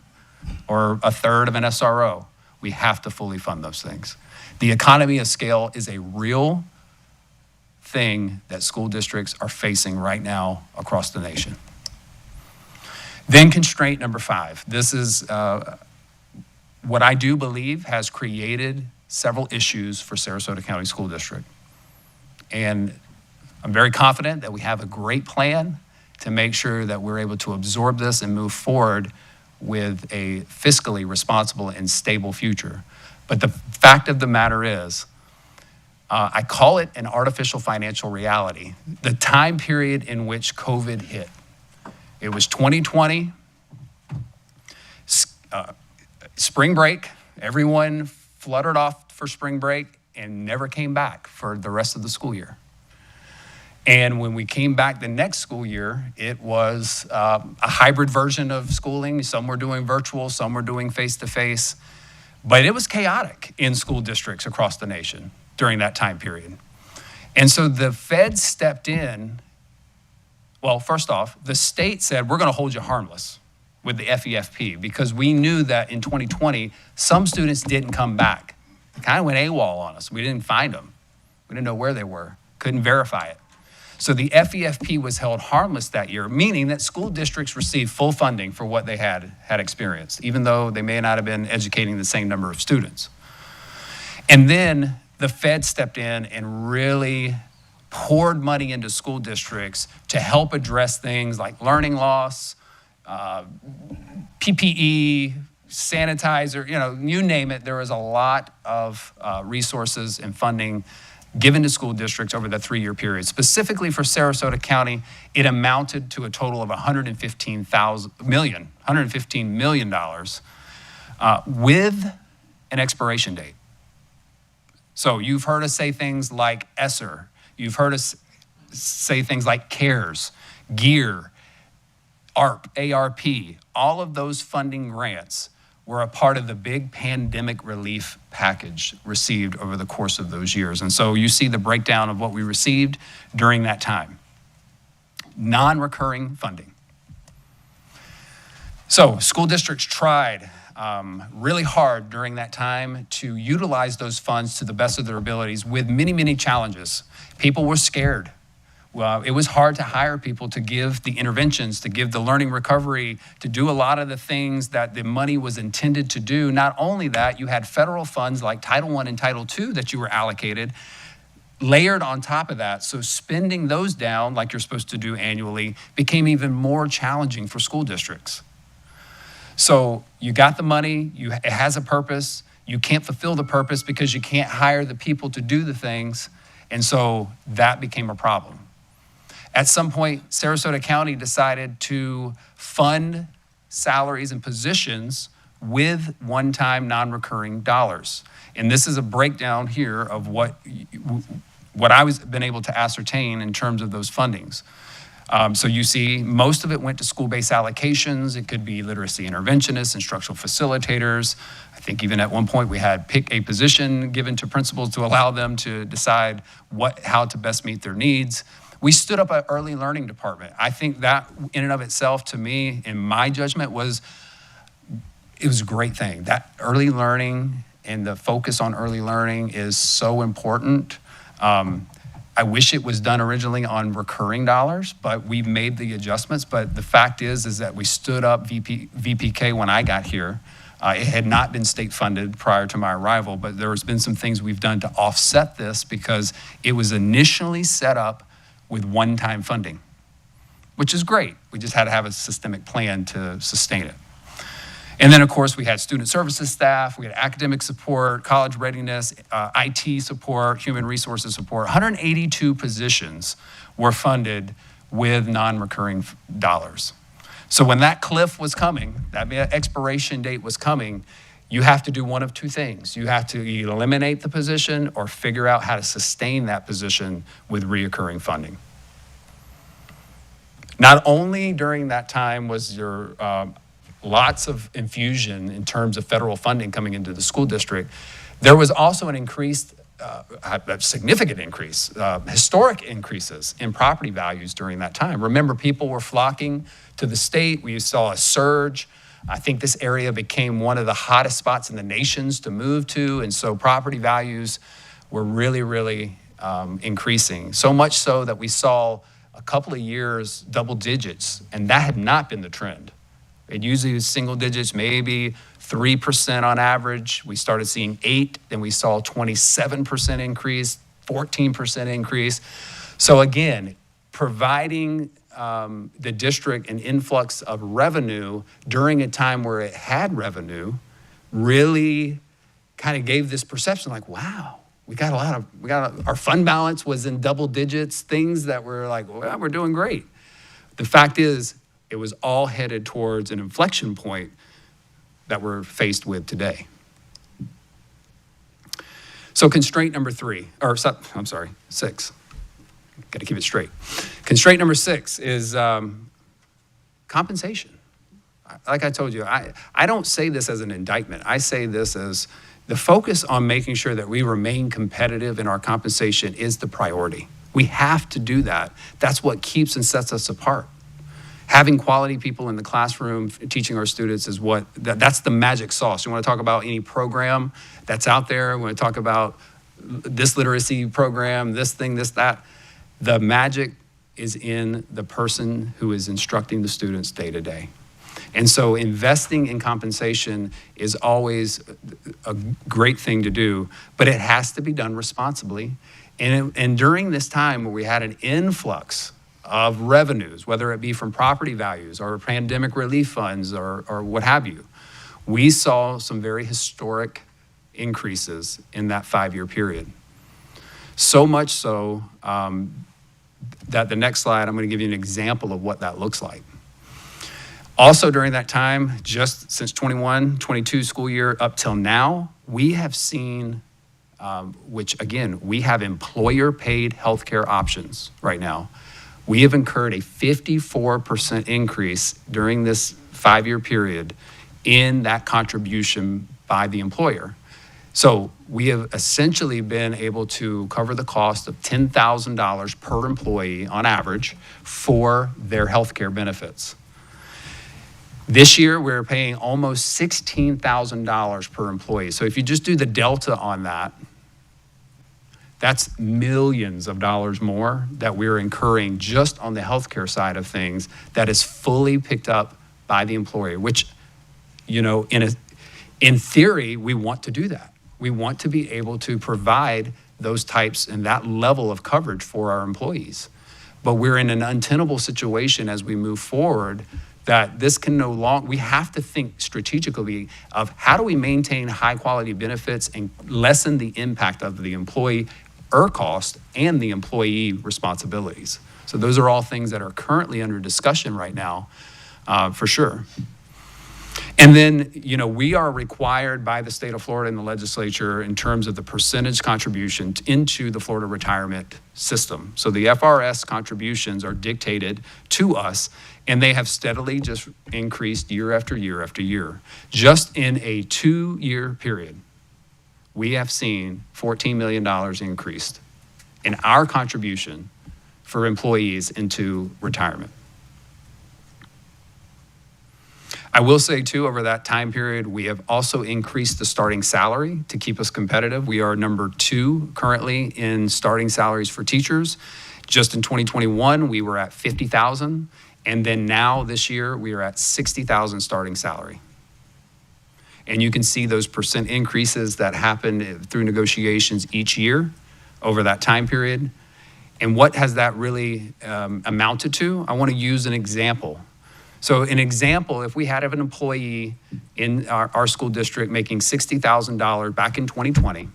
or a third of an SRO. We have to fully fund those things. The economy of scale is a real thing that school districts are facing right now across the nation. Then constraint number 5. This is what I do believe has created several issues for Sarasota County School District. And I'm very confident that we have a great plan to make sure that we're able to absorb this and move forward with a fiscally responsible and stable future. But the fact of the matter is, I call it an artificial financial reality. The time period in which COVID hit. It was 2020, spring break. Everyone fluttered off for spring break and never came back for the rest of the school year. And when we came back the next school year, it was a hybrid version of schooling. Some were doing virtual, some were doing face-to-face. But it was chaotic in school districts across the nation during that time period. And so the Fed stepped in. Well, first off, the state said, we're going to hold you harmless with the FEFP because we knew that in 2020, some students didn't come back. They kind of went AWOL on us. We didn't find them. We didn't know where they were, couldn't verify it. So the FEFP was held harmless that year, meaning that school districts received full funding for what they had experienced, even though they may not have been educating the same number of students. And then the Fed stepped in and really poured money into school districts to help address things like learning loss, PPE, sanitizer, you name it. There was a lot of resources and funding given to school districts over the 3-year period. Specifically for Sarasota County, it amounted to a total of $115 million with an expiration date. So you've heard us say things like ESSER. You've heard us say things like CARES, GEAR, ARP, ARP. All of those funding grants were a part of the big pandemic relief package received over the course of those years. And so you see the breakdown of what we received during that time. Non-recurring funding. So school districts tried really hard during that time to utilize those funds to the best of their abilities with many, many challenges. People were scared. Well, it was hard to hire people to give the interventions, to give the learning recovery, to do a lot of the things that the money was intended to do. Not only that, you had federal funds like Title I and Title II that you were allocated, layered on top of that. So spending those down like you're supposed to do annually became even more challenging for school districts. So you got the money, it has a purpose. You can't fulfill the purpose because you can't hire the people to do the things. And so that became a problem. At some point, Sarasota County decided to fund salaries and positions with one-time non-recurring dollars. And this is a breakdown here of what I was been able to ascertain in terms of those fundings. So you see, most of it went to school-based allocations. It could be literacy interventionists, instructional facilitators. I think even at one point we had pick a position given to principals to allow them to decide how to best meet their needs. We stood up an early learning department. I think that in and of itself, to me, in my judgment, it was a great thing. That early learning and the focus on early learning is so important. I wish it was done originally on recurring dollars, but we've made the adjustments. But the fact is that we stood up VPK when I got here. It had not been state funded prior to my arrival, but there's been some things we've done to offset this because it was initially set up with one-time funding, which is great. We just had to have a systemic plan to sustain it. And then, of course, we had student services staff, we had academic support, college readiness, IT support, human resources support. 182 positions were funded with non-recurring dollars. So when that cliff was coming, that expiration date was coming, you have to do one of two things. You have to eliminate the position or figure out how to sustain that position with reoccurring funding. Not only during that time was your lots of infusion in terms of federal funding coming into the school district, there was also an increased, a significant increase, historic increases in property values during that time. Remember, people were flocking to the state. We saw a surge. I think this area became one of the hottest spots in the nations to move to, and so property values were really, really increasing. So much so that we saw a couple of years double digits, and that had not been the trend. It usually was single digits, maybe 3% on average. We started seeing 8, then we saw 27% increase, 14% increase. So again, providing the district an influx of revenue during a time where it had revenue really kind of gave this perception like, wow, our fund balance was in double digits, things that were like, well, we're doing great. The fact is, it was all headed towards an inflection point that we're faced with today. So constraint number 6. Got to keep it straight. Constraint number 6 is compensation. Like I told you, I don't say this as an indictment. I say this as the focus on making sure that we remain competitive in our compensation is the priority. We have to do that. That's what keeps and sets us apart. Having quality people in the classroom teaching our students is that's the magic sauce. You want to talk about any program that's out there, we want to talk about this literacy program, this thing, this, that. The magic is in the person who is instructing the students day to day. And so investing in compensation is always a great thing to do, but it has to be done responsibly. And during this time where we had an influx of revenues, whether it be from property values or pandemic relief funds or what have you, we saw some very historic increases in that 5-year period. So much so that the next slide, I'm going to give you an example of what that looks like. Also during that time, just since 21-22 school year up till now, we have seen, which again, we have employer-paid healthcare options right now. We have incurred a 54% increase during this 5-year period in that contribution by the employer. So we have essentially been able to cover the cost of $10,000 per employee on average for their healthcare benefits. This year, we're paying almost $16,000 per employee. So if you just do the delta on that, that's millions of dollars more that we're incurring just on the healthcare side of things that is fully picked up by the employer, which, you know, in theory, we want to do that. We want to be able to provide those types and that level of coverage for our employees. But we're in an untenable situation as we move forward that this can no longer, we have to think strategically of how do we maintain high quality benefits and lessen the impact of the employee cost and the employee responsibilities. So those are all things that are currently under discussion right now, for sure. And then, you know, we are required by the state of Florida and the legislature in terms of the percentage contribution into the Florida retirement system. So the FRS contributions are dictated to us, and they have steadily just increased year after year after year. Just in a 2-year period, we have seen $14 million increased in our contribution for employees into retirement. I will say too, over that time period, we have also increased the starting salary to keep us competitive. We are number 2 currently in starting salaries for teachers. Just in 2021, we were at $50,000. And then now this year, we are at $60,000 starting salary. And you can see those percent increases that happen through negotiations each year over that time period. And what has that really amounted to? I want to use an example. So an example, if we had an employee in our school district making $60,000 back in 2020,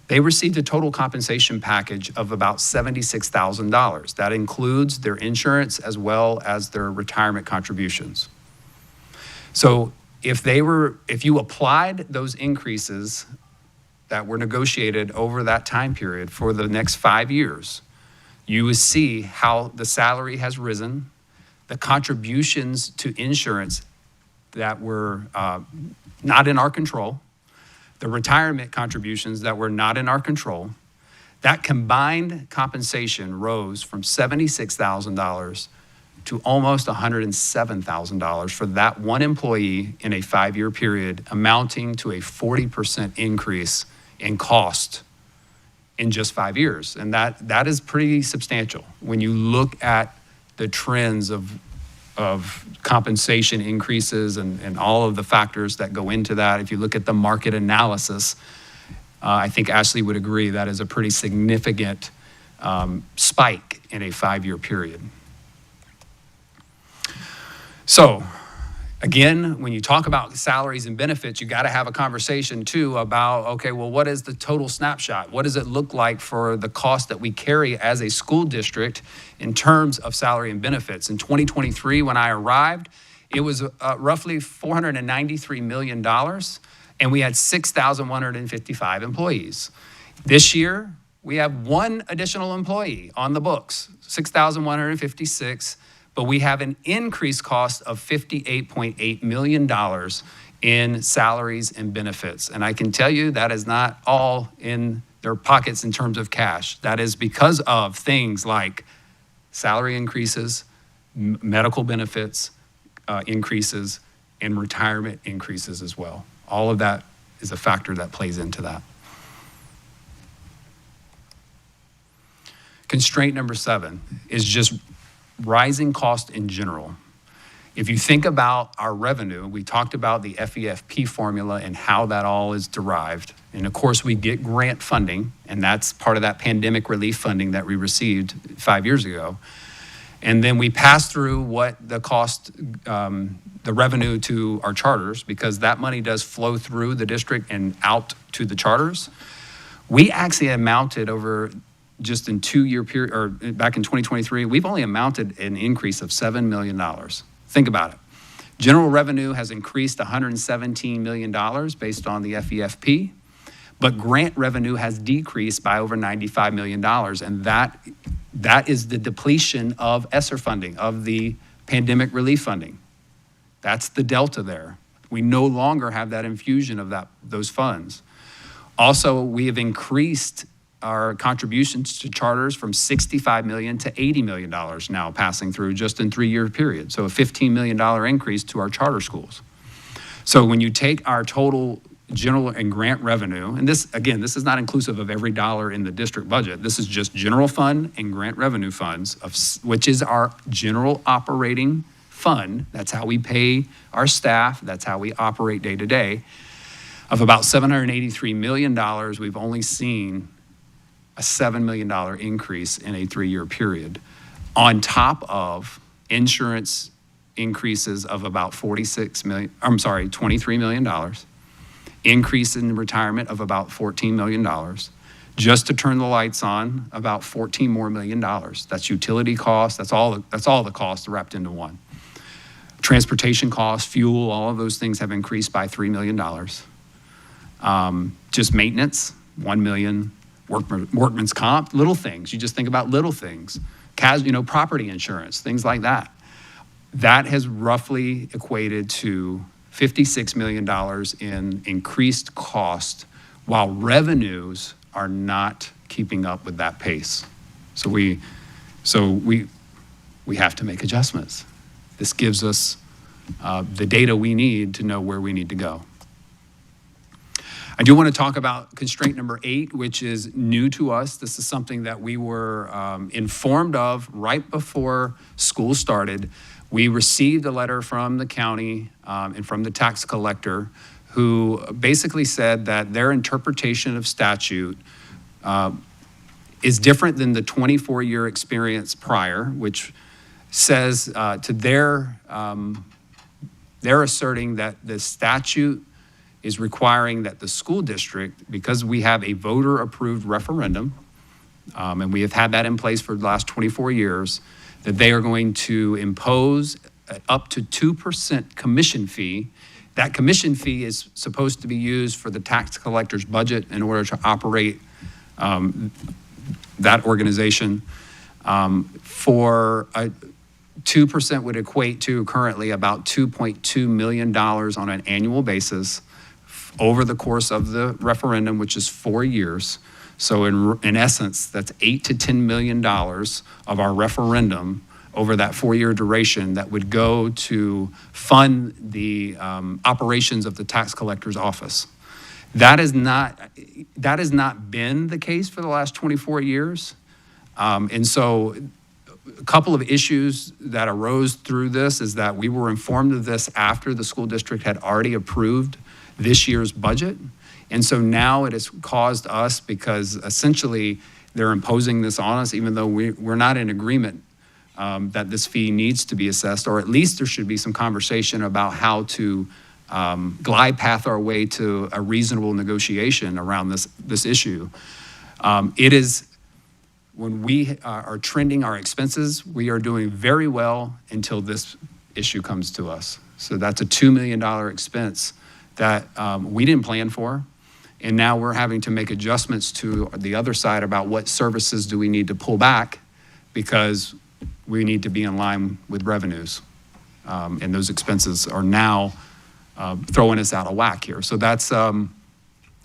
they received a total compensation package of about $76,000. That includes their insurance as well as their retirement contributions. So if you applied those increases that were negotiated over that time period for the next 5 years, you would see how the salary has risen, the contributions to insurance that were not in our control, the retirement contributions that were not in our control, that combined compensation rose from $76,000 to almost $107,000 for that one employee in a 5-year period, amounting to a 40% increase in cost in just 5 years. And that is pretty substantial when you look at the trends of compensation increases and all of the factors that go into that. If you look at the market analysis, I think Ashley would agree that is a pretty significant spike in a 5-year period. So again, when you talk about salaries and benefits, you got to have a conversation too about, okay, well, what is the total snapshot? What does it look like for the cost that we carry as a school district in terms of salary and benefits? In 2023, when I arrived, it was roughly $493 million, and we had 6,155 employees. This year, we have one additional employee on the books, 6,156, but we have an increased cost of $58.8 million in salaries and benefits. And I can tell you that is not all in their pockets in terms of cash. That is because of things like salary increases, medical benefits increases, and retirement increases as well. All of that is a factor that plays into that. Constraint number 7 is just rising cost in general. If you think about our revenue, we talked about the FEFP formula and how that all is derived. And of course, we get grant funding, and that's part of that pandemic relief funding that we received 5 years ago. And then we pass through what the cost, the revenue to our charters, because that money does flow through the district and out to the charters. We actually amounted over just in 2-year period, or back in 2023, we've only amounted an increase of $7 million. Think about it. General revenue has increased $117 million based on the FEFP, but grant revenue has decreased by over $95 million. And that is the depletion of ESSER funding, of the pandemic relief funding. That's the delta there. We no longer have that infusion of those funds. Also, we have increased our contributions to charters from $65 million to $80 million now passing through just in 3-year period. So a $15 million increase to our charter schools. So when you take our total general and grant revenue, and this, again, this is not inclusive of every dollar in the district budget. This is just general fund and grant revenue funds, which is our general operating fund. That's how we pay our staff. That's how we operate day to day. Of about $783 million, we've only seen a $7 million increase in a 3-year period, on top of insurance increases of about $23 million, increase in retirement of about $14 million, just to turn the lights on, about $14 more million. That's utility costs, that's all the costs wrapped into one. Transportation costs, fuel, all of those things have increased by $3 million. Just maintenance, $1 million. Workman's comp, little things. You just think about little things. Property insurance, things like that. That has roughly equated to $56 million in increased cost, while revenues are not keeping up with that pace. So we have to make adjustments. This gives us the data we need to know where we need to go. I do want to talk about constraint number 8, which is new to us. This is something that we were informed of right before school started. We received a letter from the county and from the tax collector, who basically said that their interpretation of statute is different than the 24-year experience prior, which says to they're asserting that the statute is requiring that the school district, because we have a voter-approved referendum, and we have had that in place for the last 24 years, that they are going to impose up to 2% commission fee. That commission fee is supposed to be used for the tax collector's budget in order to operate that organization for 2% would equate to currently about $2.2 million on an annual basis over the course of the referendum, which is 4 years. So in essence, that's $8 to $10 million of our referendum over that 4-year duration that would go to fund the operations of the tax collector's office. That has not been the case for the last 24 years. And so a couple of issues that arose through this is that we were informed of this after the school district had already approved this year's budget. And so now it has caused us, because essentially they're imposing this on us, even though we're not in agreement that this fee needs to be assessed, or at least there should be some conversation about how to glide path our way to a reasonable negotiation around this issue. It is, when we are trending our expenses, we are doing very well until this issue comes to us. So that's a $2 million expense that we didn't plan for. And now we're having to make adjustments to the other side about what services do we need to pull back, because we need to be in line with revenues. And those expenses are now throwing us out of whack here. So that's an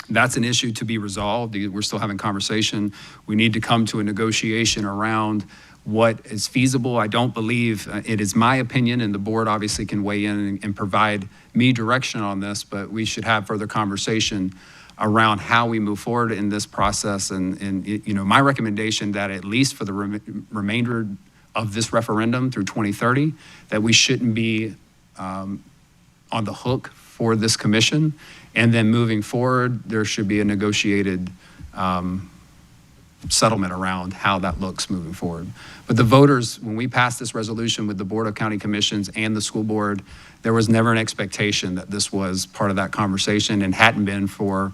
issue to be resolved. We're still having conversation. We need to come to a negotiation around what is feasible. I don't believe, it is my opinion, and the board obviously can weigh in and provide me direction on this, but we should have further conversation around how we move forward in this process. And you know, my recommendation that at least for the remainder of this referendum through 2030, that we shouldn't be on the hook for this commission. And then moving forward, there should be a negotiated settlement around how that looks moving forward. But the voters, when we passed this resolution with the Board of County Commissions and the school board, there was never an expectation that this was part of that conversation, and hadn't been for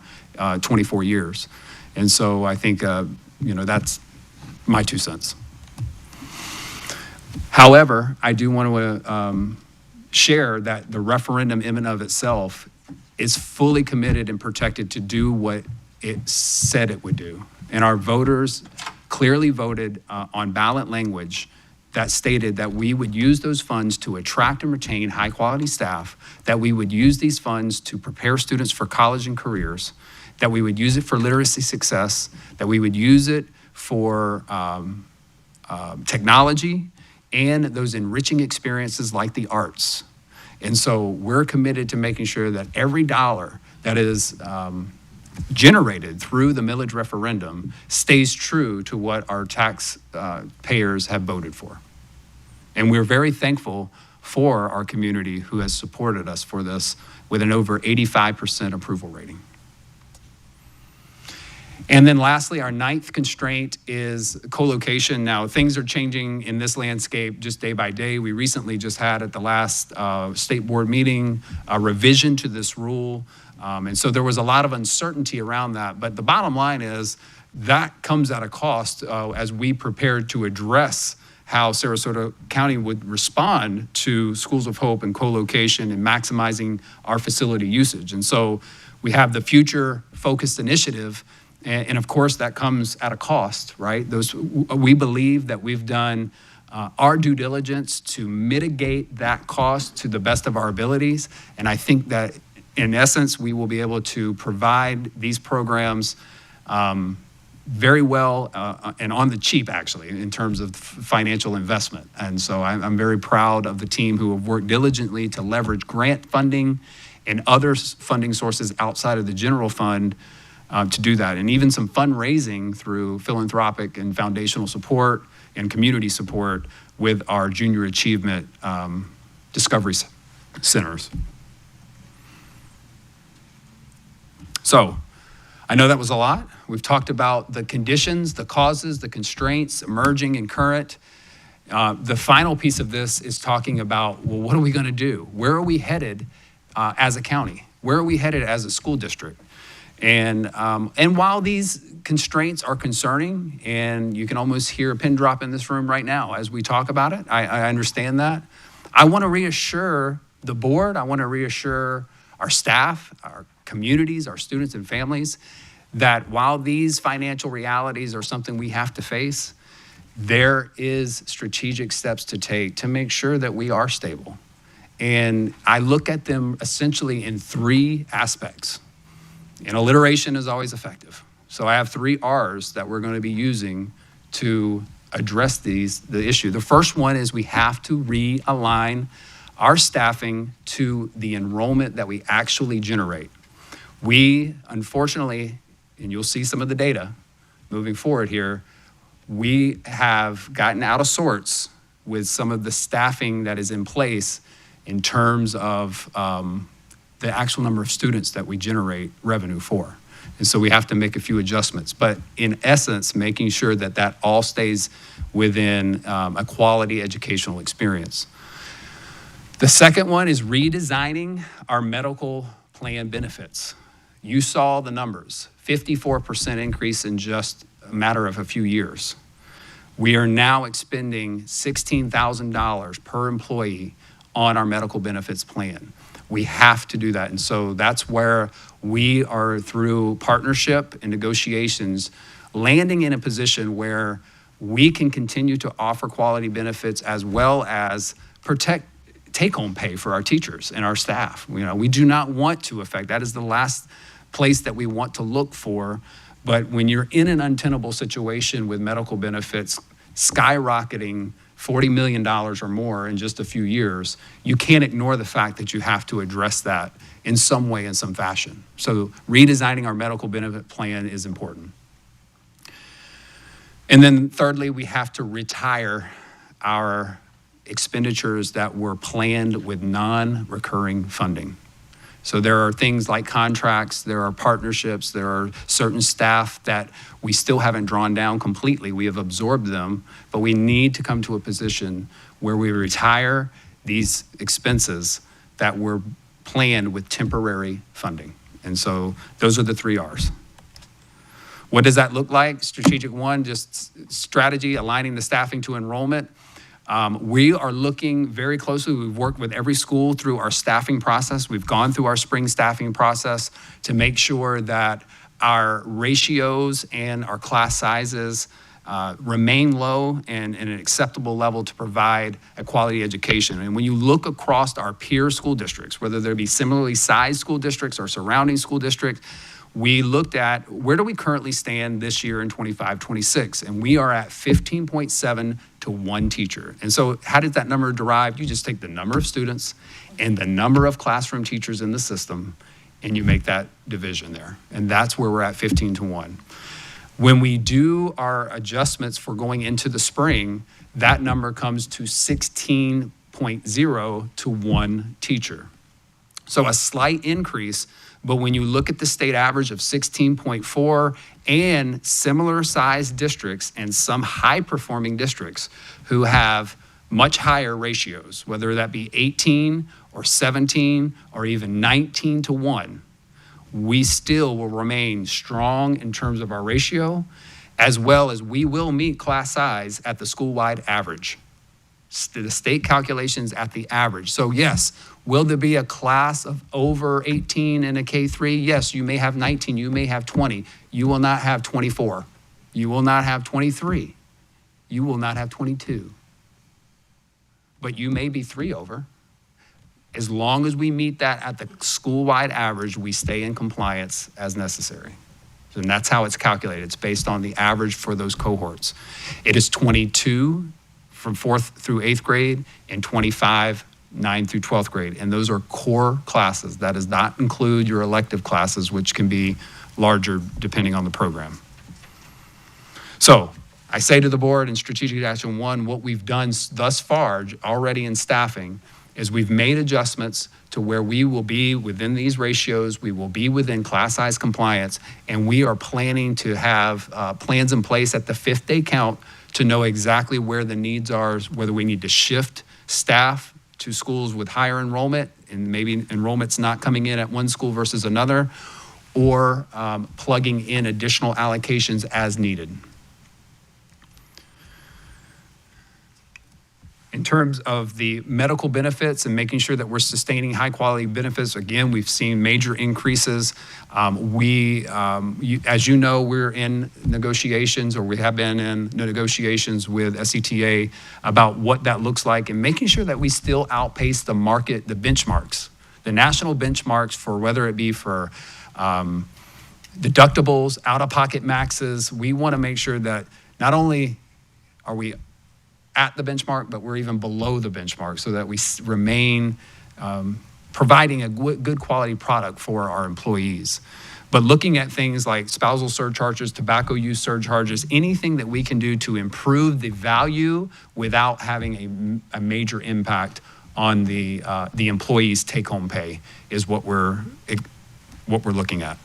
24 years. And so I think, you know, that's my 2 cents. However, I do want to share that the referendum in and of itself is fully committed and protected to do what it said it would do. And our voters clearly voted on ballot language that stated that we would use those funds to attract and retain high-quality staff, that we would use these funds to prepare students for college and careers, that we would use it for literacy success, that we would use it for technology, and those enriching experiences like the arts. And so we're committed to making sure that every dollar that is generated through the millage referendum stays true to what our taxpayers have voted for. And we're very thankful for our community who has supported us for this with an over 85% approval rating. And then lastly, our 9th constraint is co-location. Now, things are changing in this landscape just day by day. We recently just had at the last state board meeting a revision to this rule. And so there was a lot of uncertainty around that. But the bottom line is that comes at a cost as we prepare to address how Sarasota County would respond to Schools of Hope and co-location and maximizing our facility usage. And so we have the Future Focused Initiative. And of course, that comes at a cost, right? We believe that we've done our due diligence to mitigate that cost to the best of our abilities. And I think that in essence, we will be able to provide these programs very well and on the cheap, actually, in terms of financial investment. And so I'm very proud of the team who have worked diligently to leverage grant funding and other funding sources outside of the general fund to do that. And even some fundraising through philanthropic and foundational support and community support with our junior achievement discovery centers. So I know that was a lot. We've talked about the conditions, the causes, the constraints, emerging and current. The final piece of this is talking about, well, what are we going to do? Where are we headed as a county? Where are we headed as a school district? And while these constraints are concerning, and you can almost hear a pin drop in this room right now as we talk about it, I understand that. I want to reassure the board, I want to reassure our staff, our communities, our students and families, that while these financial realities are something we have to face, there is strategic steps to take to make sure that we are stable. And I look at them essentially in three aspects. And alliteration is always effective. So I have 3 R's that we're going to be using to address the issue. The first one is we have to realign our staffing to the enrollment that we actually generate. We, unfortunately, and you'll see some of the data moving forward here, we have gotten out of sorts with some of the staffing that is in place in terms of the actual number of students that we generate revenue for. And so we have to make a few adjustments. But in essence, making sure that that all stays within a quality educational experience. The second one is redesigning our medical plan benefits. You saw the numbers, 54% increase in just a matter of a few years. We are now expending $16,000 per employee on our medical benefits plan. We have to do that. And so that's where we are, through partnership and negotiations, landing in a position where we can continue to offer quality benefits as well as protect take-home pay for our teachers and our staff. You know, we do not want to affect, that is the last place that we want to look for. But when you're in an untenable situation with medical benefits skyrocketing $40 million or more in just a few years, you can't ignore the fact that you have to address that in some way, in some fashion. So redesigning our medical benefit plan is important. And then thirdly, we have to retire our expenditures that were planned with non-recurring funding. So there are things like contracts, there are partnerships, there are certain staff that we still haven't drawn down completely. We have absorbed them, but we need to come to a position where we retire these expenses that were planned with temporary funding. And so those are the 3 R's. What does that look like? Strategic 1, just strategy, aligning the staffing to enrollment. We are looking very closely. We've worked with every school through our staffing process. We've gone through our spring staffing process to make sure that our ratios and our class sizes remain low and in an acceptable level to provide a quality education. And when you look across our peer school districts, whether they be similarly sized school districts or surrounding school districts, we looked at where do we currently stand this year in 25-26, and we are at 15.7 to 1 teacher. And so how did that number derive? You just take the number of students and the number of classroom teachers in the system, and you make that division there. And that's where we're at 15 to 1. When we do our adjustments for going into the spring, that number comes to 16.0 to 1 teacher. So a slight increase, but when you look at the state average of 16.4 and similar sized districts and some high performing districts who have much higher ratios, whether that be 18 or 17 or even 19 to 1, we still will remain strong in terms of our ratio, as well as we will meet class size at the school-wide average. The state calculations at the average. So yes, will there be a class of over 18 in a K-3? Yes, you may have 19, you may have 20. You will not have 24. You will not have 23. You will not have 22. But you may be 3 over. As long as we meet that at the school-wide average, we stay in compliance as necessary. And that's how it's calculated. It's based on the average for those cohorts. It is 22 from 4th through 8th grade and 25 9th through 12th grade. And those are core classes. That does not include your elective classes, which can be larger depending on the program. So I say to the board in Strategic Action 1, what we've done thus far already in staffing is we've made adjustments to where we will be within these ratios, we will be within class size compliance, and we are planning to have plans in place at the 5th day count to know exactly where the needs are, whether we need to shift staff to schools with higher enrollment, and maybe enrollment's not coming in at one school versus another, or plugging in additional allocations as needed. In terms of the medical benefits and making sure that we're sustaining high-quality benefits, again, we've seen major increases. As you know, we're in negotiations, or we have been in negotiations with SCTA about what that looks like, and making sure that we still outpace the market, the benchmarks, the national benchmarks, for whether it be for deductibles, out-of-pocket maxes. We want to make sure that not only are we at the benchmark, but we're even below the benchmark, so that we remain providing a good quality product for our employees. But looking at things like spousal surcharges, tobacco use surcharges, anything that we can do to improve the value without having a major impact on the employee's take-home pay is what we're looking at.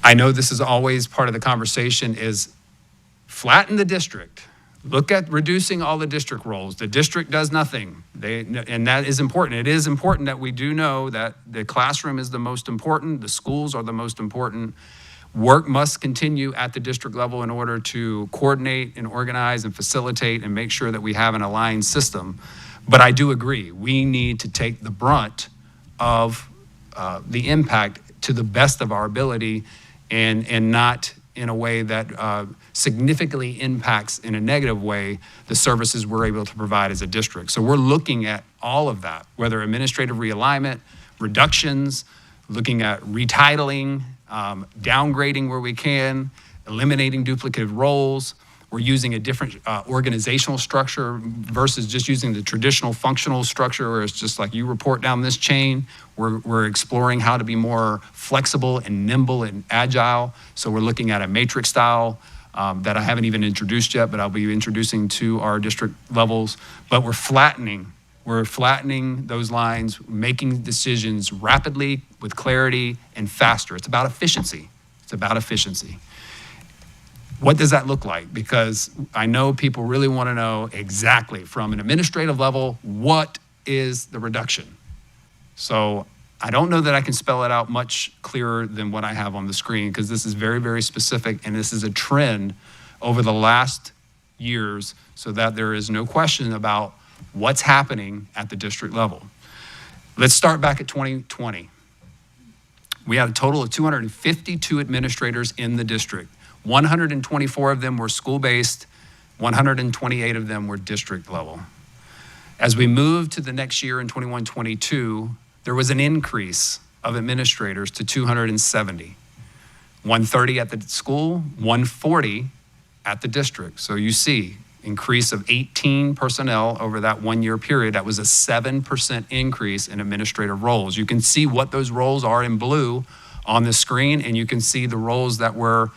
I know this is always part of the conversation, is flatten the district. Look at reducing all the district roles. The district does nothing. And that is important. It is important that we do know that the classroom is the most important, the schools are the most important. Work must continue at the district level in order to coordinate and organize and facilitate and make sure that we have an aligned system. But I do agree, we need to take the brunt of the impact to the best of our ability, and not in a way that significantly impacts in a negative way the services we're able to provide as a district. So we're looking at all of that, whether administrative realignment, reductions, looking at retitling, downgrading where we can, eliminating duplicative roles. We're using a different organizational structure versus just using the traditional functional structure where it's just like you report down this chain. We're exploring how to be more flexible and nimble and agile. So we're looking at a matrix style that I haven't even introduced yet, but I'll be introducing to our district levels. But we're flattening those lines, making decisions rapidly, with clarity, and faster. It's about efficiency. What does that look like? Because I know people really want to know exactly from an administrative level, what is the reduction? So I don't know that I can spell it out much clearer than what I have on the screen, because this is very, very specific, and this is a trend over the last years, so that there is no question about what's happening at the district level. Let's start back at 2020. We had a total of 252 administrators in the district. 124 of them were school-based, 128 of them were district level. As we moved to the next year in 21-22, there was an increase of administrators to 270. 130 at the school, 140 at the district. So you see, increase of 18 personnel over that 1 year period. That was a 7% increase in administrative roles. You can see what those roles are in blue on the screen, and you can see the roles that were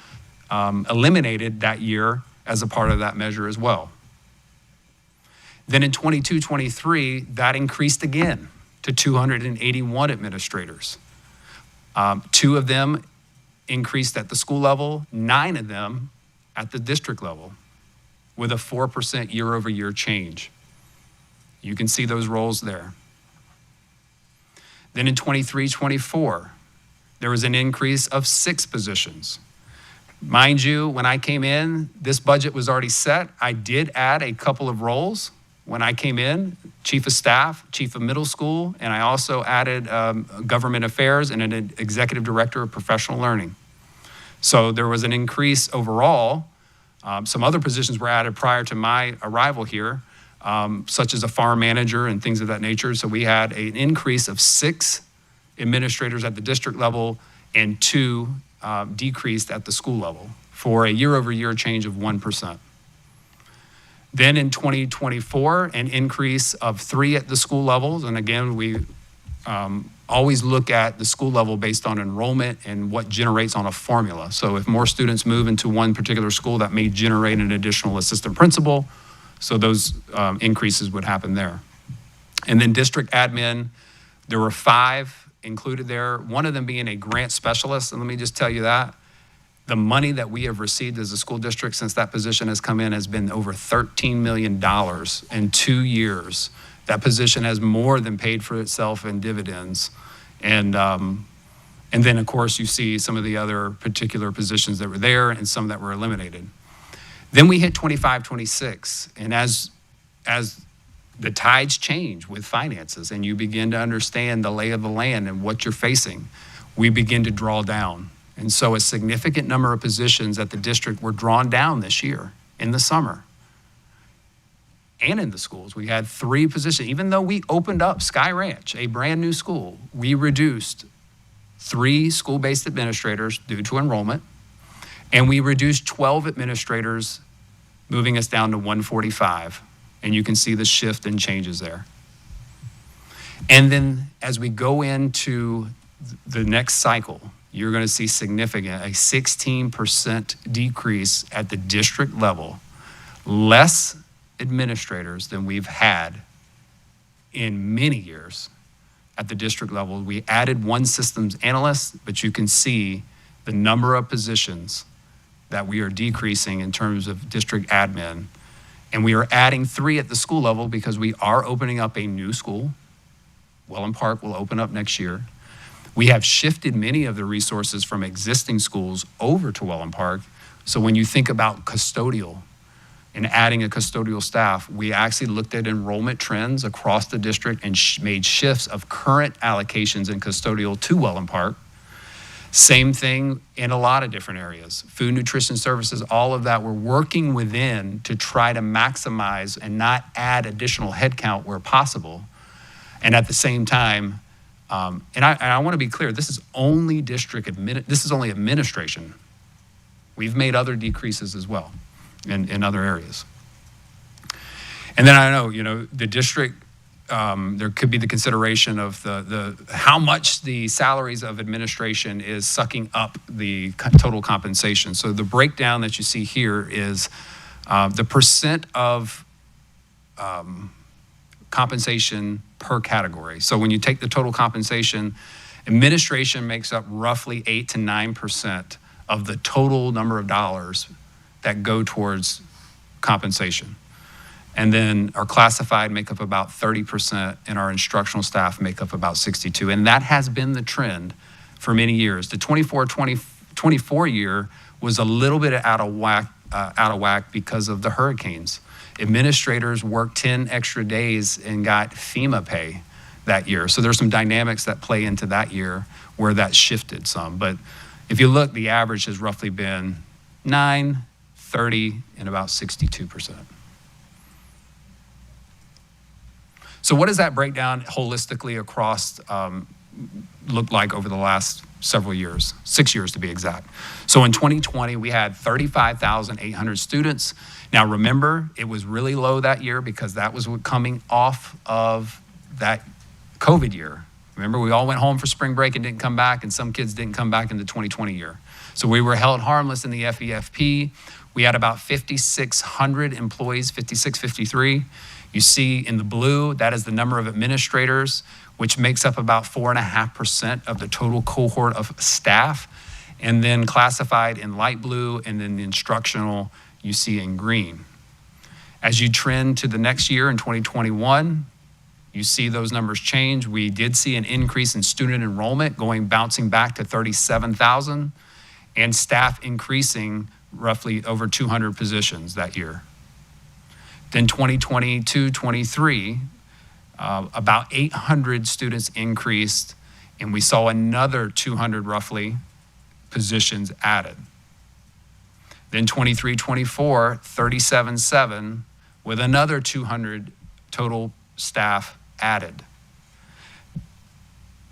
eliminated that year as a part of that measure as well. Then in 22-23, that increased again to 281 administrators. 2 of them increased at the school level, 9 of them at the district level, with a 4% year-over-year change. You can see those roles there. Then in 23-24, there was an increase of 6 positions. Mind you, when I came in, this budget was already set. I did add a couple of roles when I came in, chief of staff, chief of middle school, and I also added government affairs and an executive director of professional learning. So there was an increase overall. Some other positions were added prior to my arrival here, such as a farm manager and things of that nature. So we had an increase of 6 administrators at the district level and 2 decreased at the school level, for a year-over-year change of 1%. Then in 2024, an increase of 3 at the school levels. And again, we always look at the school level based on enrollment and what generates on a formula. So if more students move into one particular school, that may generate an additional assistant principal. So those increases would happen there. And then district admin, there were 5 included there, one of them being a grant specialist. And let me just tell you that the money that we have received as a school district since that position has come in has been over $13 million in 2 years. That position has more than paid for itself in dividends. And then, of course, you see some of the other particular positions that were there and some that were eliminated. Then we hit 25, 26, and as the tides change with finances and you begin to understand the lay of the land and what you're facing, we begin to draw down. And so a significant number of positions at the district were drawn down this year in the summer and in the schools. We had 3 positions. Even though we opened up Sky Ranch, a brand new school, we reduced 3 school-based administrators due to enrollment, and we reduced 12 administrators, moving us down to 145. And you can see the shift and changes there. And then as we go into the next cycle, you're going to see significant, a 16% decrease at the district level, less administrators than we've had in many years at the district level. We added 1 systems analyst, but you can see the number of positions that we are decreasing in terms of district admin. And we are adding 3 at the school level because we are opening up a new school. Welland Park will open up next year. We have shifted many of the resources from existing schools over to Welland Park. So when you think about custodial and adding a custodial staff, we actually looked at enrollment trends across the district and made shifts of current allocations in custodial to Welland Park. Same thing in a lot of different areas. Food, nutrition services, all of that, we're working within to try to maximize and not add additional headcount where possible. And at the same time, and I want to be clear, this is only this is only administration. We've made other decreases as well in other areas. And then I know, the district, there could be the consideration of the how much the salaries of administration is sucking up the total compensation. So the breakdown that you see here is the percent of compensation per category. So when you take the total compensation, administration makes up roughly 8 to 9% of the total number of dollars that go towards compensation. And then our classified make up about 30%, and our instructional staff make up about 62%. And that has been the trend for many years. The 24 year was a little bit out of whack because of the hurricanes. Administrators worked 10 extra days and got FEMA pay that year. So there's some dynamics that play into that year where that shifted some. But if you look, the average has roughly been 9, 30, and about 62%. So what does that breakdown holistically across look like over the last several years, 6 years to be exact? So in 2020, we had 35,800 students. Now remember, it was really low that year because that was coming off of that COVID year. Remember, we all went home for spring break and didn't come back, and some kids didn't come back in the 2020 year. So we were held harmless in the FEFP. We had about 5,600 employees, 53. You see in the blue, that is the number of administrators, which makes up about 4.5% of the total cohort of staff. And then classified in light blue, and then the instructional you see in green. As you trend to the next year in 2021, you see those numbers change. We did see an increase in student enrollment bouncing back to 37,000, and staff increasing roughly over 200 positions that year. Then 2022-23, about 800 students increased, and we saw another 200 roughly positions added. Then 23-24, 37,700 with another 200 total staff added.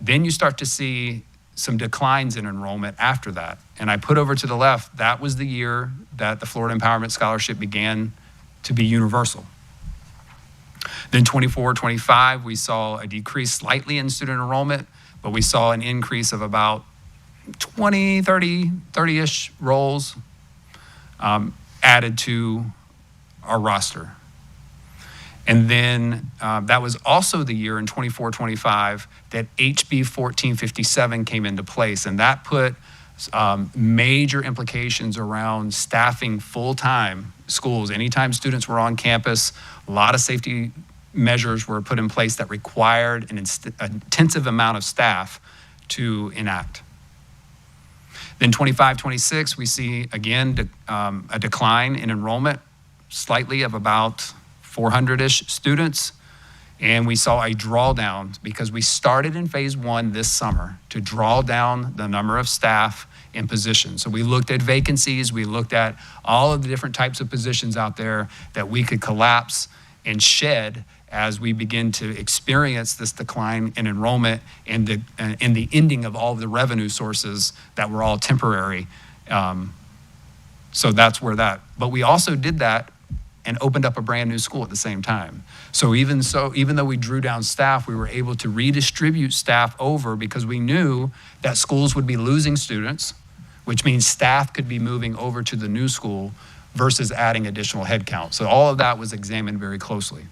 Then you start to see some declines in enrollment after that. And I put over to the left, that was the year that the Florida Empowerment Scholarship began to be universal. Then 24-25, we saw a decrease slightly in student enrollment, but we saw an increase of about 30-ish roles added to our roster. And then that was also the year in 24-25 that HB 1457 came into place, and that put major implications around staffing full-time schools. Anytime students were on campus, a lot of safety measures were put in place that required an intensive amount of staff to enact. Then 25, 26, we see again a decline in enrollment, slightly of about 400-ish students. And we saw a drawdown because we started in phase one this summer to draw down the number of staff in positions. So we looked at vacancies, we looked at all of the different types of positions out there that we could collapse and shed as we begin to experience this decline in enrollment and the ending of all of the revenue sources that were all temporary. So that's where that, but we also did that and opened up a brand new school at the same time. So even though we drew down staff, we were able to redistribute staff over because we knew that schools would be losing students, which means staff could be moving over to the new school versus adding additional headcount. So all of that was examined very closely.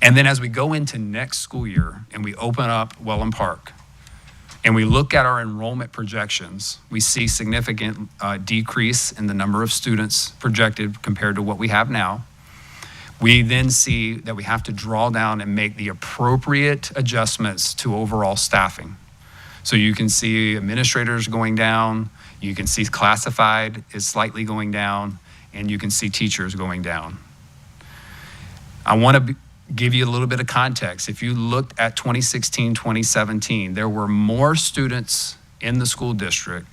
And then as we go into next school year and we open up Welland Park and we look at our enrollment projections, we see significant decrease in the number of students projected compared to what we have now. We then see that we have to draw down and make the appropriate adjustments to overall staffing. So you can see administrators going down, you can see classified is slightly going down, and you can see teachers going down. I want to give you a little bit of context. If you looked at 2016, 2017, there were more students in the school district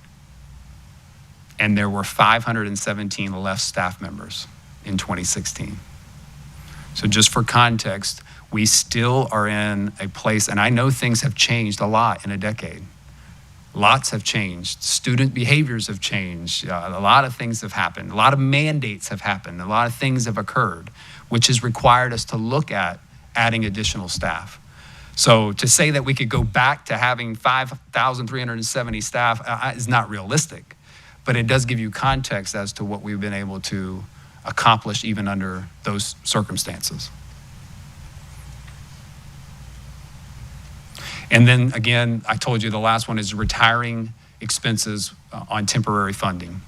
and there were 517 less staff members in 2016. So just for context, we still are in a place, and I know things have changed a lot in a decade. Lots have changed. Student behaviors have changed. A lot of things have happened. A lot of mandates have happened. A lot of things have occurred, which has required us to look at adding additional staff. So to say that we could go back to having 5,370 staff is not realistic, but it does give you context as to what we've been able to accomplish even under those circumstances. And then again, I told you the last one is retiring expenses on temporary funding.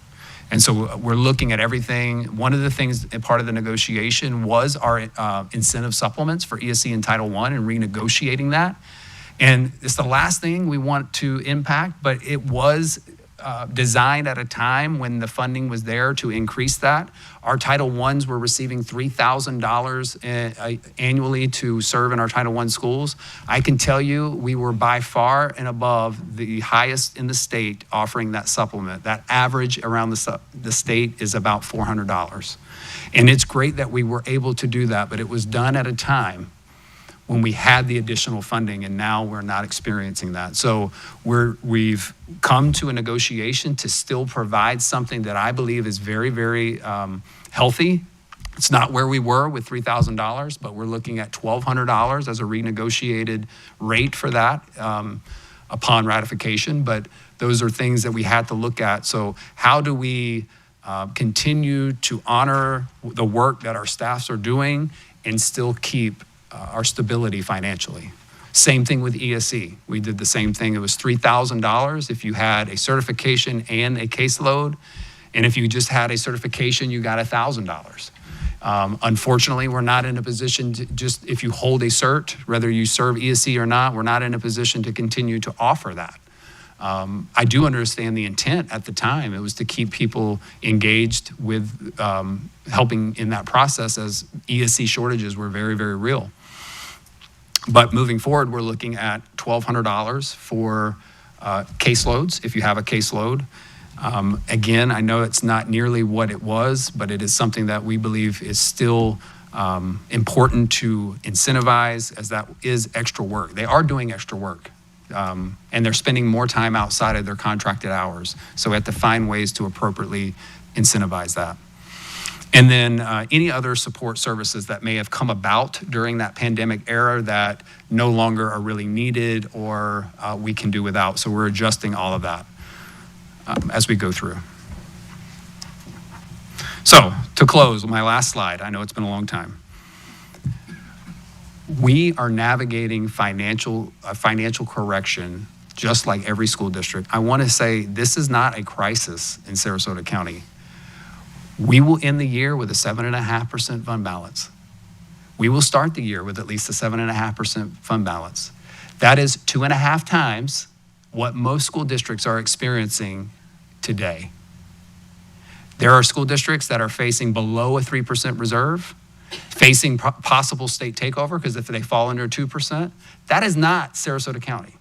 And so we're looking at everything. One of the things, part of the negotiation was our incentive supplements for ESC and Title I and renegotiating that. And it's the last thing we want to impact, but it was designed at a time when the funding was there to increase that. Our Title I's were receiving $3,000 annually to serve in our Title I schools. I can tell you we were by far and above the highest in the state offering that supplement. That average around the state is about $400. And it's great that we were able to do that, but it was done at a time when we had the additional funding, and now we're not experiencing that. So we've come to a negotiation to still provide something that I believe is very, very healthy. It's not where we were with $3,000, but we're looking at $1,200 as a renegotiated rate for that upon ratification. But those are things that we had to look at. So how do we continue to honor the work that our staffs are doing and still keep our stability financially? Same thing with ESE. We did the same thing. It was $3,000 if you had a certification and a caseload. And if you just had a certification, you got $1,000. Unfortunately, we're not in a position to just, if you hold a cert, whether you serve ESE or not, we're not in a position to continue to offer that. I do understand the intent at the time. It was to keep people engaged with helping in that process as ESE shortages were very, very real. But moving forward, we're looking at $1,200 for caseloads, if you have a caseload. Again, I know it's not nearly what it was, but it is something that we believe is still important to incentivize, as that is extra work. They are doing extra work, and they're spending more time outside of their contracted hours. So we have to find ways to appropriately incentivize that. And then any other support services that may have come about during that pandemic era that no longer are really needed or we can do without. So we're adjusting all of that as we go through. So to close, my last slide, I know it's been a long time. We are navigating financial correction just like every school district. I want to say this is not a crisis in Sarasota County. We will end the year with a 7.5% fund balance. We will start the year with at least a 7.5% fund balance. That is 2.5 times what most school districts are experiencing today. There are school districts that are facing below a 3% reserve, facing possible state takeover, because if they fall under 2%, that is not Sarasota County.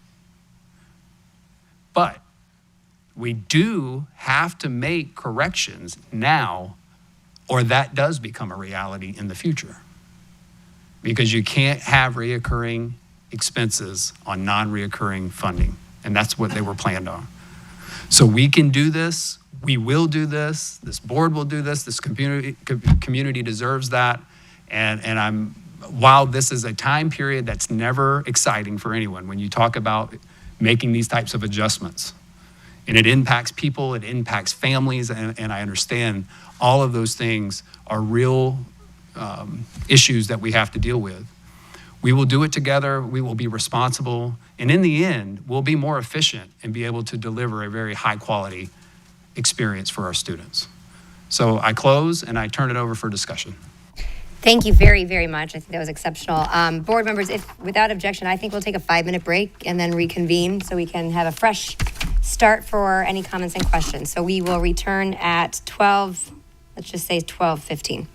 But we do have to make corrections now, or that does become a reality in the future. Because you can't have reoccurring expenses on non-reoccurring funding, and that's what they were planned on. So we can do this, we will do this board will do this community deserves that, and while this is a time period that's never exciting for anyone, when you talk about making these types of adjustments, and it impacts people, it impacts families, and I understand all of those things are real issues that we have to deal with. We will do it together, we will be responsible, and in the end, we'll be more efficient and be able to deliver a very high quality experience for our students. So I close and I turn it over for discussion. Thank you very, very much. I think that was exceptional. Board members, if without objection, I think we'll take a 5-minute break and then reconvene so we can have a fresh start for any comments and questions. So we will return at 12, let's just say 12:15.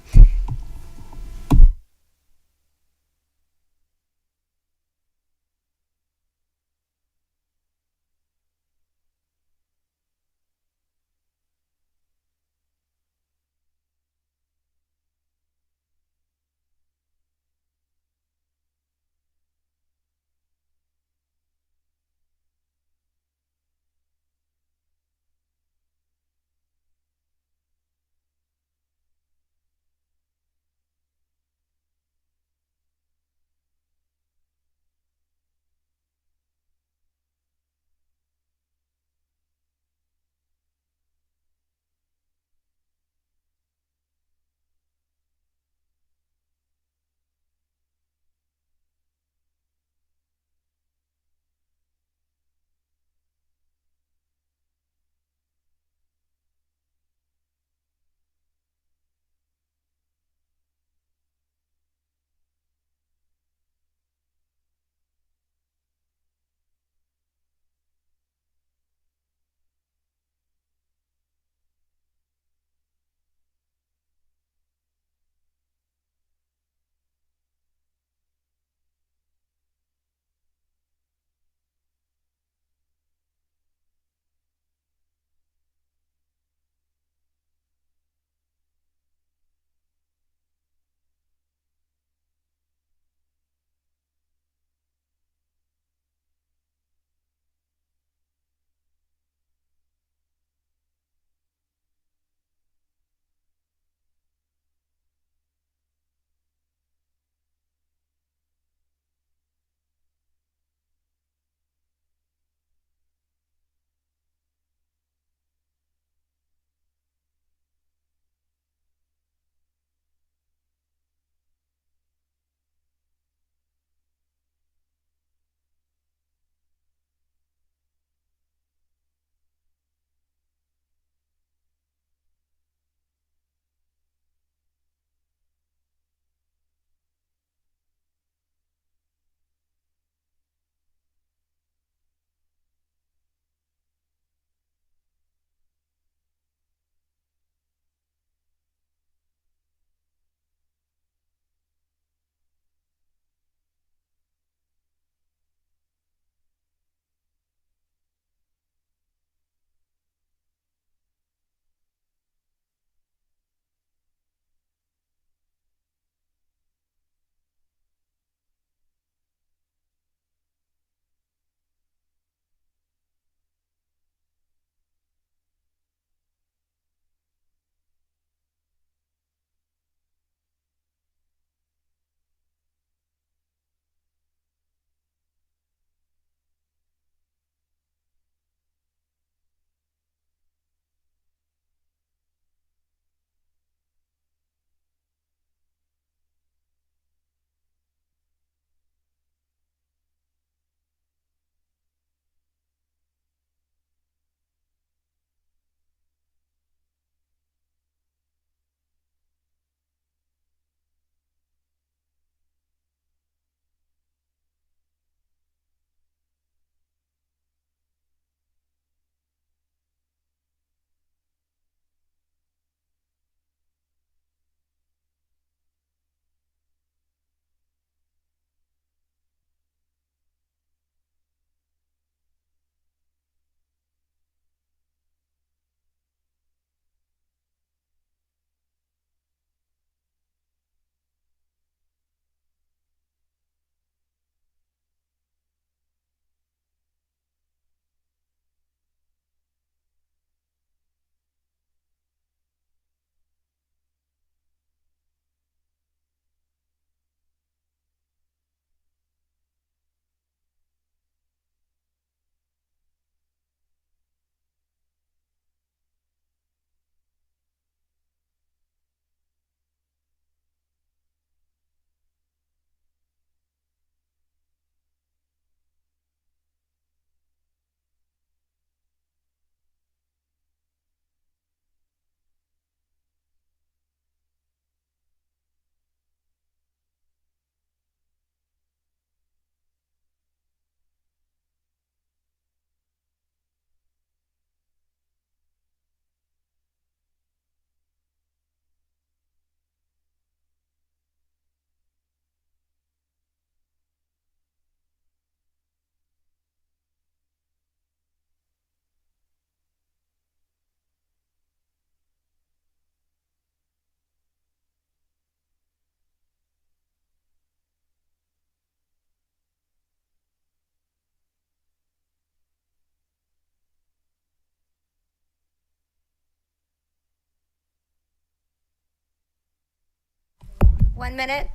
1 minute.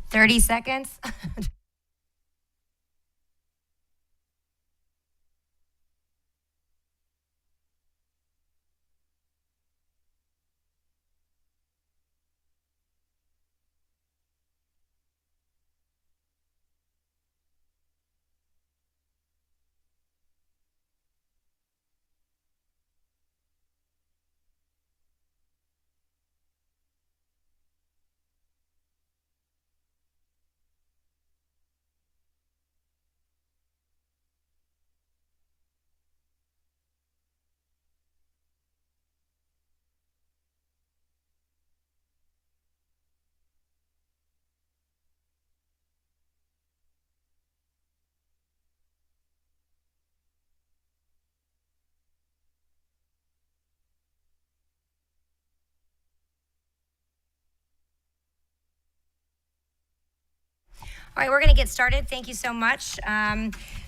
Thirty seconds. All right, we're going to get started. Thank you so much.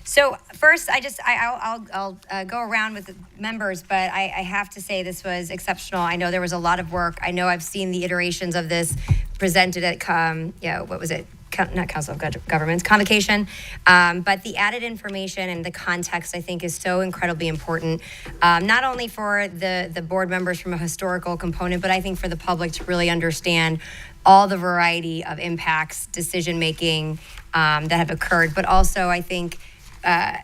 So first, I'll go around with the members, but I have to say this was exceptional. I know there was a lot of work. I know I've seen the iterations of this presented at, what was it? Not Council of Governments, Convocation, but the added information and the context, I think, is so incredibly important, not only for the board members from a historical component, but I think for the public to really understand all the variety of impacts, decision-making that have occurred, but also I think I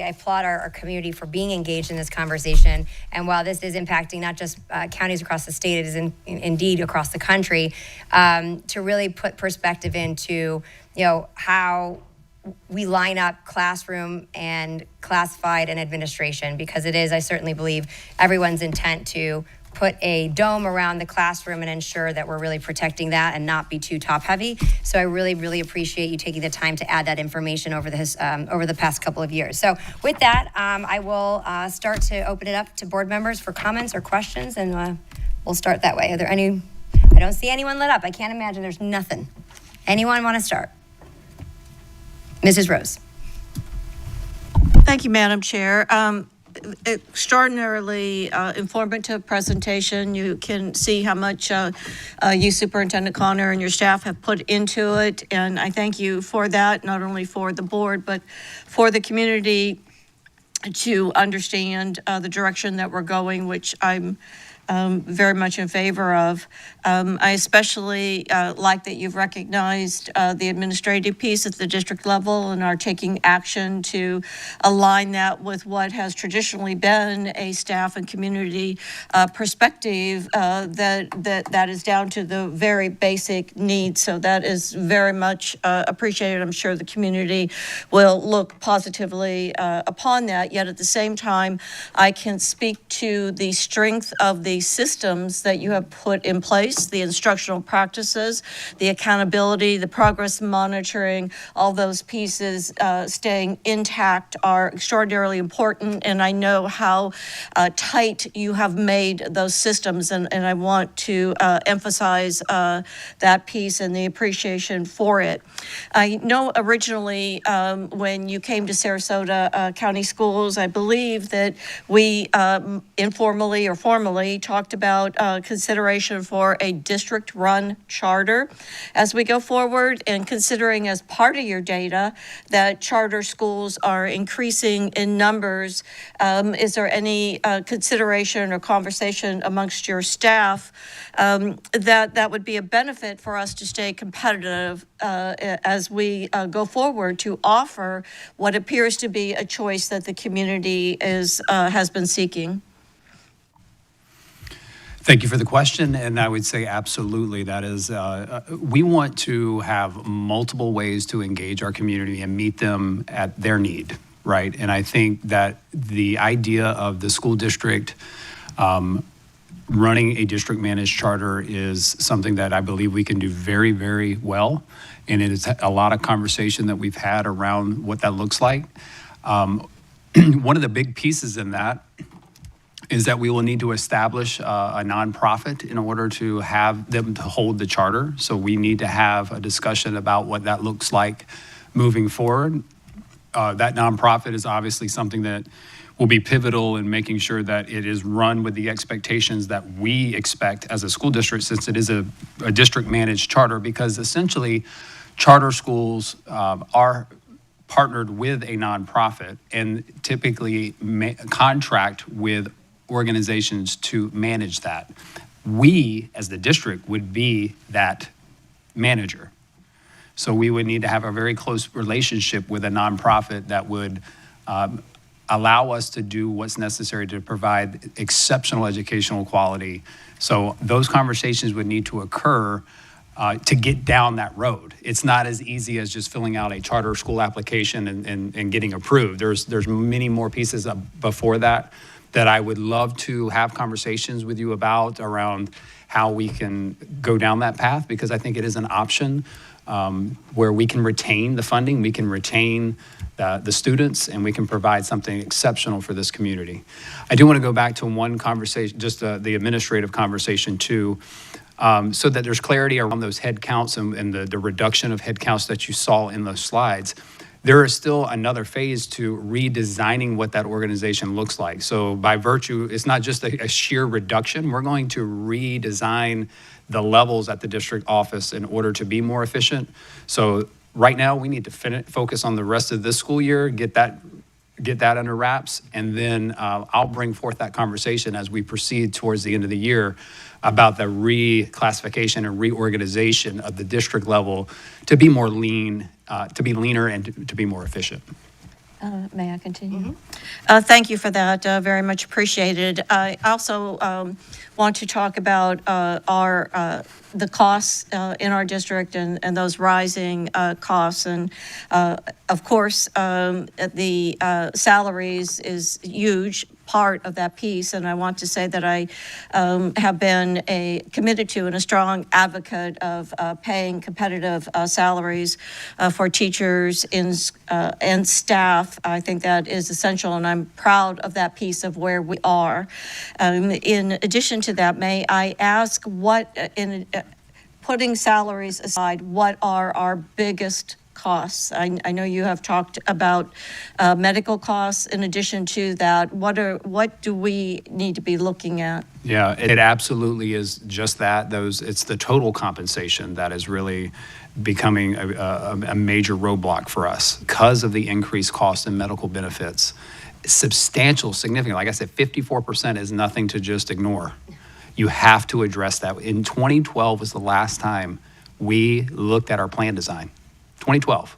applaud our community for being engaged in this conversation. And while this is impacting not just counties across the state, it is indeed across the country, to really put perspective into, how we line up classroom and classified and administration, because it is, I certainly believe, everyone's intent to put a dome around the classroom and ensure that we're really protecting that and not be too top heavy. So I really, really appreciate you taking the time to add that information over the past couple of years. So with that, I will start to open it up to board members for comments or questions, and we'll start that way. Are there any? I don't see anyone lit up. I can't imagine there's nothing. Anyone want to start? Mrs. Rose. Thank you, Madam Chair. Extraordinarily informative presentation. You can see how much you, Superintendent Connor, and your staff have put into it, and I thank you for that, not only for the board, but for the community to understand the direction that we're going, which I'm very much in favor of. I especially like that you've recognized the administrative piece at the district level and are taking action to align that with what has traditionally been a staff and community perspective that is down to the very basic needs. So that is very much appreciated. I'm sure the community will look positively upon that. Yet at the same time, I can speak to the strength of the systems that you have put in place, the instructional practices, the accountability, the progress monitoring, all those pieces staying intact are extraordinarily important. And I know how tight you have made those systems. And I want to emphasize that piece and the appreciation for it. I know originally when you came to Sarasota County Schools, I believe that we informally or formally talked about consideration for a district-run charter as we go forward, and considering as part of your data that charter schools are increasing in numbers, is there any consideration or conversation amongst your staff that would be a benefit for us to stay competitive as we go forward to offer what appears to be a choice that the community has been seeking? Thank you for the question, and I would say absolutely. That is, we want to have multiple ways to engage our community and meet them at their need, right? And I think that the idea of the school district running a district-managed charter is something that I believe we can do very, very well, and it is a lot of conversation that we've had around what that looks like. One of the big pieces in that is that we will need to establish a nonprofit in order to have them to hold the charter. So we need to have a discussion about what that looks like moving forward. That nonprofit is obviously something that will be pivotal in making sure that it is run with the expectations that we expect as a school district, since it is a district-managed charter, because essentially charter schools are partnered with a nonprofit and typically contract with organizations to manage that. We, as the district, would be that manager. So we would need to have a very close relationship with a nonprofit that would allow us to do what's necessary to provide exceptional educational quality. So those conversations would need to occur to get down that road. It's not as easy as just filling out a charter school application and getting approved. There's many more pieces before that I would love to have conversations with you about around how we can go down that path, because I think it is an option where we can retain the funding, we can retain the students, and we can provide something exceptional for this community. I do want to go back to one conversation, just the administrative conversation too, so that there's clarity around those head counts and the reduction of head counts that you saw in those slides. There is still another phase to redesigning what that organization looks like. So by virtue, it's not just a sheer reduction. We're going to redesign the levels at the district office in order to be more efficient. So right now, we need to focus on the rest of this school year, get that under wraps, and then I'll bring forth that conversation as we proceed towards the end of the year about the reclassification and reorganization of the district level to be more lean, to be leaner, and to be more efficient. May I continue? Thank you for that. Very much appreciated. I also want to talk about the costs in our district and those rising costs. And of course, the salaries is huge part of that piece, and I want to say that I have been committed to and a strong advocate of paying competitive salaries for teachers and staff. I think that is essential, and I'm proud of that piece of where we are. In addition to that, may I ask putting salaries aside, what are our biggest costs? I know you have talked about medical costs. In addition to that, what do we need to be looking at? Yeah, it absolutely is just that. It's the total compensation that is really becoming a major roadblock for us because of the increased cost in medical benefits. Substantial, significant. Like I said, 54% is nothing to just ignore. You have to address that. In 2012 was the last time we looked at our plan design. 2012.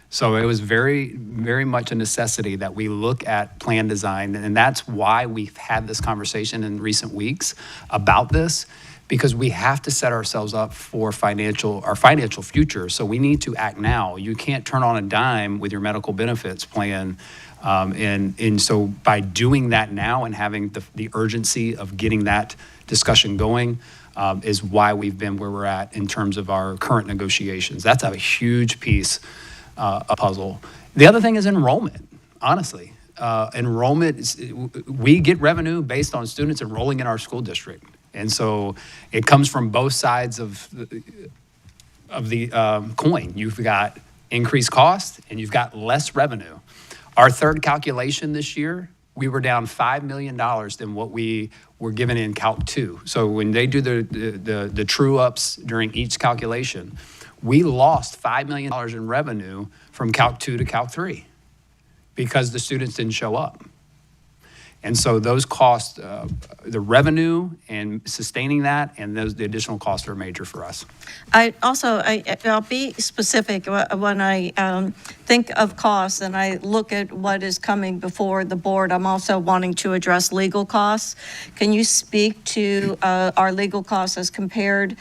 So it was very, very much a necessity that we look at plan design. And that's why we've had this conversation in recent weeks about this, because we have to set ourselves up for our financial future. So we need to act now. You can't turn on a dime with your medical benefits plan. And so by doing that now and having the urgency of getting that discussion going, is why we've been where we're at in terms of our current negotiations. That's a huge piece of puzzle. The other thing is enrollment, honestly. Enrollment, we get revenue based on students enrolling in our school district. And so it comes from both sides of the coin. You've got increased cost and you've got less revenue. Our third calculation this year, we were down $5 million than what we were given in Calc 2. So when they do the true ups during each calculation, we lost $5 million in revenue from Calc 2 to Calc 3 because the students didn't show up. And so those costs, the revenue and sustaining that, and the additional costs are major for us. I'll be specific when I think of costs and I look at what is coming before the board. I'm also wanting to address legal costs. Can you speak to our legal costs as compared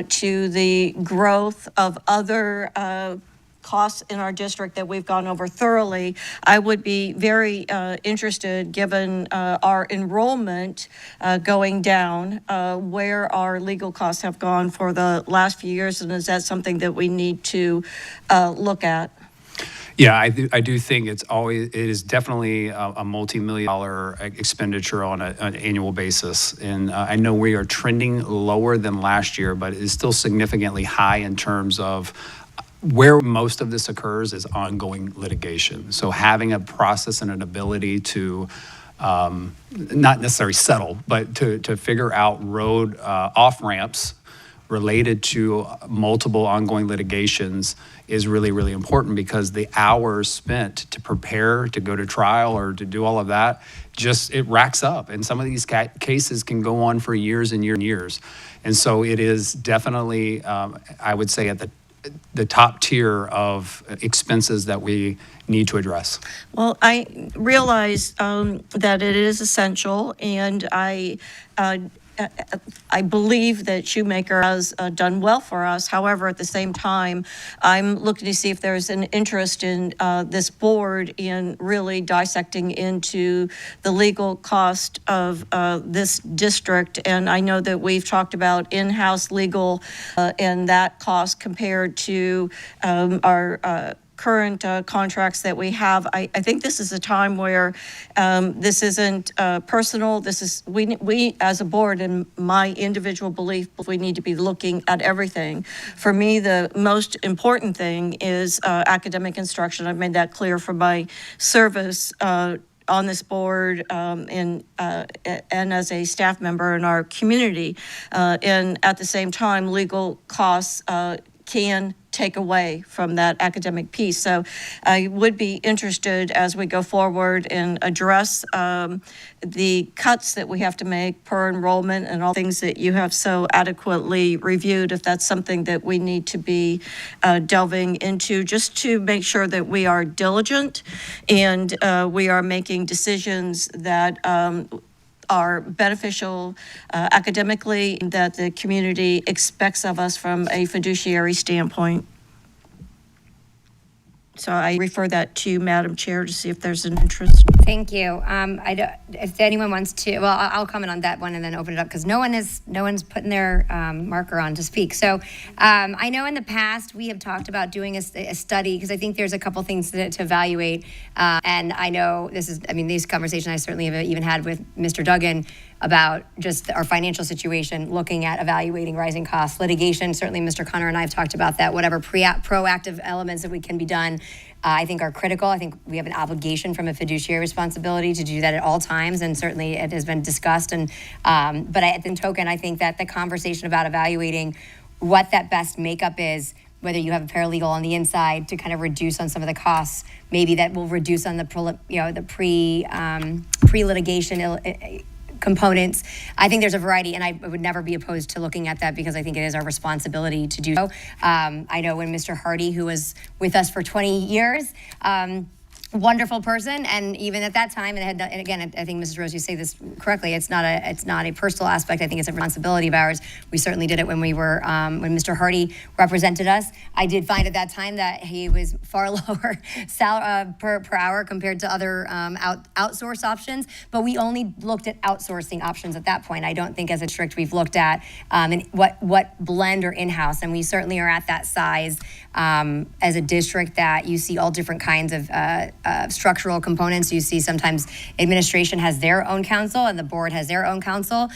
to the growth of other costs in our district that we've gone over thoroughly? I would be very interested, given our enrollment going down, where our legal costs have gone for the last few years, and is that something that we need to look at? Yeah, I do think it is definitely a multi-million-dollar expenditure on an annual basis. And I know we are trending lower than last year, but it is still significantly high in terms of where most of this occurs is ongoing litigation. So having a process and an ability to not necessarily settle, but to figure out road off-ramps related to multiple ongoing litigations is really, really important, because the hours spent to prepare to go to trial or to do all of that, it racks up. And some of these cases can go on for years and years and years. And so it is definitely, I would say, at the top tier of expenses that we need to address. Well, I realize that it is essential, and I believe that Shoemaker has done well for us. However, at the same time, I'm looking to see if there's an interest in this board in really dissecting into the legal cost of this district. And I know that we've talked about in-house legal and that cost compared to our current contracts that we have. I think this is a time where this isn't personal. This is, we as a board, and my individual belief, we need to be looking at everything. For me, the most important thing is academic instruction. I've made that clear from my service on this board and as a staff member in our community. And at the same time, legal costs can take away from that academic piece. So I would be interested as we go forward and address the cuts that we have to make per enrollment and all things that you have so adequately reviewed, if that's something that we need to be delving into, just to make sure that we are diligent and we are making decisions that are beneficial academically, that the community expects of us from a fiduciary standpoint. So I refer that to Madam Chair to see if there's an interest. Thank you. If anyone wants to, well, I'll comment on that one and then open it up, because no one's putting their marker on to speak. So I know in the past we have talked about doing a study, because I think there's a couple things to evaluate. And I know these conversations I certainly have even had with Mr. Duggan about just our financial situation, looking at evaluating rising costs, litigation. Certainly Mr. Connor and I have talked about that. Whatever proactive elements that we can be done, I think are critical. I think we have an obligation from a fiduciary responsibility to do that at all times, and certainly it has been discussed. And but at the token, I think that the conversation about evaluating what that best makeup is, whether you have a paralegal on the inside to kind of reduce on some of the costs, maybe that will reduce on the pre-litigation components. I think there's a variety, and I would never be opposed to looking at that, because I think it is our responsibility to do so. I know when Mr. Hardy, who was with us for 20 years, wonderful person, and even at that time, and again, I think Mrs. Rose, you say this correctly. It's not a personal aspect. I think it's a responsibility of ours. We certainly did it when we were when Mr. Hardy represented us. I did find at that time that he was far lower salary per hour compared to other outsource options. But we only looked at outsourcing options at that point. I don't think as a district we've looked at and what blend or in-house, and we certainly are at that size as a district that you see all different kinds of structural components. You see sometimes administration has their own counsel and the board has their own counsel.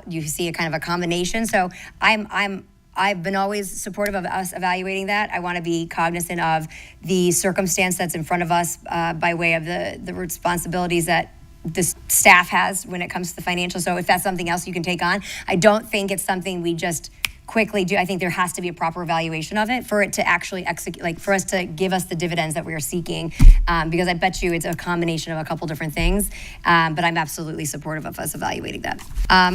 You see a kind of a combination. So I've been always supportive of us evaluating that. I want to be cognizant of the circumstance that's in front of us by way of the responsibilities that the staff has when it comes to the financial. So if that's something else you can take on, I don't think it's something we just quickly do, I think there has to be a proper evaluation of it for it to actually execute, like for us to give us the dividends that we are seeking. Because I bet you it's a combination of a couple different things. But I'm absolutely supportive of us evaluating that.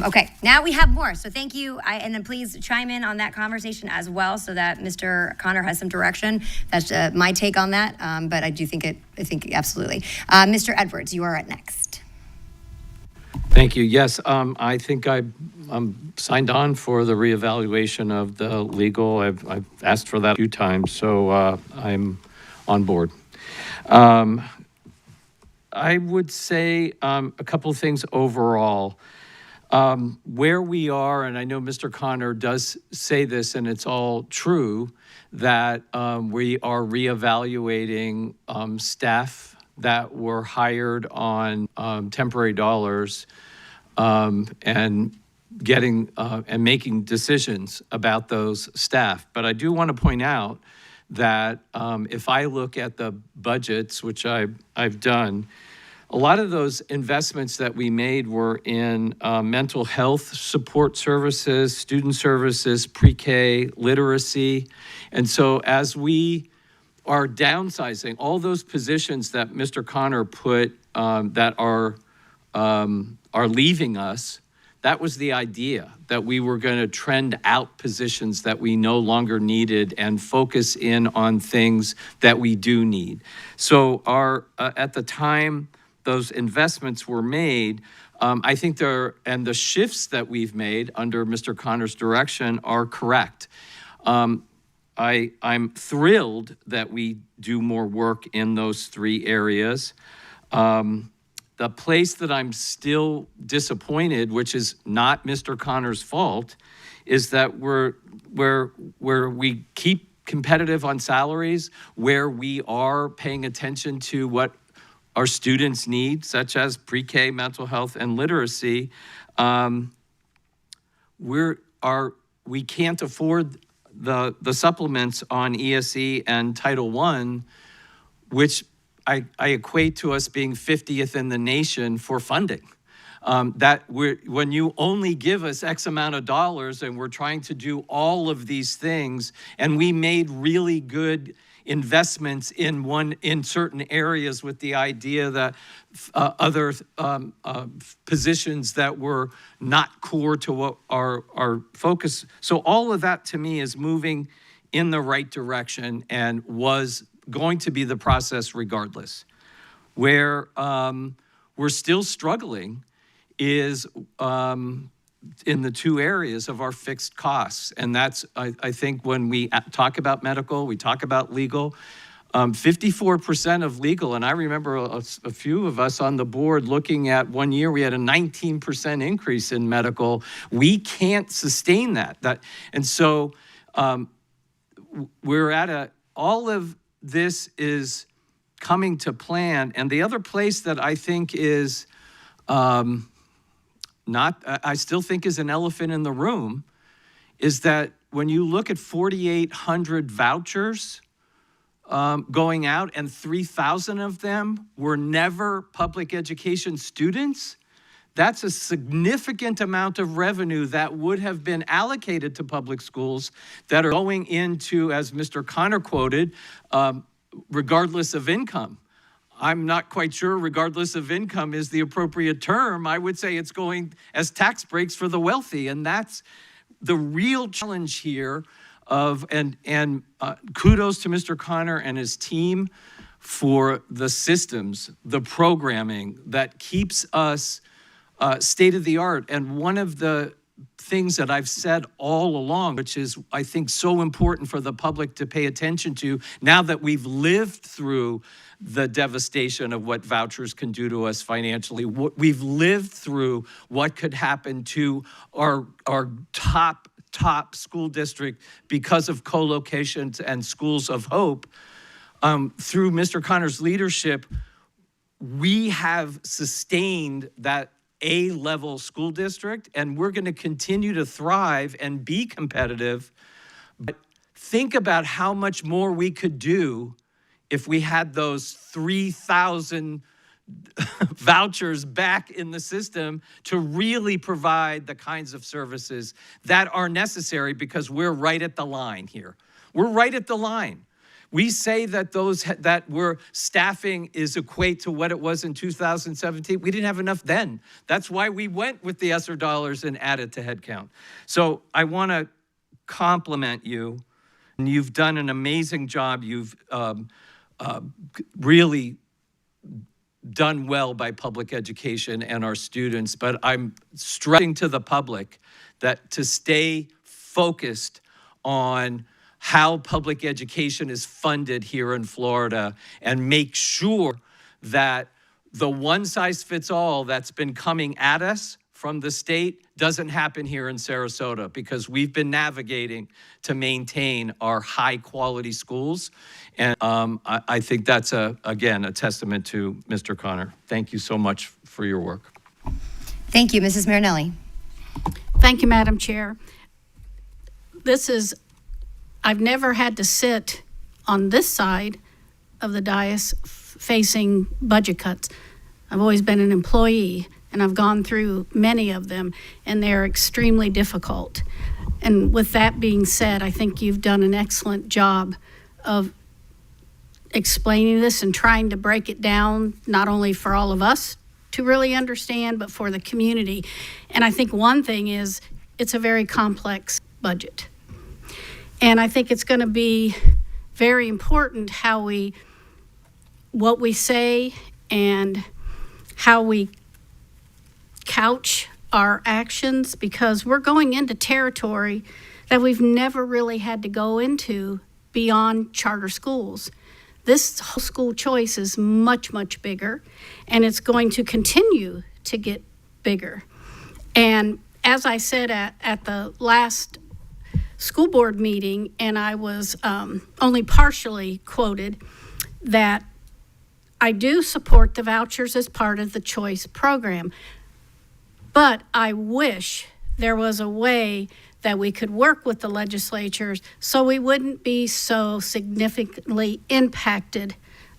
Okay, now we have more. So thank you. And then please chime in on that conversation as well so that Mr. Connor has some direction. That's my take on that. But I do think I think absolutely. Mr. Edwards, you are up next. Thank you. Yes, I think I'm signed on for the reevaluation of the legal. I've asked for that a few times, so I'm on board. I would say a couple of things overall. Where we are, and I know Mr. Connor does say this, and it's all true, that we are reevaluating staff that were hired on temporary dollars and getting and making decisions about those staff. But I do want to point out that if I look at the budgets, which I've done, a lot of those investments that we made were in mental health support services, student services, pre-K, literacy. And so as we are downsizing, all those positions that Mr. Connor put that are leaving us, that was the idea, that we were going to trend out positions that we no longer needed and focus in on things that we do need. So at the time those investments were made, I think the shifts that we've made under Mr. Connor's direction are correct. I'm thrilled that we do more work in those three areas. The place that I'm still disappointed, which is not Mr. Connor's fault, is that where we keep competitive on salaries, where we are paying attention to what our students need, such as pre-K, mental health, and literacy, we can't afford the supplements on ESE and Title I, which I equate to us being 50th in the nation for funding. When you only give us X amount of dollars and we're trying to do all of these things, and we made really good investments in certain areas with the idea that other positions that were not core to what our focus. So all of that to me is moving in the right direction and was going to be the process regardless. Where we're still struggling is in the two areas of our fixed costs. And that's, I think, when we talk about medical, we talk about legal, 54% of legal, and I remember a few of us on the board looking at one year, we had a 19% increase in medical. We can't sustain that. And so we're at all of this is coming to plan. And the other place that I think is I still think is an elephant in the room is that when you look at 4,800 vouchers going out and 3,000 of them were never public education students, that's a significant amount of revenue that would have been allocated to public schools that are going into, as Mr. Connor quoted, regardless of income. I'm not quite sure regardless of income is the appropriate term. I would say it's going as tax breaks for the wealthy. And that's the real challenge here and kudos to Mr. Connor and his team for the systems, the programming that keeps us state of the art. And one of the things that I've said all along, which is, I think, so important for the public to pay attention to now that we've lived through the devastation of what vouchers can do to us financially. We've lived through what could happen to our top school district because of co-locations and schools of hope. Through Mr. Connor's leadership, we have sustained that A-level school district, and we're going to continue to thrive and be competitive. But think about how much more we could do if we had those 3,000 vouchers back in the system to really provide the kinds of services that are necessary, because we're right at the line here. We're right at the line. We say that staffing is equate to what it was in 2017. We didn't have enough then. That's why we went with the ESSER dollars and added to headcount. So I want to compliment you. And you've done an amazing job. You've really done well by public education and our students. But I'm stressing to the public that to stay focused on how public education is funded here in Florida, and make sure that the one-size-fits-all that's been coming at us from the state doesn't happen here in Sarasota, because we've been navigating to maintain our high-quality schools. And I think that's, again, a testament to Mr. Connor. Thank you so much for your work. Thank you, Mrs. Marinelli. Thank you, Madam Chair. I've never had to sit on this side of the dais facing budget cuts. I've always been an employee, and I've gone through many of them, and they're extremely difficult. And with that being said, I think you've done an excellent job of explaining this and trying to break it down, not only for all of us to really understand, but for the community. And I think one thing is, it's a very complex budget. And I think it's going to be very important what we say and how we couch our actions, because we're going into territory that we've never really had to go into beyond charter schools. This whole school choice is much, much bigger, and it's going to continue to get bigger. And as I said at the last school board meeting, and I was only partially quoted, that I do support the vouchers as part of the choice program, but I wish there was a way that we could work with the legislatures so we wouldn't be so significantly impacted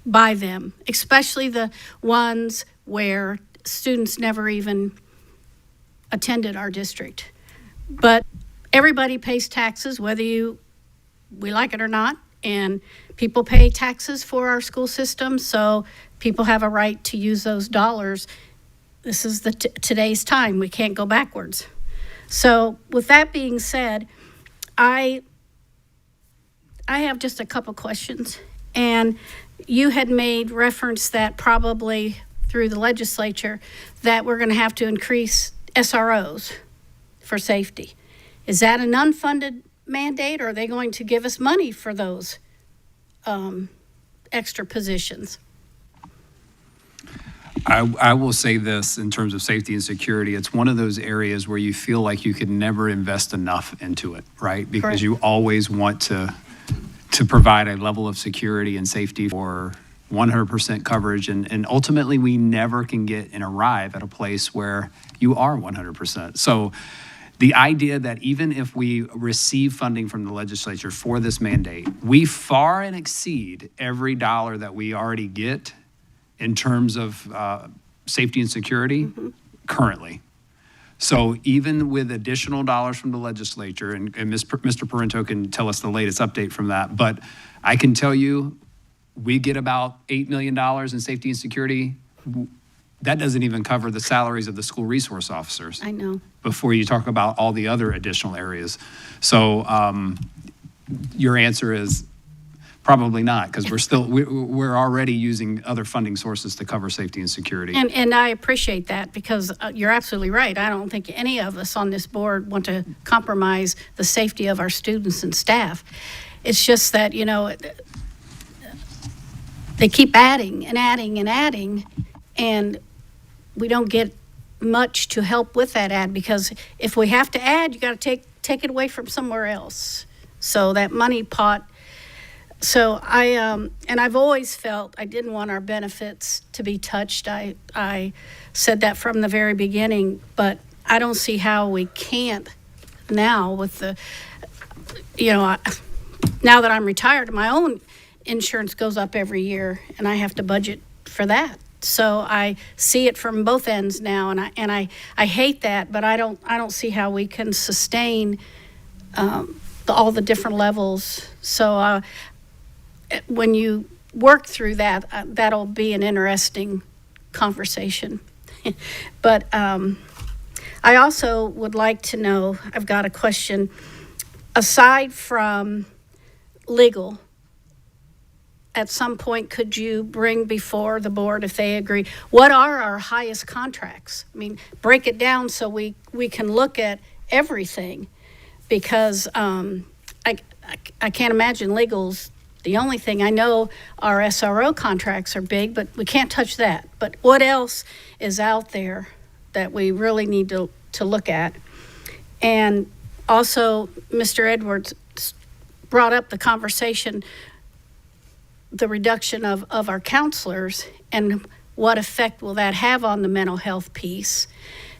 by them, especially the ones where students never even attended our district. But everybody pays taxes, whether we like it or not, and people pay taxes for our school system, so people have a right to use those dollars. This is today's time. We can't go backwards. So with that being said, I have just a couple questions. And you had made reference that probably through the legislature that we're going to have to increase SROs for safety. Is that an unfunded mandate, or are they going to give us money for those extra positions? I will say this in terms of safety and security. It's one of those areas where you feel like you could never invest enough into it, right? Because Correct. you always want to provide a level of security and safety for 100% coverage. And ultimately, we never can get and arrive at a place where you are 100%. So the idea that even if we receive funding from the legislature for this mandate, we far and exceed every dollar that we already get in terms of safety and security currently. So even with additional dollars from the legislature, and Mr. Parento can tell us the latest update from that, but I can tell you, we get about $8 million in safety and security. That doesn't even cover the salaries of the school resource officers. I know. Before you talk about all the other additional areas. So your answer is probably not, because we're already using other funding sources to cover safety and security. And I appreciate that, because you're absolutely right. I don't think any of us on this board want to compromise the safety of our students and staff. It's just that, they keep adding and adding and adding, and we don't get much to help with that add, because if we have to add, you got to take it away from somewhere else. So that money pot. So I've always felt I didn't want our benefits to be touched. I said that from the very beginning, but I don't see how we can't now with the, now that I'm retired, my own insurance goes up every year, and I have to budget for that. So I see it from both ends now, and I hate that, but I don't see how we can sustain all the different levels. So when you work through that, that'll be an interesting conversation. But I also would like to know, I've got a question, aside from legal, at some point, could you bring before the board, if they agree, what are our highest contracts? I mean, break it down so we can look at everything, because I can't imagine legal's the only thing. I know our SRO contracts are big, but we can't touch that. But what else is out there that we really need to look at? And also, Mr. Edwards brought up the conversation, the reduction of our counselors, and what effect will that have on the mental health piece?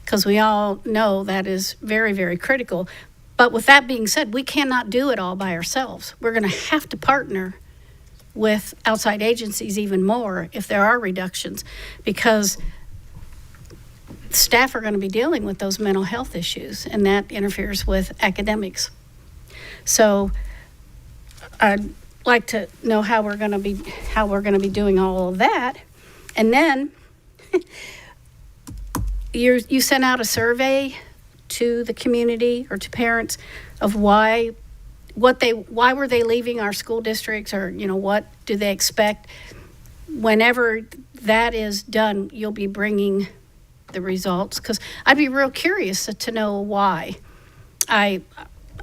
Because we all know that is very, very critical. But with that being said, we cannot do it all by ourselves. We're going to have to partner with outside agencies even more if there are reductions, because staff are going to be dealing with those mental health issues, and that interferes with academics. So I'd like to know how we're going to be doing all of that. And then you sent out a survey to the community or to parents of why were they leaving our school districts, or what do they expect. Whenever that is done, you'll be bringing the results, because I'd be real curious to know why. I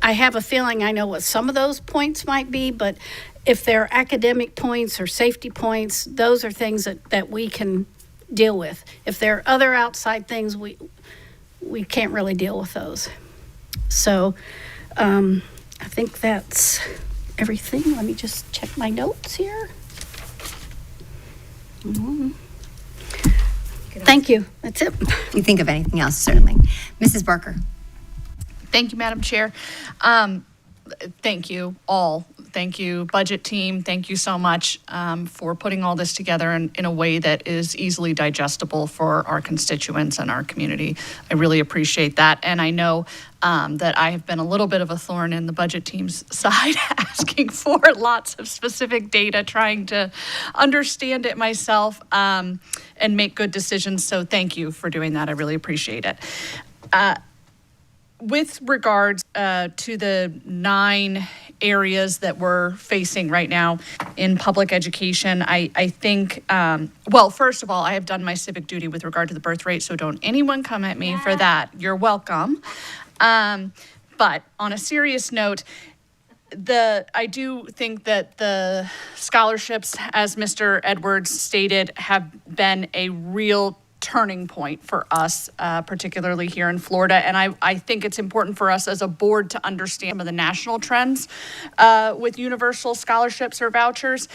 have a feeling I know what some of those points might be, but if they're academic points or safety points, those are things that we can deal with. If there are other outside things, we can't really deal with those. So I think that's everything. Let me just check my notes here. Thank you. That's it. If you think of anything else, certainly. Mrs. Barker. Thank you, Madam Chair. Thank you all. Thank you, budget team. Thank you so much for putting all this together in a way that is easily digestible for our constituents and our community. I really appreciate that. And I know that I have been a little bit of a thorn in the budget team's side, asking for lots of specific data, trying to understand it myself and make good decisions. So thank you for doing that. I really appreciate it. With regards to the 9 areas that we're facing right now in public education, I think, well, first of all, I have done my civic duty with regard to the birth rate, so don't anyone come at me for that. You're welcome. But on a serious note, I do think that the scholarships, as Mr. Edwards stated, have been a real turning point for us, particularly here in Florida. And I think it's important for us as a board to understand some of the national trends with universal scholarships or vouchers,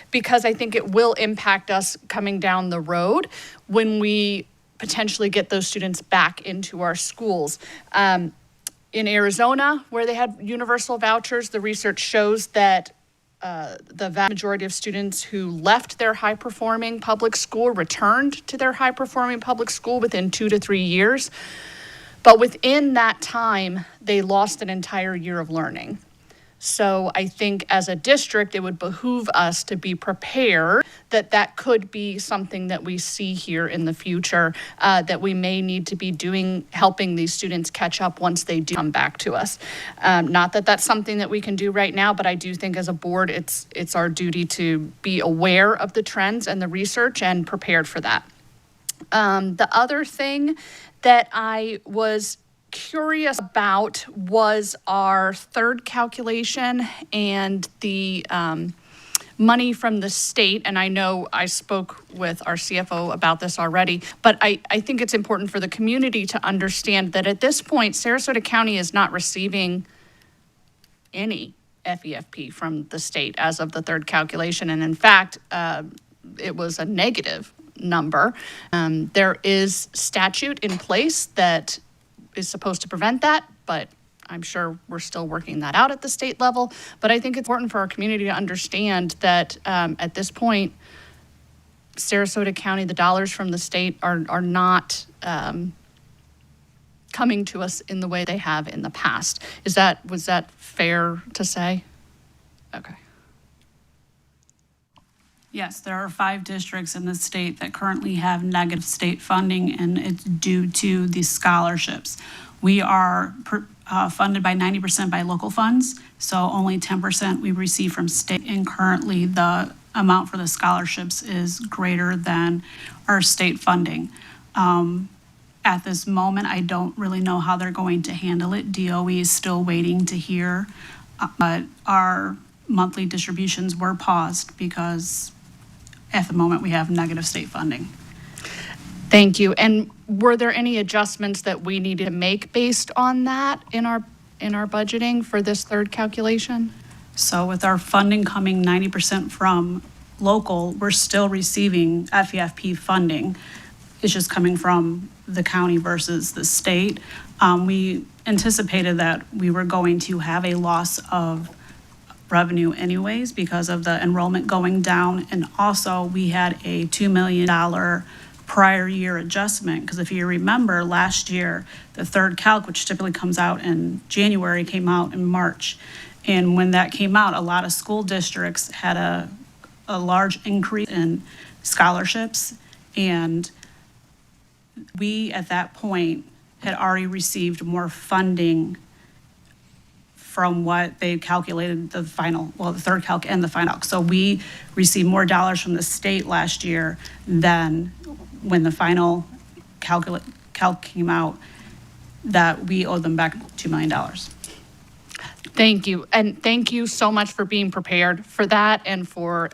because I think it will impact us coming down the road when we potentially get those students back into our schools. In Arizona, where they had universal vouchers, the research shows that the vast majority of students who left their high-performing public school returned to their high-performing public school within 2 to 3 years. But within that time, they lost an entire year of learning. So I think as a district, it would behoove us to be prepared that could be something that we see here in the future, that we may need to be doing, helping these students catch up once they do come back to us. Not that that's something that we can do right now, but I do think as a board, it's our duty to be aware of the trends and the research and prepared for that. The other thing that I was curious about was our third calculation and the money from the state. And I know I spoke with our CFO about this already, but I think it's important for the community to understand that at this point, Sarasota County is not receiving any FEFP from the state as of the third calculation. And in fact, it was a negative number. There is statute in place that is supposed to prevent that, but I'm sure we're still working that out at the state level. But I think it's important for our community to understand that at this point, Sarasota County, the dollars from the state are not coming to us in the way they have in the past. Was that fair to say? Okay. Yes, there are 5 districts in the state that currently have negative state funding, and it's due to the scholarships. We are funded by 90% by local funds, so only 10% we receive from state, and currently the amount for the scholarships is greater than our state funding. At this moment, I don't really know how they're going to handle it. DOE is still waiting to hear, but our monthly distributions were paused because at the moment we have negative state funding. Thank you. And were there any adjustments that we needed to make based on that in our budgeting for this third calculation? So with our funding coming 90% from local, we're still receiving FEFP funding. It's just coming from the county versus the state. We anticipated that we were going to have a loss of revenue anyways because of the enrollment going down. And also we had a $2 million prior year adjustment, because if you remember last year, the third calc, which typically comes out in January, came out in March. And when that came out, a lot of school districts had a large increase in scholarships. And we, at that point, had already received more funding from what they calculated the third calc and the final. So we received more dollars from the state last year than when the final calc came out, that we owe them back $2 million. Thank you. And thank you so much for being prepared for that and for,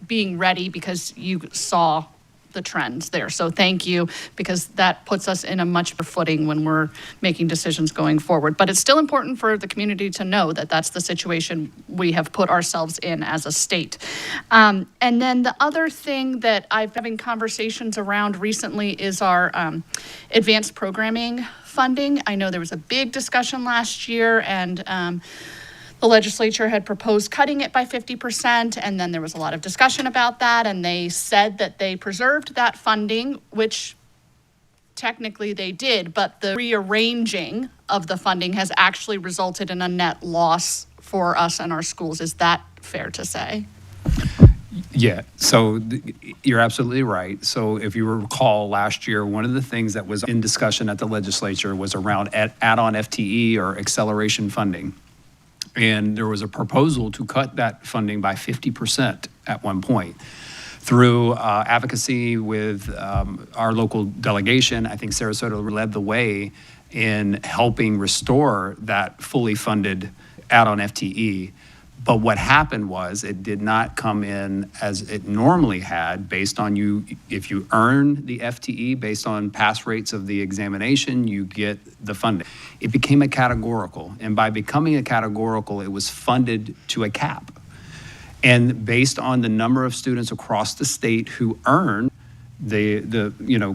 being ready, because you saw the trends there. So thank you, because that puts us in a much better footing when we're making decisions going forward. But it's still important for the community to know that that's the situation we have put ourselves in as a state. And then the other thing that I've been having conversations around recently is our advanced programming funding. I know there was a big discussion last year, and the legislature had proposed cutting it by 50%, and then there was a lot of discussion about that, and they said that they preserved that funding, which technically they did, but the rearranging of the funding has actually resulted in a net loss for us and our schools. Is that fair to say? Yeah, so you're absolutely right. So if you recall last year, one of the things that was in discussion at the legislature was around add-on FTE or acceleration funding. And there was a proposal to cut that funding by 50% at one point. Through advocacy with our local delegation, I think Sarasota led the way in helping restore that fully funded add-on FTE. But what happened was it did not come in as it normally had based on if you earn the FTE based on pass rates of the examination, you get the funding. It became a categorical, and by becoming a categorical, it was funded to a cap. And based on the number of students across the state who earned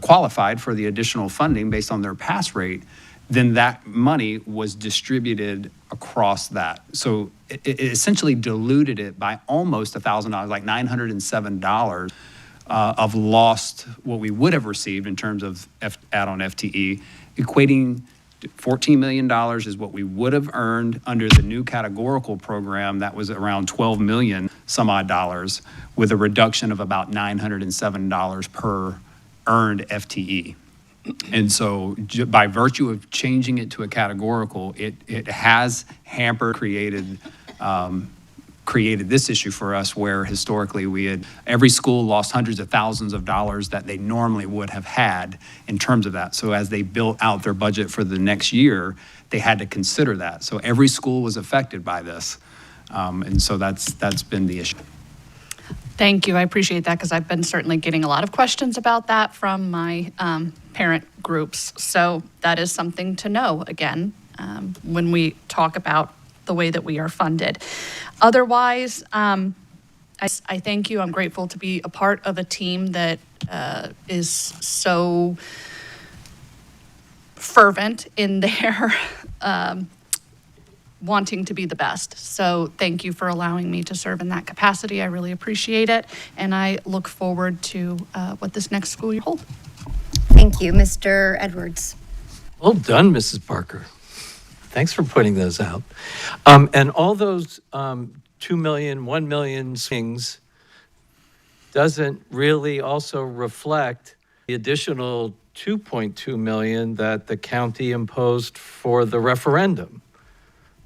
qualified for the additional funding based on their pass rate, then that money was distributed across that. So it essentially diluted it by almost $1,000, like $907 of lost what we would have received in terms of add-on FTE, equating to $14 million is what we would have earned under the new categorical program that was around $12 million some odd dollars, with a reduction of about $907 per earned FTE. And so by virtue of changing it to a categorical, it has created this issue for us, where historically every school lost hundreds of thousands of dollars that they normally would have had in terms of that. So as they built out their budget for the next year, they had to consider that. So every school was affected by this. And so that's been the issue. Thank you. I appreciate that, because I've been certainly getting a lot of questions about that from my parent groups. So that is something to know, again, when we talk about the way that we are funded. Otherwise, I thank you. I'm grateful to be a part of a team that is so fervent in their wanting to be the best. So thank you for allowing me to serve in that capacity. I really appreciate it. And I look forward to what this next school year holds. Thank you. Mr. Edwards. Well done, Mrs. Parker. Thanks for putting those out. And all those 2 million, 1 million things doesn't really also reflect the additional 2.2 million that the county imposed for the referendum.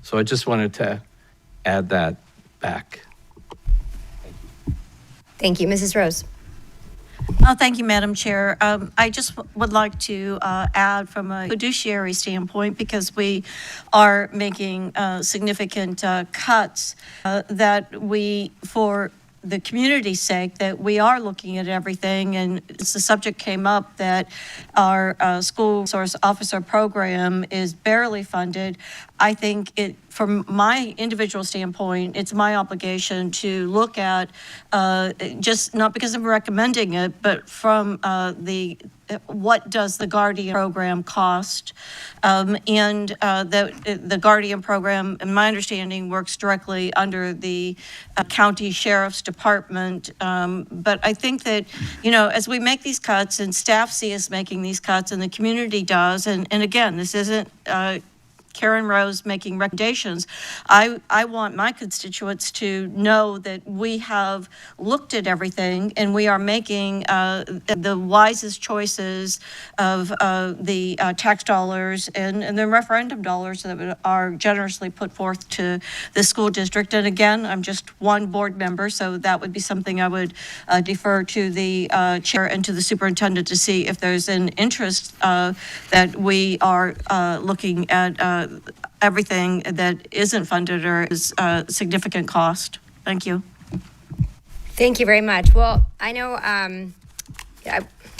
So I just wanted to add that back. Thank you. Mrs. Rose. Oh, thank you, Madam Chair. I just would like to add from a fiduciary standpoint, because we are making significant cuts, that we, for the community's sake, that we are looking at everything. And the subject came up that our school resource officer program is barely funded. I think from my individual standpoint, it's my obligation to look at, just not because I'm recommending it, but from what does the Guardian program cost? And the Guardian program, in my understanding, works directly under the county sheriff's department. But I think that, as we make these cuts and staff see us making these cuts and the community does, and again, this isn't Karen Rose making recommendations. I want my constituents to know that we have looked at everything and we are making the wisest choices of the tax dollars and the referendum dollars that are generously put forth to the school district. And again, I'm just one board member, so that would be something I would defer to the chair and to the superintendent to see if there's an interest that we are looking at everything that isn't funded or is significant cost. Thank you. Thank you very much. Well, I know I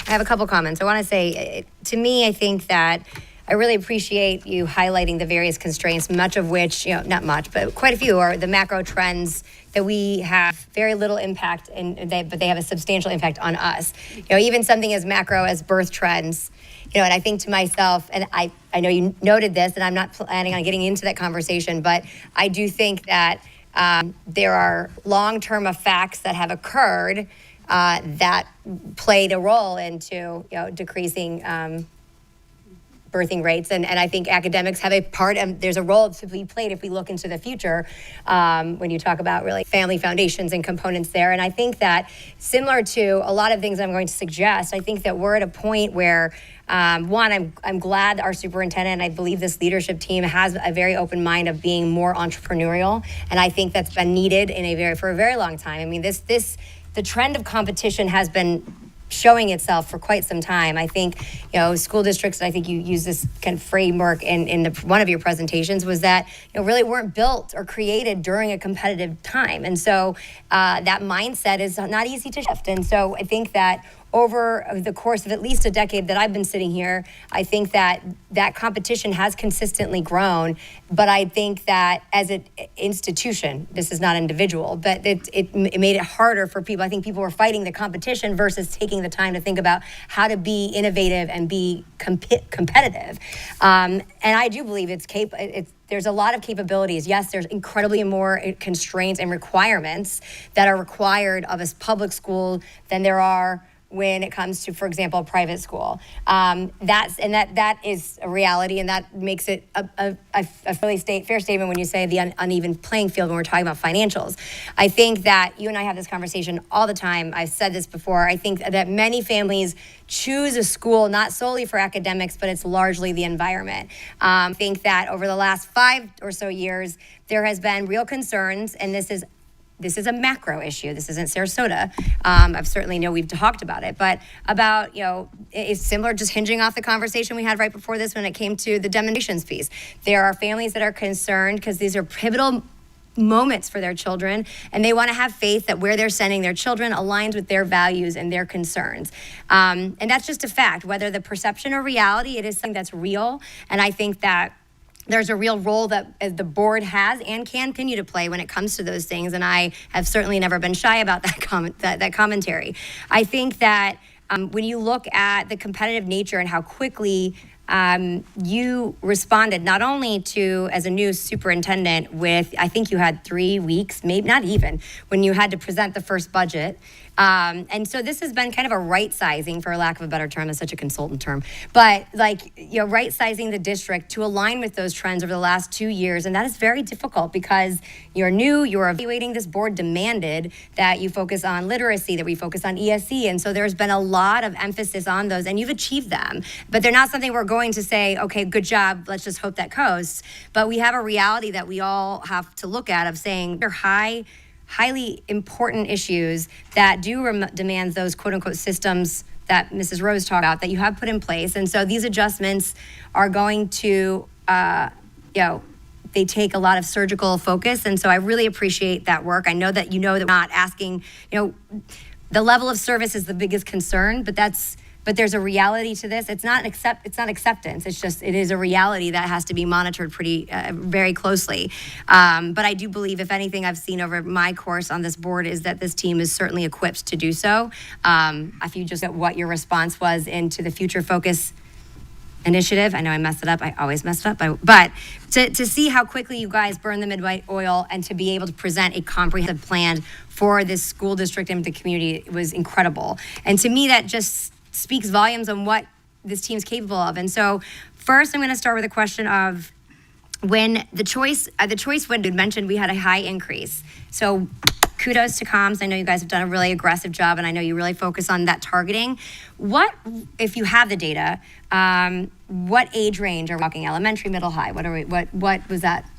have a couple comments. I want to say, to me, I think that I really appreciate you highlighting the various constraints, much of which, not much, but quite a few are the macro trends that we have very little impact, but they have a substantial impact on us. Even something as macro as birth trends. And I think to myself, and I know you noted this, and I'm not planning on getting into that conversation, but I do think that there are long-term effects that have occurred that played a role into decreasing birthing rates. And I think academics have a part, and there's a role to be played if we look into the future when you talk about really family foundations and components there. And I think that similar to a lot of things I'm going to suggest, I think that we're at a point where one, I'm glad our superintendent, and I believe this leadership team has a very open mind of being more entrepreneurial. And I think that's been needed for a very long time. I mean, the trend of competition has been showing itself for quite some time. I think, school districts, and I think you use this kind of framework in one of your presentations, was that, really weren't built or created during a competitive time. And so that mindset is not easy to shift. And so I think that over the course of at least a decade that I've been sitting here, I think that competition has consistently grown. But I think that as an institution, this is not individual, but it made it harder for people. I think people were fighting the competition versus taking the time to think about how to be innovative and be competitive. And I do believe there's a lot of capabilities. Yes, there's incredibly more constraints and requirements that are required of a public school than there are when it comes to, for example, a private school. That is a reality, and that makes it a fairly fair statement when you say the uneven playing field when we're talking about financials. I think that you and I have this conversation all the time. I've said this before. I think that many families choose a school not solely for academics, but it's largely the environment. I think that over the last 5 or so years, there has been real concerns, and this is a macro issue. This isn't Sarasota. I certainly know we've talked about it, but about, it's similar, just hinging off the conversation we had right before this when it came to the demonstrations piece. There are families that are concerned because these are pivotal moments for their children, and they want to have faith that where they're sending their children aligns with their values and their concerns. And that's just a fact. Whether the perception or reality, it is something that's real. And I think that there's a real role that the board has and can continue to play when it comes to those things, and I have certainly never been shy about that commentary. I think that when you look at the competitive nature and how quickly you responded not only to, as a new superintendent, with, I think you had 3 weeks, maybe not even, when you had to present the first budget. And so this has been kind of a right sizing, for lack of a better term, it's such a consultant term, but like, right sizing the district to align with those trends over the last 2 years. And that is very difficult because you're new, you're evaluating. This board demanded that you focus on literacy, that we focus on ESE. And so there's been a lot of emphasis on those, and you've achieved them, but they're not something we're going to say, okay, good job, let's just hope that coasts. But we have a reality that we all have to look at of saying they're highly important issues that do demand those quote unquote systems that Mrs. Rose talked about that you have put in place. And so these adjustments are going to, they take a lot of surgical focus. And so I really appreciate that work. I know that that we're not asking, the level of service is the biggest concern, but there's a reality to this. It's not acceptance. It's just, it is a reality that has to be monitored very closely. But I do believe, if anything I've seen over my course on this board, is that this team is certainly equipped to do so. If you just get what your response was into the Future Focus initiative, I know I messed it up. I always mess it up. But to see how quickly you guys burn the midnight oil and to be able to present a comprehensive plan for this school district and the community was incredible. And to me, that just speaks volumes on what this team's capable of. And so first, I'm going to start with a question of when the choice when you mentioned we had a high increase. So kudos to comms. I know you guys have done a really aggressive job, and I know you really focus on that targeting. What, if you have the data, what age range are we talking? Elementary, middle, high? What was that?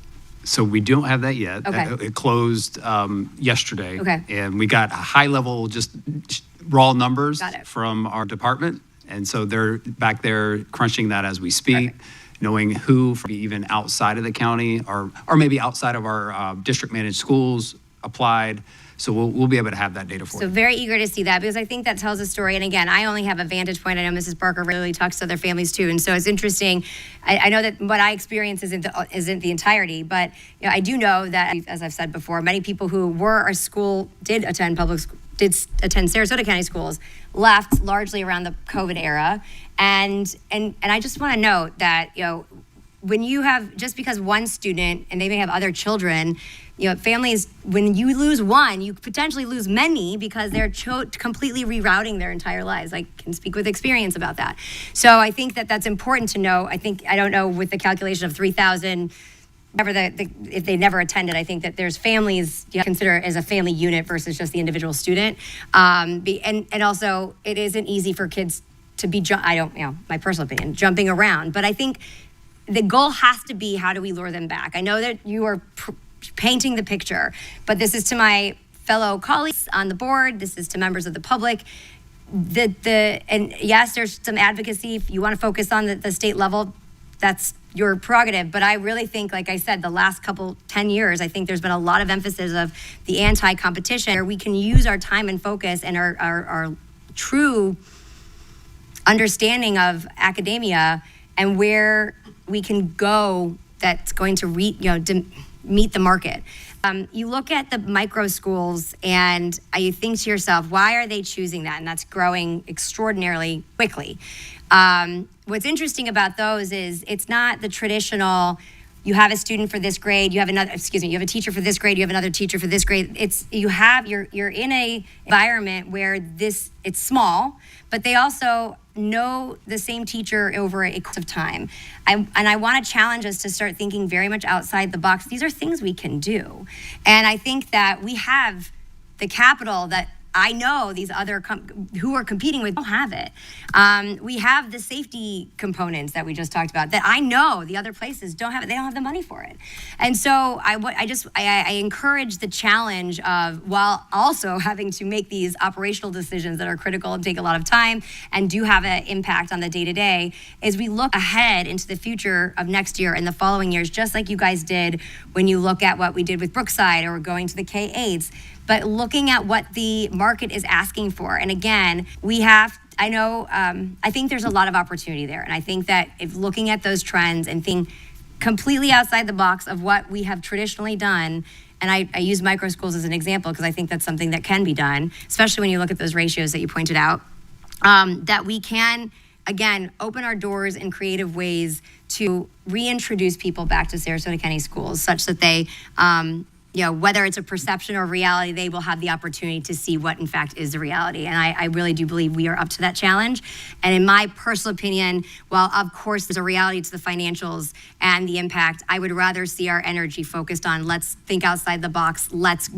So we don't have that yet. Okay. It closed yesterday. Okay. And we got a high level, just raw numbers Got it. from our department. And so they're back there crunching that as we speak, Perfect. knowing who, even outside of the county or maybe outside of our district managed schools applied. So we'll be able to have that data for So you. very eager to see that, because I think that tells a story. And again, I only have a vantage point. I know Mrs. Barker really talks to their families too. And so it's interesting. I know that what I experience isn't the entirety, but I do know that, as I've said before, many people who did attend Sarasota County schools, left largely around the COVID era. And I just want to note that, when you have, just because one student and they may have other children, families, when you lose one, you potentially lose many because they're completely rerouting their entire lives. I can speak with experience about that. So I think that that's important to know. I don't know, with the calculation of 3,000, if they never attended, I think that there's families you consider as a family unit versus just the individual student. And also, it isn't easy for kids to be, my personal opinion, jumping around. But I think the goal has to be, how do we lure them back? I know that you are painting the picture, but this is to my fellow colleagues on the board. This is to members of the public. And yes, there's some advocacy. If you want to focus on the state level, that's your prerogative. But I really think, like I said, the last 10 years, I think there's been a lot of emphasis of the anti-competition, where we can use our time and focus and our true understanding of academia and where we can go that's going to meet the market. You look at the micro schools and you think to yourself, why are they choosing that? And that's growing extraordinarily quickly. What's interesting about those is it's not the traditional, you have a student for this grade, you have a teacher for this grade, you have another teacher for this grade. You're in a environment where it's small, but they also know the same teacher over a course of time. I want to challenge us to start thinking very much outside the box. These are things we can do. And I think that we have the capital that I know these other who are competing with don't have it. We have the safety components that we just talked about that I know the other places don't have it. They don't have the money for it. And so I encourage the challenge of, while also having to make these operational decisions that are critical and take a lot of time and do have an impact on the day-to-day, is we look ahead into the future of next year and the following years, just like you guys did when you look at what we did with Brookside or going to the K-8s. But looking at what the market is asking for. And again, I think there's a lot of opportunity there. And I think that if looking at those trends and think completely outside the box of what we have traditionally done, and I use micro schools as an example because I think that's something that can be done, especially when you look at those ratios that you pointed out, that we can again, open our doors in creative ways to reintroduce people back to Sarasota County schools such that they, whether it's a perception or reality, they will have the opportunity to see what in fact is the reality. And I really do believe we are up to that challenge. And in my personal opinion, while of course there's a reality to the financials and the impact, I would rather see our energy focused on let's think outside the box, let's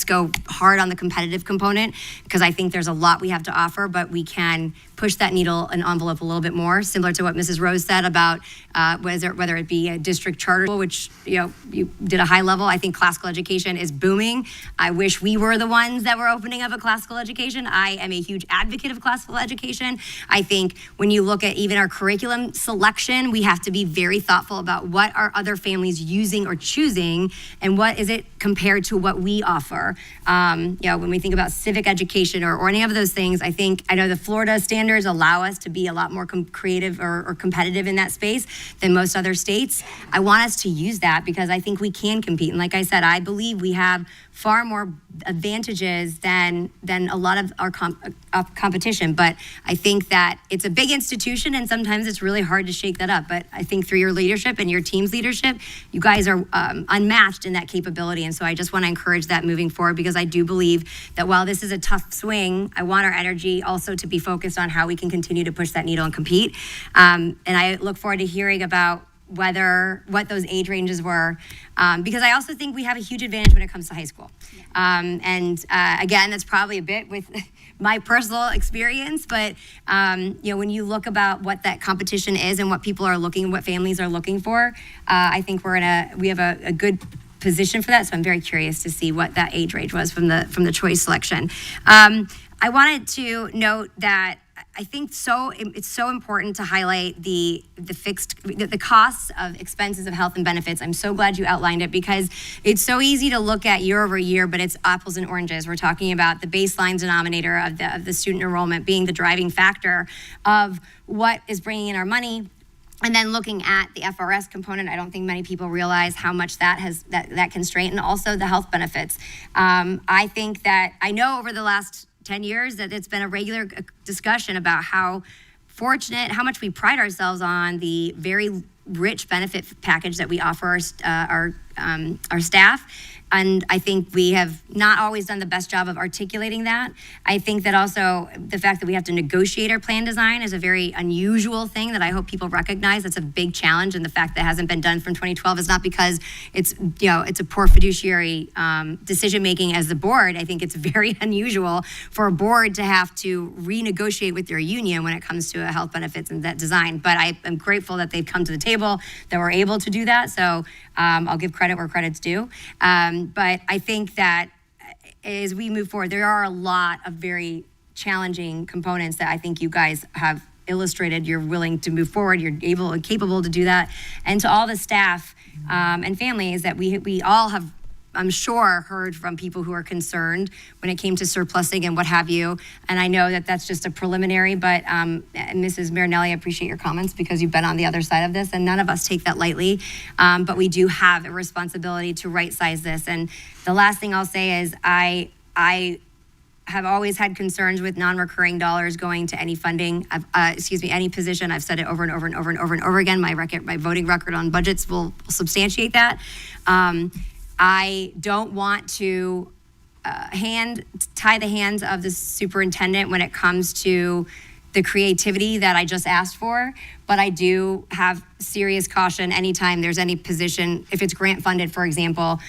go hard on the competitive component, because I think there's a lot we have to offer, but we can push that needle and envelope a little bit more, similar to what Mrs. Rose said about whether it be a district charter school, which you did a high level. I think classical education is booming. I wish we were the ones that were opening up a classical education. I am a huge advocate of classical education. I think when you look at even our curriculum selection, we have to be very thoughtful about what are other families using or choosing, and what is it compared to what we offer. When we think about civic education or any of those things, I know the Florida standards allow us to be a lot more creative or competitive in that space than most other states. I want us to use that because I think we can compete. And like I said, I believe we have far more advantages than a lot of our competition. But I think that it's a big institution and sometimes it's really hard to shake that up. But I think through your leadership and your team's leadership, you guys are unmatched in that capability. And so I just want to encourage that moving forward, because I do believe that while this is a tough swing, I want our energy also to be focused on how we can continue to push that needle and compete. And I look forward to hearing about what those age ranges were, because I also think we have a huge advantage when it comes to high school. Again, that's probably a bit with my personal experience, but when you look about what that competition is and what families are looking for, I think we have a good position for that. So I'm very curious to see what that age range was from the choice selection. I wanted to note that I think it's so important to highlight the costs of expenses of health and benefits. I'm so glad you outlined it, because it's so easy to look at year over year, but it's apples and oranges. We're talking about the baseline denominator of the student enrollment being the driving factor of what is bringing in our money. And then looking at the FRS component, I don't think many people realize how much that has that constraint, and also the health benefits. I think that I know over the last 10 years that it's been a regular discussion about how much we pride ourselves on the very rich benefit package that we offer our staff. And I think we have not always done the best job of articulating that. I think that also the fact that we have to negotiate our plan design is a very unusual thing that I hope people recognize. That's a big challenge, and the fact that it hasn't been done from 2012 is not because it's a poor fiduciary decision-making as the board. I think it's very unusual for a board to have to renegotiate with their union when it comes to health benefits and that design. But I am grateful that they've come to the table, that we're able to do that. So I'll give credit where credit's due. But I think that as we move forward, there are a lot of very challenging components that I think you guys have illustrated. You're willing to move forward. You're able and capable to do that. And to all the staff and families that we all have, I'm sure, heard from people who are concerned when it came to surplusing and what have you. And I know that that's just a preliminary, but Mrs. Marinelli, I appreciate your comments, because you've been on the other side of this, and none of us take that lightly. But we do have a responsibility to right-size this. And the last thing I'll say is I have always had concerns with non-recurring dollars going to any funding, any position. I've said it over and over and over and over and over again. My voting record on budgets will substantiate that. I don't want to tie the hands of the superintendent when it comes to the creativity that I just asked for, but I do have serious caution anytime there's any position, if it's grant funded, for example,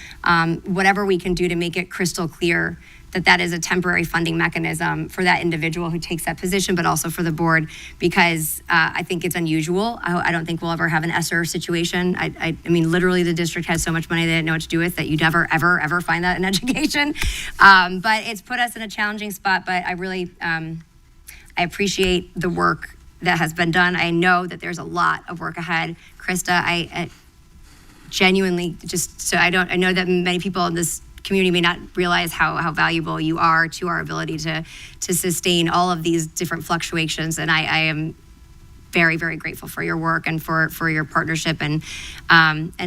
whatever we can do to make it crystal clear that is a temporary funding mechanism for that individual who takes that position, but also for the board, because I think it's unusual. I don't think we'll ever have an ESSER situation. I mean, literally the district has so much money they didn't know what to do with that you'd never, ever, ever find that in education. But it's put us in a challenging spot, but I really, I appreciate the work that has been done. I know that there's a lot of work ahead. Krista, I genuinely I know that many people in this community may not realize how valuable you are to our ability to sustain all of these different fluctuations. And I am very, very grateful for your work and for your partnership and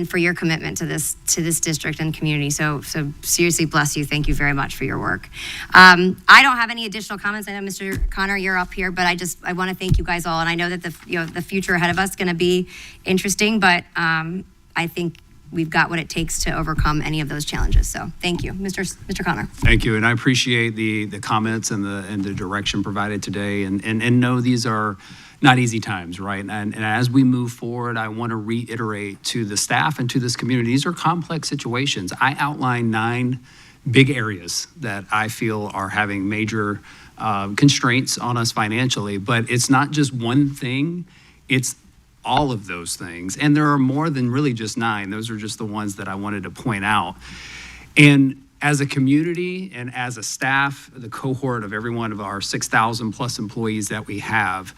for your commitment to this district and community. So seriously, bless you. Thank you very much for your work. I don't have any additional comments. I know Mr. Connor, you're up here, but I want to thank you guys all. And I know that the future ahead of us is going to be interesting, but I think we've got what it takes to overcome any of those challenges. So thank you, Mr. Connor. Thank you, and I appreciate the comments and the direction provided today. And know these are not easy times, right? And as we move forward, I want to reiterate to the staff and to this community, these are complex situations. I outlined 9 big areas that I feel are having major constraints on us financially, but it's not just one thing, it's all of those things. And there are more than really just 9. Those are just the ones that I wanted to point out. And as a community and as a staff, the cohort of every one of our 6,000 plus employees that we have,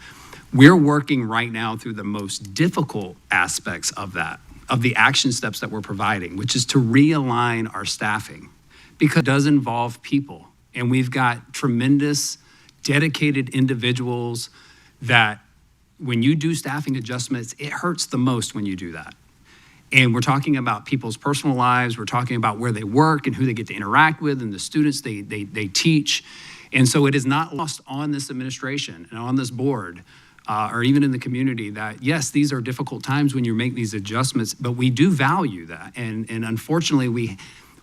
we're working right now through the most difficult aspects of that, of the action steps that we're providing, which is to realign our staffing, because it does involve people. And we've got tremendous, dedicated individuals that when you do staffing adjustments, it hurts the most when you do that. And we're talking about people's personal lives. We're talking about where they work and who they get to interact with and the students they teach. And so it is not lost on this administration and on this board or even in the community that, yes, these are difficult times when you make these adjustments, but we do value that. And unfortunately,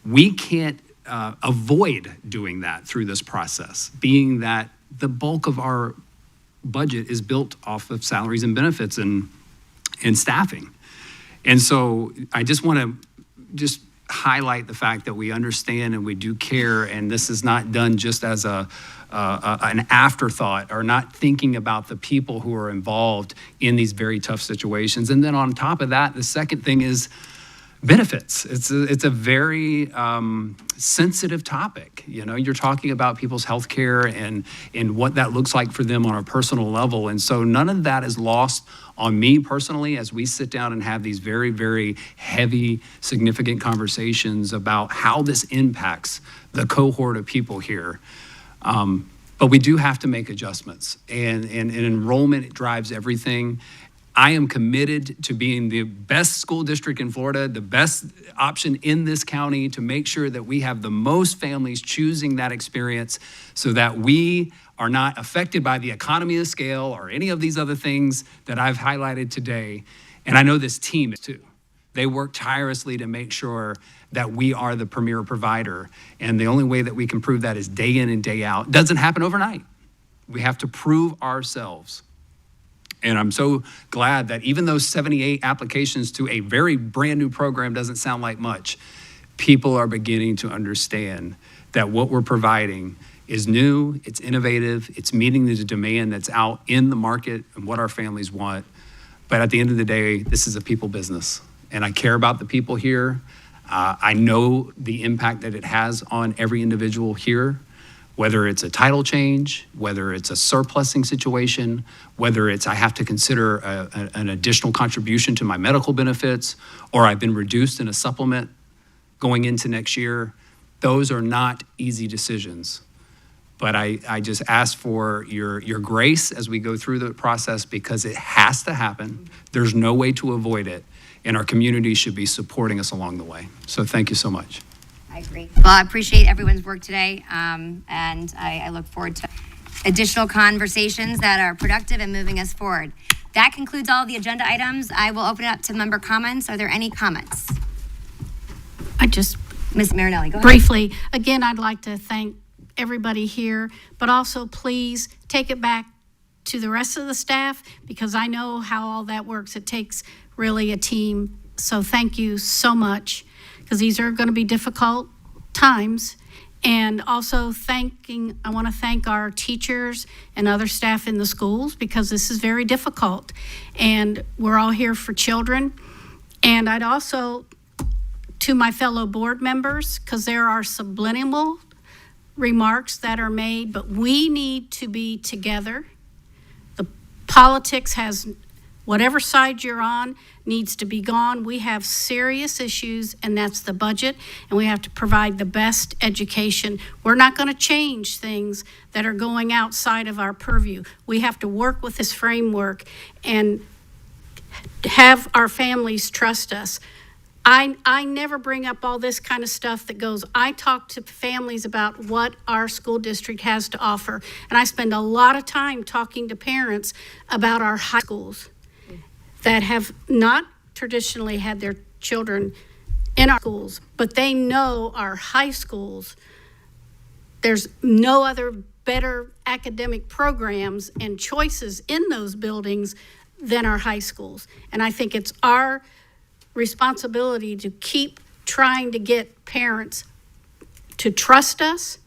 we can't avoid doing that through this process, being that the bulk of our budget is built off of salaries and benefits and staffing. And so I just want to highlight the fact that we understand and we do care, and this is not done just as an afterthought or not thinking about the people who are involved in these very tough situations. And then on top of that, the second thing is benefits. It's a very sensitive topic. You know, you're talking about people's health care and what that looks like for them on a personal level. And so none of that is lost on me personally as we sit down and have these very, very heavy, significant conversations about how this impacts the cohort of people here. But we do have to make adjustments, and enrollment drives everything. I am committed to being the best school district in Florida, the best option in this county to make sure that we have the most families choosing that experience so that we are not affected by the economy of scale or any of these other things that I've highlighted today. And I know this team is too. They work tirelessly to make sure that we are the premier provider. And the only way that we can prove that is day in and day out. It doesn't happen overnight. We have to prove ourselves. And I'm so glad that even though 78 applications to a very brand new program doesn't sound like much, people are beginning to understand that what we're providing is new, it's innovative, it's meeting the demand that's out in the market and what our families want. But at the end of the day, this is a people business. And I care about the people here. I know the impact that it has on every individual here. Whether it's a title change, whether it's a surplusing situation, whether it's I have to consider an additional contribution to my medical benefits, or I've been reduced in a supplement going into next year, those are not easy decisions. But I just ask for your grace as we go through the process because it has to happen. There's no way to avoid it, and our community should be supporting us along the way. So thank you so much. I agree. Well, I appreciate everyone's work today, and I look forward to additional conversations that are productive and moving us forward. That concludes all the agenda items. I will open it up to member comments. Are there any comments? Ms. Marinelli, go ahead. Briefly, again, I'd like to thank everybody here, but also please take it back to the rest of the staff because I know how all that works. It takes really a team. So thank you so much. Because these are going to be difficult times. And also I want to thank our teachers and other staff in the schools because this is very difficult. And we're all here for children. And I'd also, to my fellow board members, because there are subliminal remarks that are made, but we need to be together. The politics has Whatever side you're on needs to be gone. We have serious issues, and that's the budget, and we have to provide the best education. We're not going to change things that are going outside of our purview. We have to work with this framework and have our families trust us. I never bring up all this kind of stuff that goes, I talk to families about what our school district has to offer, and I spend a lot of time talking to parents about our high schools that have not traditionally had their children in our schools, but they know our high schools. There's no other better academic programs and choices in those buildings than our high schools. And I think it's our responsibility to keep trying to get parents to trust us,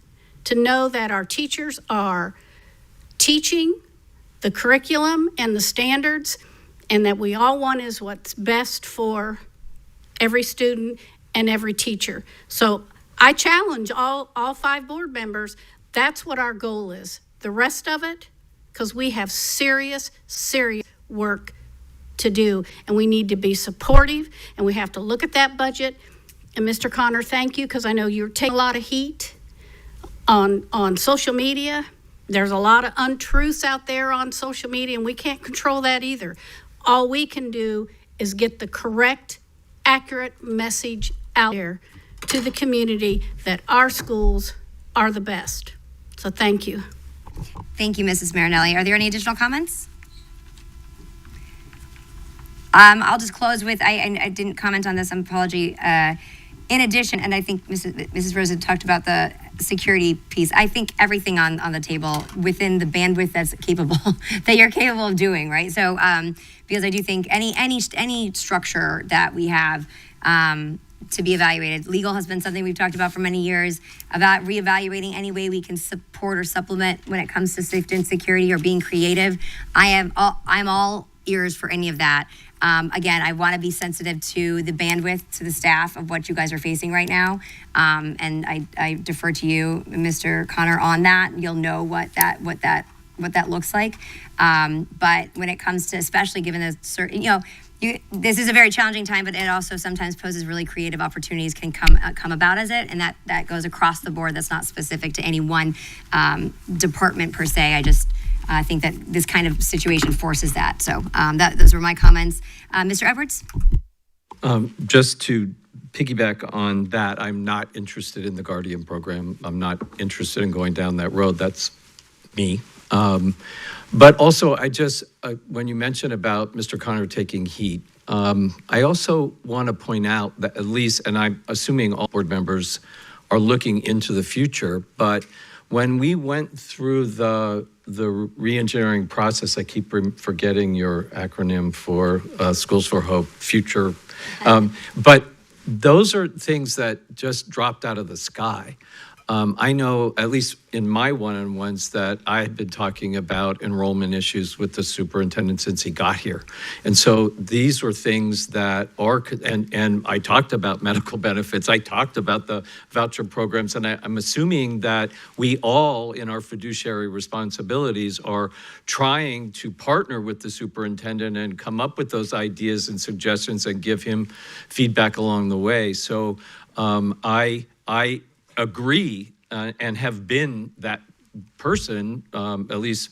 to know that our teachers are teaching the curriculum and the standards, and that we all want is what's best for every student and every teacher. So I challenge all 5 board members, that's what our goal is. The rest of it, because we have serious work to do, and we need to be supportive, and we have to look at that budget. And Mr. Connor, thank you, because I know you're taking a lot of heat on social media. There's a lot of untruths out there on social media, and we can't control that either. All we can do is get the correct, accurate message out there to the community that our schools are the best. So thank you. Thank you, Mrs. Marinelli. Are there any additional comments? I'll just close with, I didn't comment on this, apology. In addition, and I think Mrs. Rosa talked about the security piece, I think everything on the table within the bandwidth that's capable, that you're capable of doing, right? So, because I do think any structure that we have to be evaluated, legal has been something we've talked about for many years, about reevaluating any way we can support or supplement when it comes to safety and security or being creative. I'm all ears for any of that. Again, I want to be sensitive to the bandwidth, to the staff of what you guys are facing right now. And I defer to you, Mr. Connor, on that. You'll know what that looks like. But when it comes to, especially given the certain, this is a very challenging time, but it also sometimes poses really creative opportunities can come about as it, and that goes across the board. That's not specific to any one department per se. I think that this kind of situation forces that. So those were my comments. Mr. Edwards? Just to piggyback on that, I'm not interested in the Guardian program. I'm not interested in going down that road. That's me. But also, when you mentioned about Mr. Connor taking heat, I also want to point out that at least, and I'm assuming all board members are looking into the future, but when we went through the re-engineering process, I keep forgetting your acronym for Schools for Hope, future. But those are things that just dropped out of the sky. I know, at least in my one-on-ones, that I had been talking about enrollment issues with the superintendent since he got here. And so these were things that are, and I talked about medical benefits, I talked about the voucher programs, and I'm assuming that we all, in our fiduciary responsibilities, are trying to partner with the superintendent and come up with those ideas and suggestions and give him feedback along the way. So I agree and have been that person, at least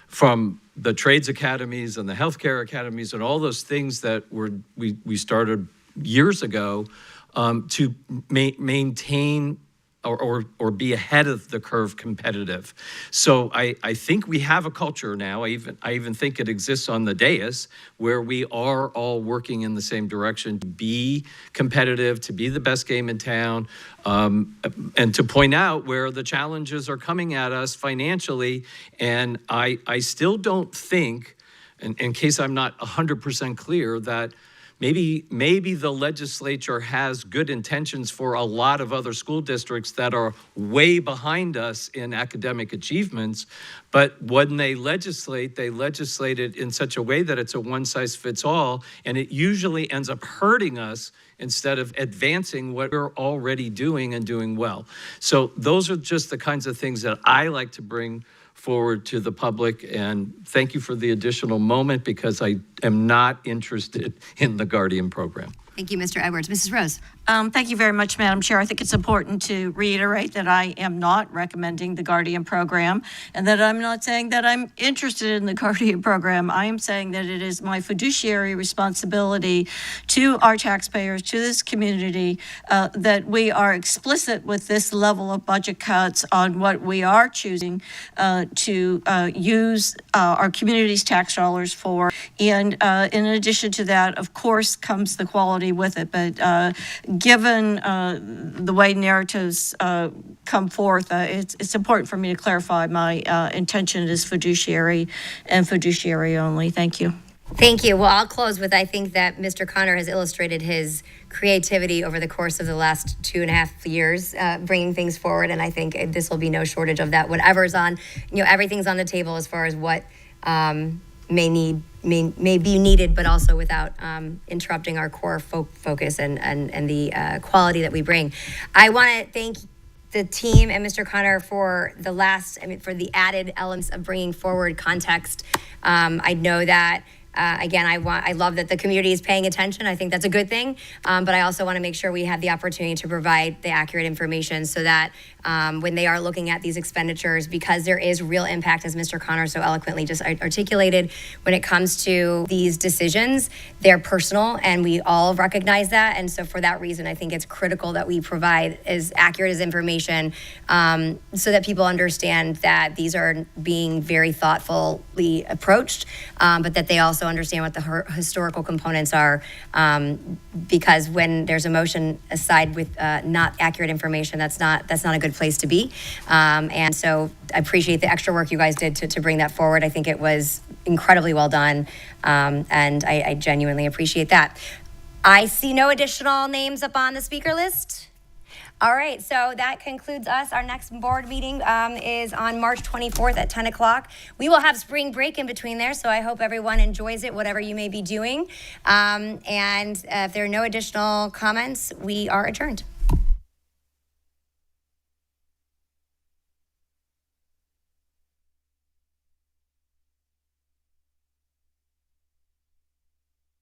from the trades academies and the healthcare academies and all those things that we started years ago to maintain or be ahead of the curve competitive. So I think we have a culture now, I even think it exists on the dais, where we are all working in the same direction to be competitive, to be the best game in town, and to point out where the challenges are coming at us financially. And I still don't think, in case I'm not 100% clear, that maybe the legislature has good intentions for a lot of other school districts that are way behind us in academic achievements, but when they legislate it in such a way that it's a one-size-fits-all, and it usually ends up hurting us instead of advancing what we're already doing and doing well. So those are just the kinds of things that I like to bring forward to the public. And thank you for the additional moment, because I am not interested in the Guardian program. Thank you, Mr. Edwards. Mrs. Rose? Thank you very much, Madam Chair. I think it's important to reiterate that I am not recommending the Guardian program, and that I'm not saying that I'm interested in the Guardian program. I am saying that it is my fiduciary responsibility to our taxpayers, to this community, that we are explicit with this level of budget cuts on what we are choosing to use our community's tax dollars for. And in addition to that, of course, comes the quality with it. But given the way narratives come forth, it's important for me to clarify my intention is fiduciary and fiduciary only. Thank you. Thank you. Well, I'll close with, I think that Mr. Connor has illustrated his creativity over the course of the last 2.5 years, bringing things forward. And I think this will be no shortage of that. Whatever's on, everything's on the table as far as what may be needed, but also without interrupting our core focus and the quality that we bring. I want to thank the team and Mr. Connor for for the added elements of bringing forward context. I know that. Again, I love that the community is paying attention. I think that's a good thing. But I also want to make sure we have the opportunity to provide the accurate information so that when they are looking at these expenditures, because there is real impact, as Mr. Connor so eloquently just articulated, when it comes to these decisions, they're personal, and we all recognize that. And so for that reason, I think it's critical that we provide as accurate as information so that people understand that these are being very thoughtfully approached, but that they also understand what the historical components are, because when there's emotion aside with not accurate information, that's not a good place to be. And so I appreciate the extra work you guys did to bring that forward. I think it was incredibly well done, and I genuinely appreciate that. I see no additional names up on the speaker list. All right, so that concludes us. Our next board meeting is on March 24th at 10 o'clock. We will have spring break in between there, so I hope everyone enjoys it, whatever you may be doing. And if there are no additional comments, we are adjourned.